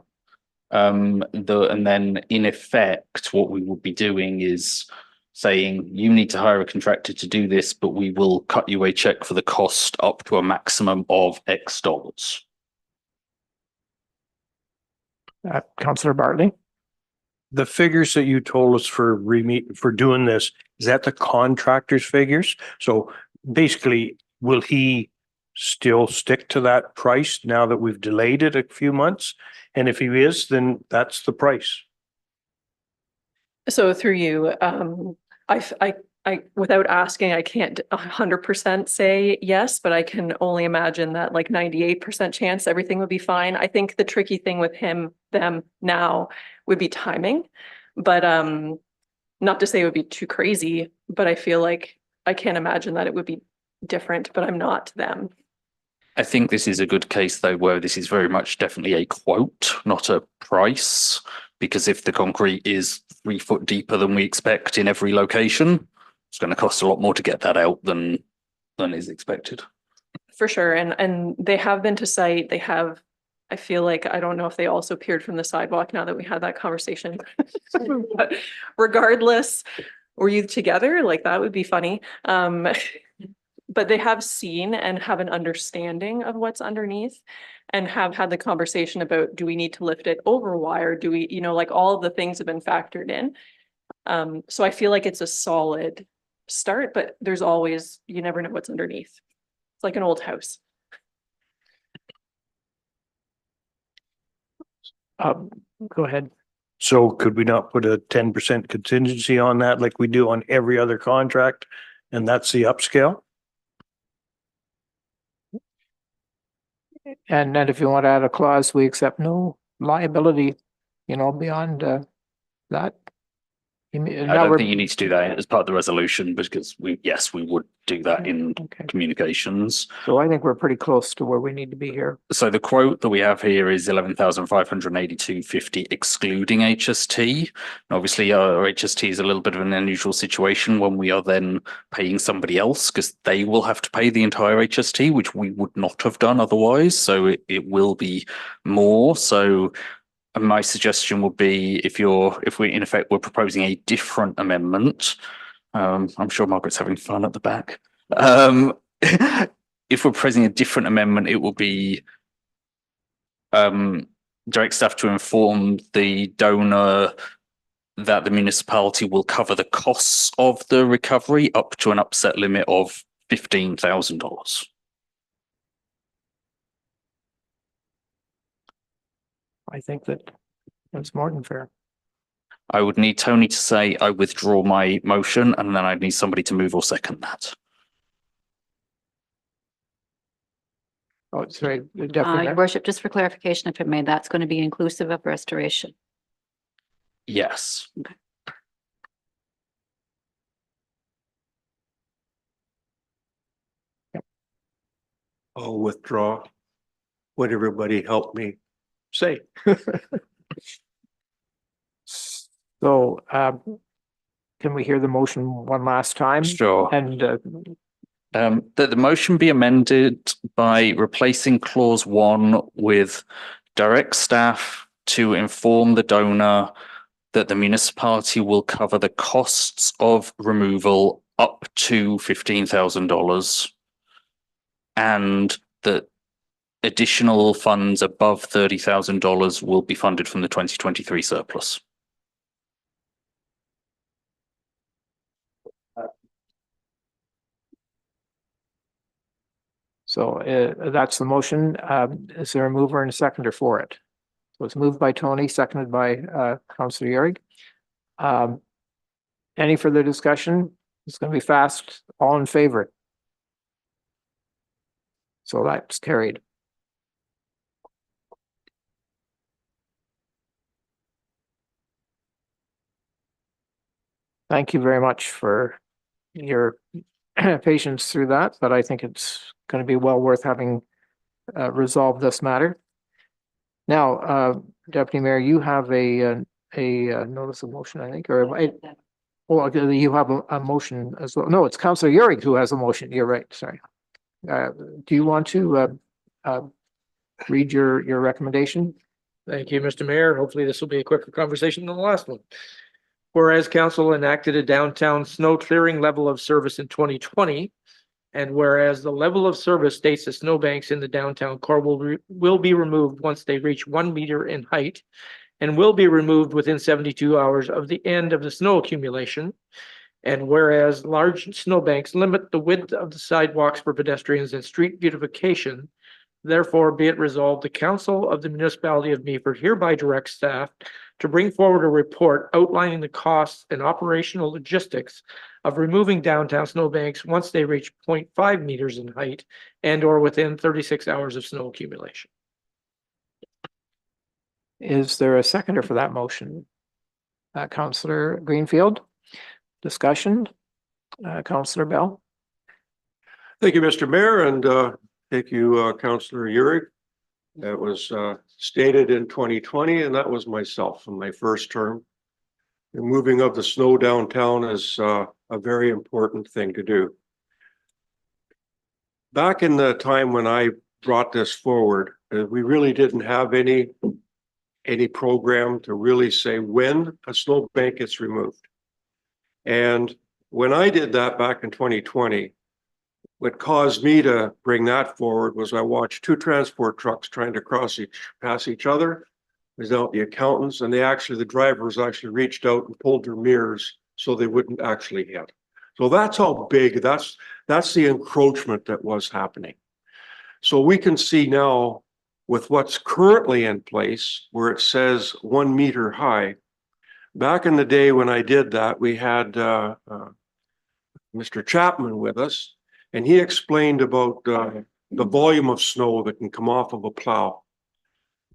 And then in effect, what we would be doing is saying, you need to hire a contractor to do this, but we will cut you a check for the cost up to a maximum of X dollars. Councillor Bartley? The figures that you told us for doing this, is that the contractor's figures? So basically, will he still stick to that price now that we've delayed it a few months? And if he is, then that's the price. So through you, I, without asking, I can't 100% say yes, but I can only imagine that like 98% chance everything would be fine. I think the tricky thing with them now would be timing, but not to say it would be too crazy, but I feel like I can't imagine that it would be different, but I'm not them. I think this is a good case though, where this is very much definitely a quote, not a price, because if the concrete is 3 foot deeper than we expect in every location, it's going to cost a lot more to get that out than is expected. For sure. And they have been to site. They have, I feel like, I don't know if they also peered from the sidewalk now that we had that conversation. But regardless, were you together? Like, that would be funny. But they have seen and have an understanding of what's underneath and have had the conversation about, do we need to lift it over wire? Do we, like all of the things have been factored in. So I feel like it's a solid start, but there's always, you never know what's underneath. It's like an old house. Go ahead. So could we not put a 10% contingency on that like we do on every other contract? And that's the upscale? And then if you want to add a clause, we accept no liability, beyond that. I don't think you need to do that as part of the resolution because we would do that in Okay. communications. So I think we're pretty close to where we need to be here. So the quote that we have here is 11,582.50 excluding HST. And obviously our HST is a little bit of an unusual situation when we are then paying somebody else because they will have to pay the entire HST, which we would not have done otherwise. So it will be more. So my suggestion would be if we in effect we're proposing a different amendment. I'm sure Margaret's having fun at the back. If we're proposing a different amendment, it will be direct staff to inform the donor that the municipality will cover the costs of the recovery up to an upset limit of $15,000. I think that's more than fair. I would need Tony to say, I withdraw my motion, and then I'd need somebody to move or second that. Oh, sorry, Your Deputy worship, just for clarification, if it may, that's going to be inclusive of restoration. Yes. I'll withdraw. Would everybody help me say? So, can we hear the motion one last time? Sure. And That the motion be amended by replacing clause 1 with direct staff to inform the donor that the municipality will cover the costs of removal up to $15,000 and that additional funds above $30,000 will be funded from the 2023 surplus. so that's the motion. Is there a mover and a seconder for it? So it's moved by Tony, seconded by Councillor Yerig. Any further discussion? It's going to be fast. All in favor? So that's carried. Thank you very much for your patience through that, but I think it's going to be well worth having resolved this matter. Now, Deputy Mayor, you have a notice of motion, I think, or you have a motion as well. No, it's Councillor Yerig who has a motion. You're right. Sorry. Do you want to read your recommendation? Thank you, Mr. Mayor. Hopefully this will be a quicker conversation than the last one. Whereas council enacted a downtown snow clearing level of service in 2020, and whereas the level of service states the snowbanks in the downtown core will be removed once they reach 1 meter in height and will be removed within 72 hours of the end of the snow accumulation. And whereas large snowbanks limit the width of the sidewalks for pedestrians and street beautification, therefore be it resolved, the council of the municipality of Meaford hereby directs staff to bring forward a report outlining the costs and operational logistics of removing downtown snowbanks once they reach 0.5 meters in height and or within 36 hours of snow accumulation. Is there a seconder for that motion? Councillor Greenfield, discussion? Councillor Bell? Thank you, Mr. Mayor, and thank you, Councillor Yerig. That was stated in 2020, and that was myself in my first term. The moving of the snow downtown is a very important thing to do. back in the time when I brought this forward, we really didn't have any program to really say when a snowbank gets removed. And when I did that back in 2020, what caused me to bring that forward was I watched two transport trucks trying to pass each other without the accountants, and the drivers actually reached out and pulled their mirrors so they wouldn't actually hit. So that's how big, that's the encroachment that was happening. So we can see now with what's currently in place where it says 1 meter high. Back in the day when I did that, we had Mr. Chapman with us, and he explained about the volume of snow that can come off of a plow.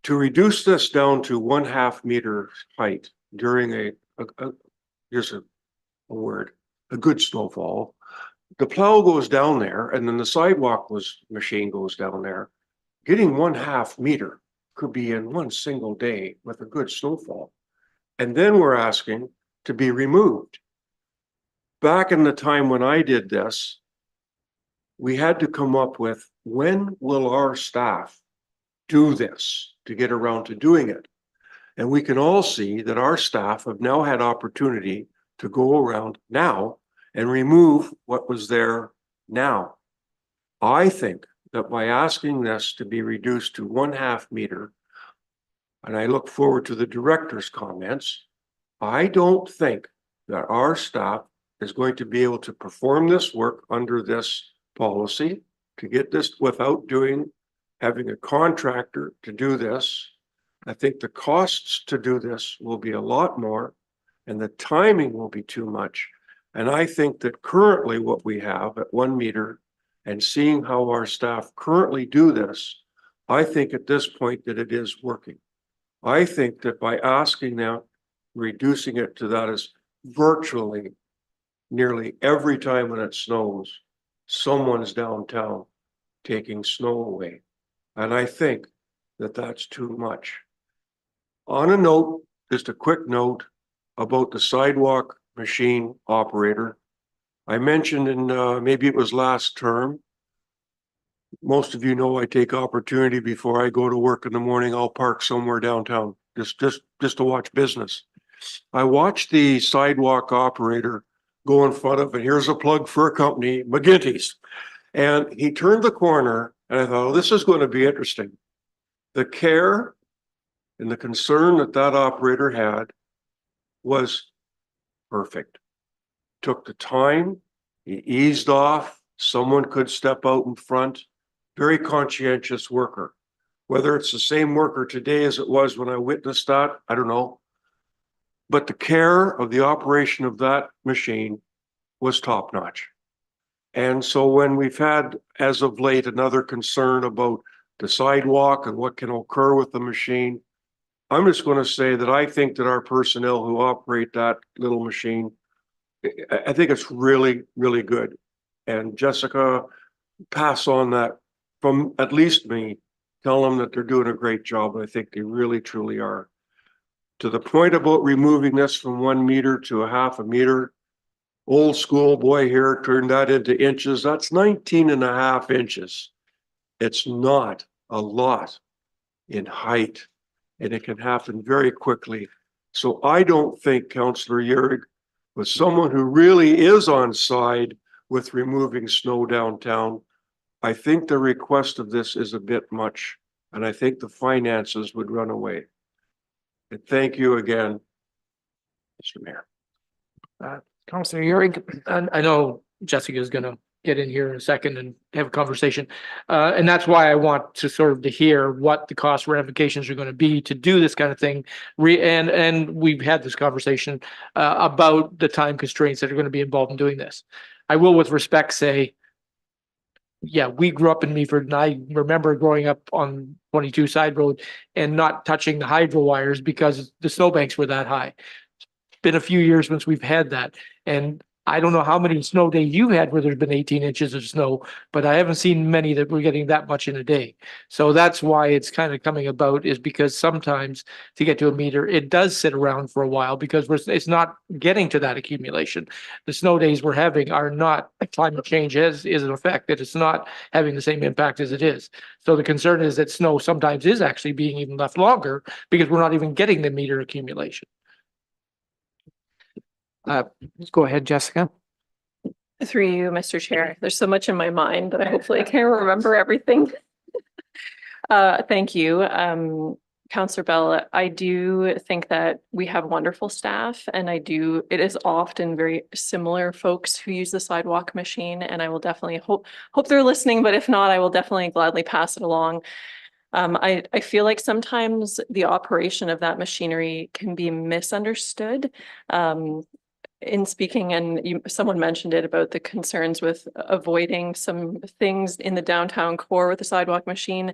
To reduce this down to 1/2 meter height during here's a word, a good snowfall, the plow goes down there and then the sidewalk machine goes down there. Getting 1/2 meter could be in one single day with a good snowfall. And then we're asking to be removed. Back in the time when I did this, we had to come up with, when will our staff do this to get around to doing it? And we can all see that our staff have now had opportunity to go around now and remove what was there now. I think that by asking this to be reduced to 1/2 meter, and I look forward to the director's comments, I don't think that our staff is going to be able to perform this work under this policy to get this without having a contractor to do this. I think the costs to do this will be a lot more and the timing will be too much. And I think that currently what we have at 1 meter and seeing how our staff currently do this, I think at this point that it is working. I think that by asking them, reducing it to that is virtually nearly every time when it snows, someone's downtown taking snow away. And I think that that's too much. On a note, just a quick note about the sidewalk machine operator. I mentioned in maybe it was last term. Most of you know I take opportunity before I go to work in the morning. I'll park somewhere downtown just to watch business. I watched the sidewalk operator go in front of, and here's a plug for a company, McGinty's. And he turned the corner and I thought, oh, this is going to be interesting. The care and the concern that operator had was perfect. Took the time, he eased off, someone could step out in front. Very conscientious worker. Whether it's the same worker today as it was when I witnessed that, I don't know. But the care of the operation of that machine was top notch. And so when we've had, as of late, another concern about the sidewalk and what can occur with the machine, I'm just going to say that I think that our personnel who operate that little machine, I think it's really, really good. And Jessica, pass on that from at least me, tell them that they're doing a great job. I think they really, truly are. To the point about removing this from 1 meter to 1/2 meter, old school boy here turned that into inches. That's 19.5 inches. It's not a lot in height, and it can happen very quickly. So I don't think Councillor Yurg was someone who really is on side with removing snow downtown. I think the request of this is a bit much, and I think the finances would run away. And thank you again, Mr. Mayor. Councillor Euring, and I know Jessica is going to get in here in a second and have a conversation. And that's why I want to sort of to hear what the cost ramifications are going to be to do this kind of thing. And we've had this conversation about the time constraints that are going to be involved in doing this. I will, with respect, say, yeah, we grew up in Meaford, and I remember growing up on 22 Side Road and not touching the hydro wires because the snowbanks were that high. It's been a few years since we've had that. And I don't know how many snow days you've had where there's been 18 inches of snow, but I haven't seen many that we're getting that much in a day. So that's why it's kind of coming about, is because sometimes to get to a meter, it does sit around for a while because it's not getting to that accumulation. The snow days we're having are not, climate change is an effect, that it's not having the same impact as it is. So the concern is that snow sometimes is actually being even left longer because we're not even getting the meter accumulation. Let's go ahead, Jessica. Through you, Mr. Chair. There's so much in my mind that I hopefully can't remember everything. Thank you. Councillor Bell, I do think that we have wonderful staff, and it is often very similar folks who use the sidewalk machine, and I will definitely hope they're listening, but if not, I will definitely gladly pass it along. I feel like sometimes the operation of that machinery can be misunderstood. In speaking, and someone mentioned it about the concerns with avoiding some things in the downtown core with the sidewalk machine.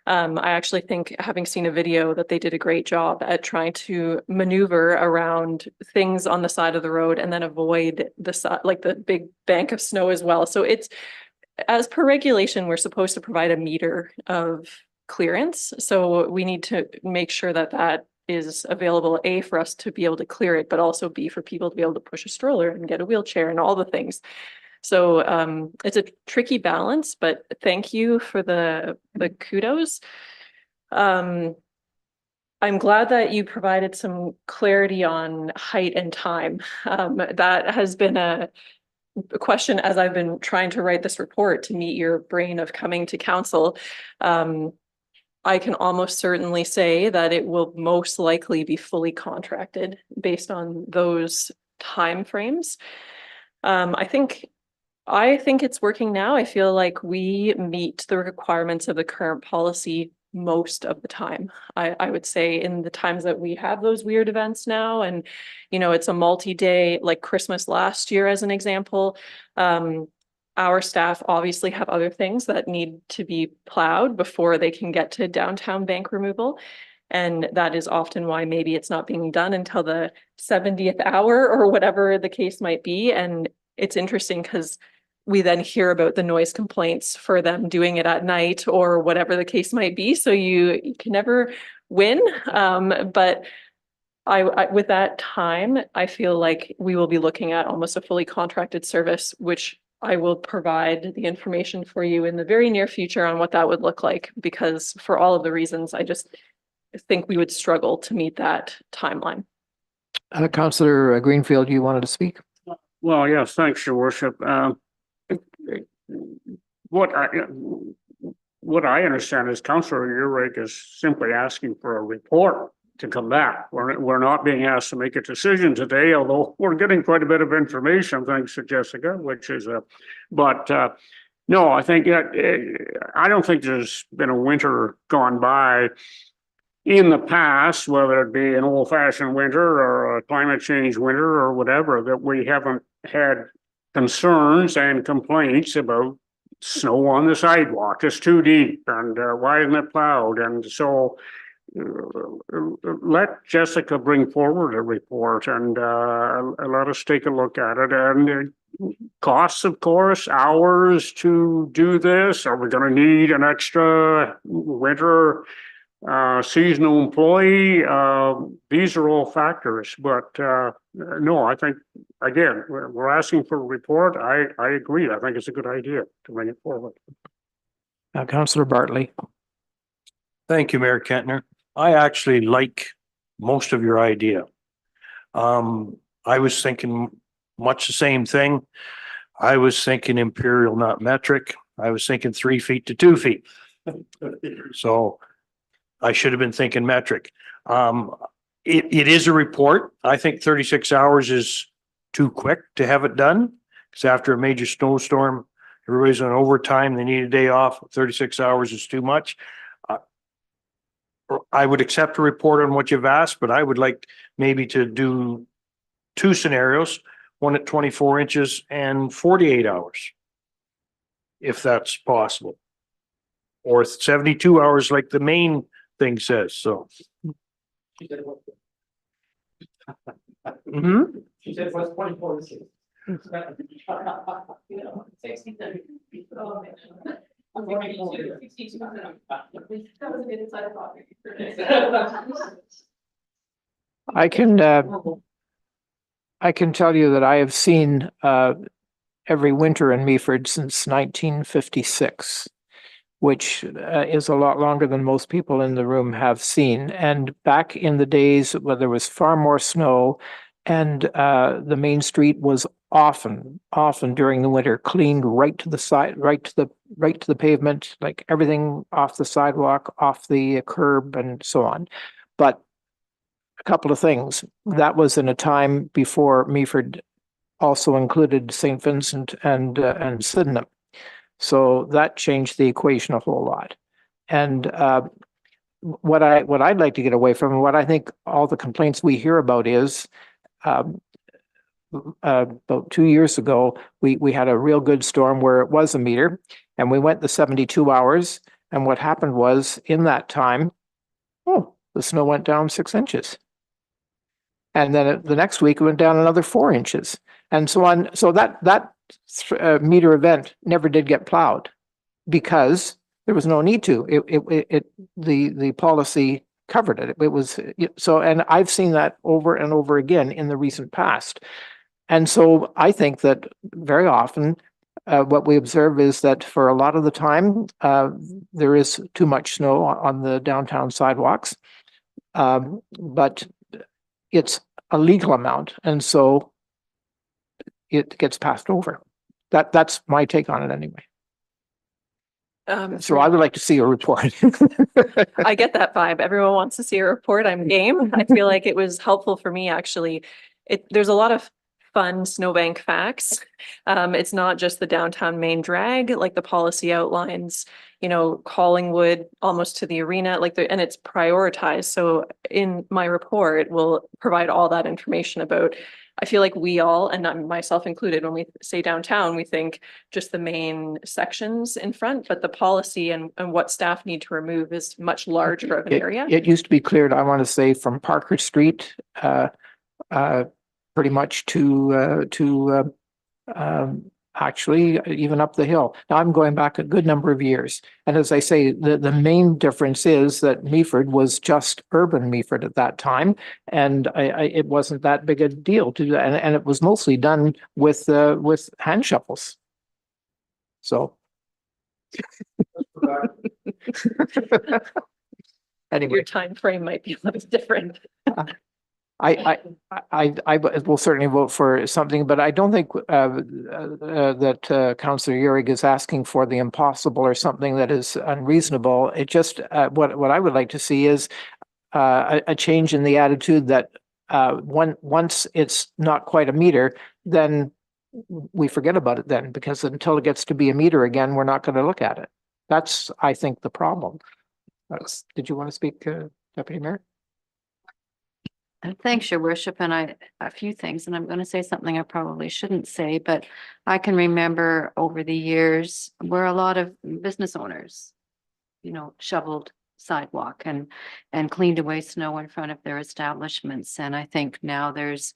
I actually think, having seen a video, that they did a great job at trying to maneuver around things on the side of the road and then avoid the big bank of snow as well. So it's, as per regulation, we're supposed to provide a meter of clearance. So we need to make sure that that is available, A, for us to be able to clear it, but also B, for people to be able to push a stroller and get a wheelchair and all the things. So it's a tricky balance, but thank you for the kudos. I'm glad that you provided some clarity on height and time. That has been a question as I've been trying to write this report to meet your brain of coming to council. I can almost certainly say that it will most likely be fully contracted based on those timeframes. I think it's working now. I feel like we meet the requirements of the current policy most of the time. I would say in the times that we have those weird events now, and it's a multi-day, like Christmas last year as an example. Our staff obviously have other things that need to be plowed before they can get to downtown bank removal. And that is often why maybe it's not being done until the 70th hour or whatever the case might be. And it's interesting because we then hear about the noise complaints for them doing it at night or whatever the case might be. So you can never win. But with that time, I feel like we will be looking at almost a fully contracted service, which I will provide the information for you in the very near future on what that would look like, because for all of the reasons, I just think we would struggle to meet that timeline. Councillor Greenfield, you wanted to speak? Well, yes, thanks, Your Worship. What I understand is Councillor Urich is simply asking for a report to come back. We're not being asked to make a decision today, although we're getting quite a bit of information, thanks to Jessica, which is no, I think I don't think there's been a winter gone by in the past, whether it be an old-fashioned winter or a climate change winter or whatever, that we haven't had concerns and complaints about snow on the sidewalk. It's too deep, and why isn't it plowed? And so let Jessica bring forward a report and let us take a look at it. And costs, of course, hours to do this. Are we going to need an extra winter seasonal employee? These are all factors, but no, I think, again, we're asking for a report. I agree. I think it's a good idea to bring it forward. Councillor Bartley. Thank you, Mayor Kentner. I actually like most of your idea. I was thinking much the same thing. I was thinking imperial, not metric. I was thinking 3 feet to 2 feet. So I should have been thinking metric. It is a report. I think 36 hours is too quick to have it done, because after a major snowstorm, everybody's on overtime. They need a day off. 36 hours is too much. I would accept a report on what you've asked, but I would like maybe to do 2 scenarios, one at 24 inches and 48 hours, if that's possible, or 72 hours like the main thing says. So She said what's 24 inches. I can tell you that I have seen every winter in Meaford since 1956, which is a lot longer than most people in the room have seen. And back in the days where there was far more snow and the main street was often during the winter cleaned right to the side, right to the pavement, like everything off the sidewalk, off the curb and so on. But a couple of things. That was in a time before Meaford also included St. Vincent and Sydenham. So that changed the equation a whole lot. And what I'd like to get away from, and what I think all the complaints we hear about is about 2 years ago, we had a real good storm where it was a meter, and we went the 72 hours. And what happened was in that time, the snow went down 6 inches. And then the next week it went down another 4 inches, and so on. So that meter event never did get plowed because there was no need to. The policy covered it. It was so, and I've seen that over and over again in the recent past. And so I think that very often what we observe is that for a lot of the time there is too much snow on the downtown sidewalks, but it's a legal amount, and so it gets passed over. That's my take on it anyway. So I would like to see a report. I get that vibe. Everyone wants to see a report. I'm game. I feel like it was helpful for me, actually. There's a lot of fun snowbank facts. It's not just the downtown main drag, like the policy outlines, Collingwood almost to the arena, and it's prioritized. So in my report, we'll provide all that information about, I feel like we all, and not myself included, when we say downtown, we think just the main sections in front, but the policy and what staff need to remove is much larger of an area. It used to be cleared, I want to say, from Parker Street, pretty much to actually even up the hill. Now I'm going back a good number of years. And as I say, the main difference is that Meaford was just urban Meaford at that time. And it wasn't that big a deal to do that. And it was mostly done with hand shovels. So. Anyway. Your time frame might be a little different. I will certainly vote for something, but I don't think that Councillor Urick is asking for the impossible or something that is unreasonable. It just what I would like to see is a change in the attitude that once it's not quite a meter, then we forget about it then, because until it gets to be a meter again, we're not going to look at it. That's, I think, the problem. Did you want to speak, Deputy Mayor? Thanks, Your Worship, and a few things, and I'm going to say something I probably shouldn't say, but I can remember over the years where a lot of business owners, shoveled sidewalk and cleaned away snow in front of their establishments. And I think now there's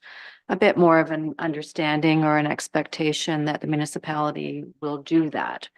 a bit more of an understanding or an expectation that the municipality will do that.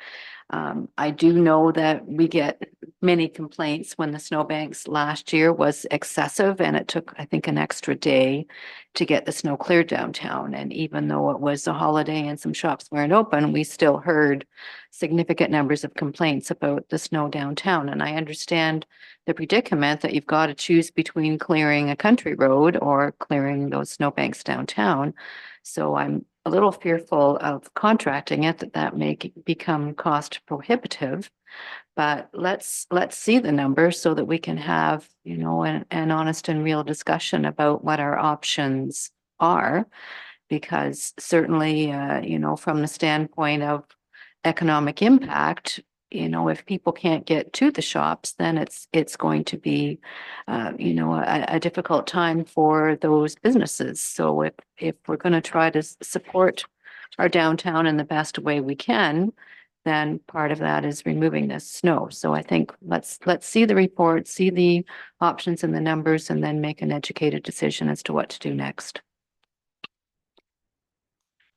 I do know that we get many complaints when the snowbanks last year was excessive, and it took, I think, an extra day to get the snow cleared downtown. And even though it was a holiday and some shops weren't open, we still heard significant numbers of complaints about the snow downtown. And I understand the predicament that you've got to choose between clearing a country road or clearing those snowbanks downtown. So I'm a little fearful of contracting it, that may become cost prohibitive. But let's see the numbers so that we can have, an honest and real discussion about what our options are. Because certainly, from the standpoint of economic impact, if people can't get to the shops, then it's going to be, a difficult time for those businesses. So if we're going to try to support our downtown in the best way we can, then part of that is removing this snow. So I think let's see the report, see the options and the numbers, and then make an educated decision as to what to do next.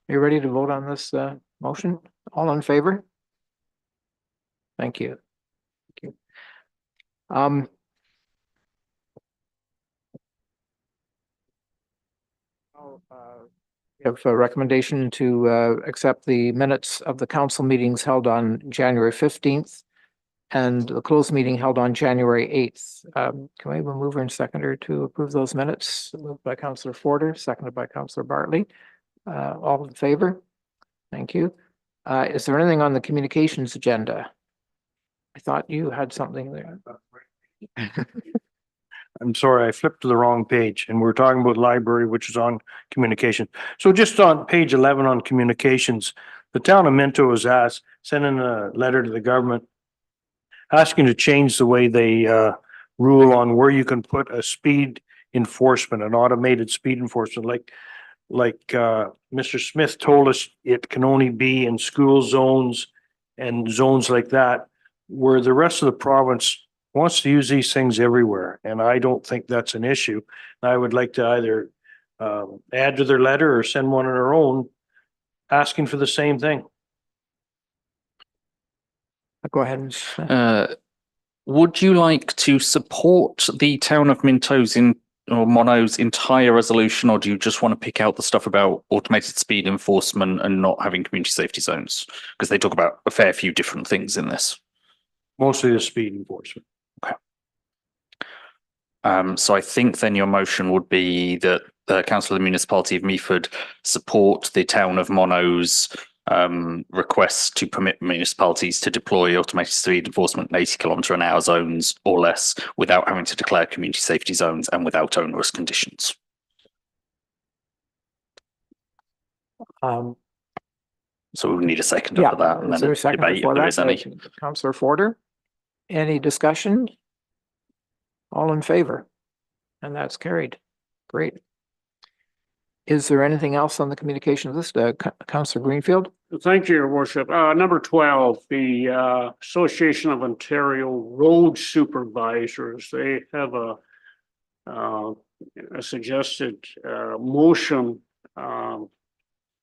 Are you ready to vote on this motion? All in favor? Thank you. Thank you. We have a recommendation to accept the minutes of the council meetings held on January 15th and the closed meeting held on January 8th. Can we have a mover and seconder to approve those minutes? Moved by Councillor Forder, seconded by Councillor Bartley. All in favor? Thank you. Is there anything on the communications agenda? I thought you had something there. I'm sorry, I flipped to the wrong page and we're talking about library, which is on communication. So just on page 11 on communications, the town of Minto has sent in a letter to the government asking to change the way they rule on where you can put a speed enforcement, an automated speed enforcement, like Mr. Smith told us, it can only be in school zones and zones like that, where the rest of the province wants to use these things everywhere. And I don't think that's an issue. I would like to either add to their letter or send one on our own asking for the same thing. Go ahead and Would you like to support the town of Minto's or Mono's entire resolution, or do you just want to pick out the stuff about automated speed enforcement and not having community safety zones? Because they talk about a fair few different things in this. Mostly the speed enforcement. Okay. So I think then your motion would be that the Council of the Municipality of Meaford support the town of Mono's requests to permit municipalities to deploy automated speed enforcement in 80 km/h zones or less without having to declare community safety zones and without onerous conditions. So we would need a second for that, and is then there a a second debate if for there that? is any. Councillor Forder, any discussion? All in favor? And that's carried. Great. Is there anything else on the communication list? Councillor Greenfield? Thank you, Your Worship. Number 12, the Association of Ontario Road Supervisors, they have a suggested motion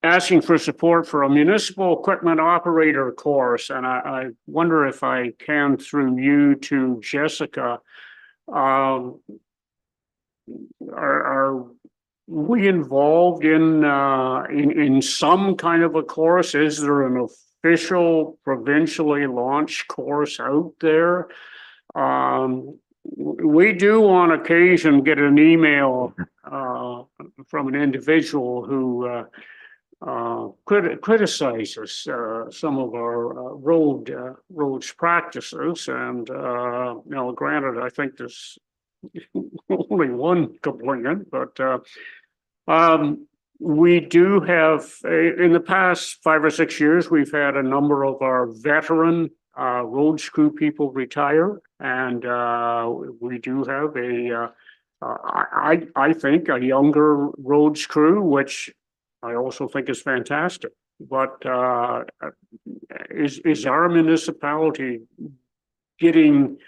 asking for support for a municipal equipment operator course. And I wonder if I can, through you to Jessica, are we involved in some kind of a course? Is there an official provincially launched course out there? We do on occasion get an email from an individual who criticizes some of our roads practices, and granted, I think there's only one complainant, but we do have in the past 5 or 6 years, we've had a number of our veteran roads crew people retire, and we do have I think a younger roads crew, which I also think is fantastic. But is our municipality getting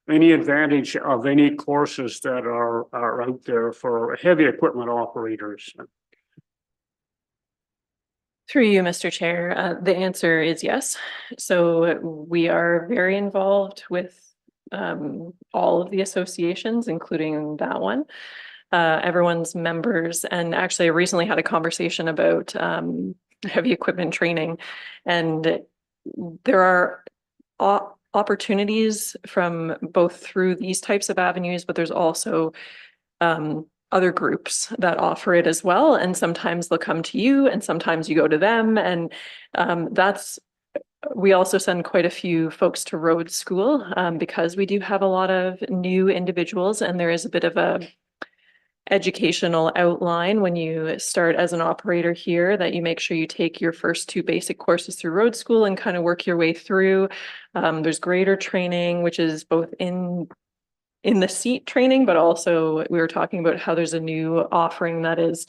any advantage of any courses that are out there for heavy equipment operators? Through you, Mr. Chair, the answer is yes. So we are very involved with all of the associations, including that one. Everyone's members, and actually I recently had a conversation about heavy equipment training, and there are opportunities from both through these types of avenues, but there's also other groups that offer it as well. And sometimes they'll come to you and sometimes you go to them. And we also send quite a few folks to road school because we do have a lot of new individuals, and there is a bit of a educational outline when you start as an operator here, that you make sure you take your first 2 basic courses through road school and kind of work your way through. There's grader training, which is both in the seat training, but also we were talking about how there's a new offering that is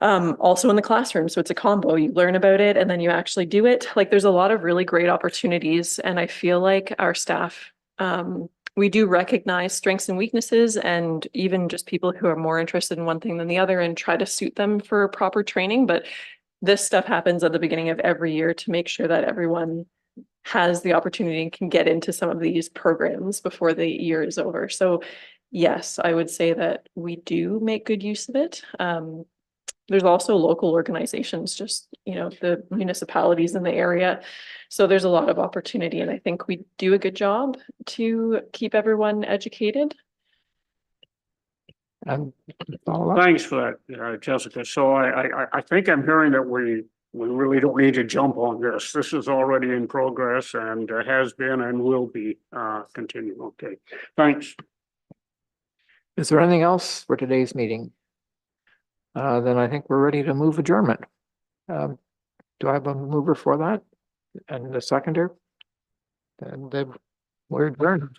also in the classroom. So it's a combo. You learn about it and then you actually do it. Like, there's a lot of really great opportunities, and I feel like our staff we do recognize strengths and weaknesses and even just people who are more interested in one thing than the other and try to suit them for proper training. But this stuff happens at the beginning of every year to make sure that everyone has the opportunity and can get into some of these programs before the year is over. So yes, I would say that we do make good use of it. There's also local organizations, just, you know, the municipalities in the area. So there's a lot of opportunity, and I think we do a good job to keep everyone educated. And follow up. Thanks for that, Jessica. So I think I'm hearing that we really don't need to jump on this. This is already in progress and has been and will be continued. Okay, thanks. Is there anything else for today's meeting? Then I think we're ready to move adjournment. Do I have a mover for that? And a seconder? And then we're adjourned.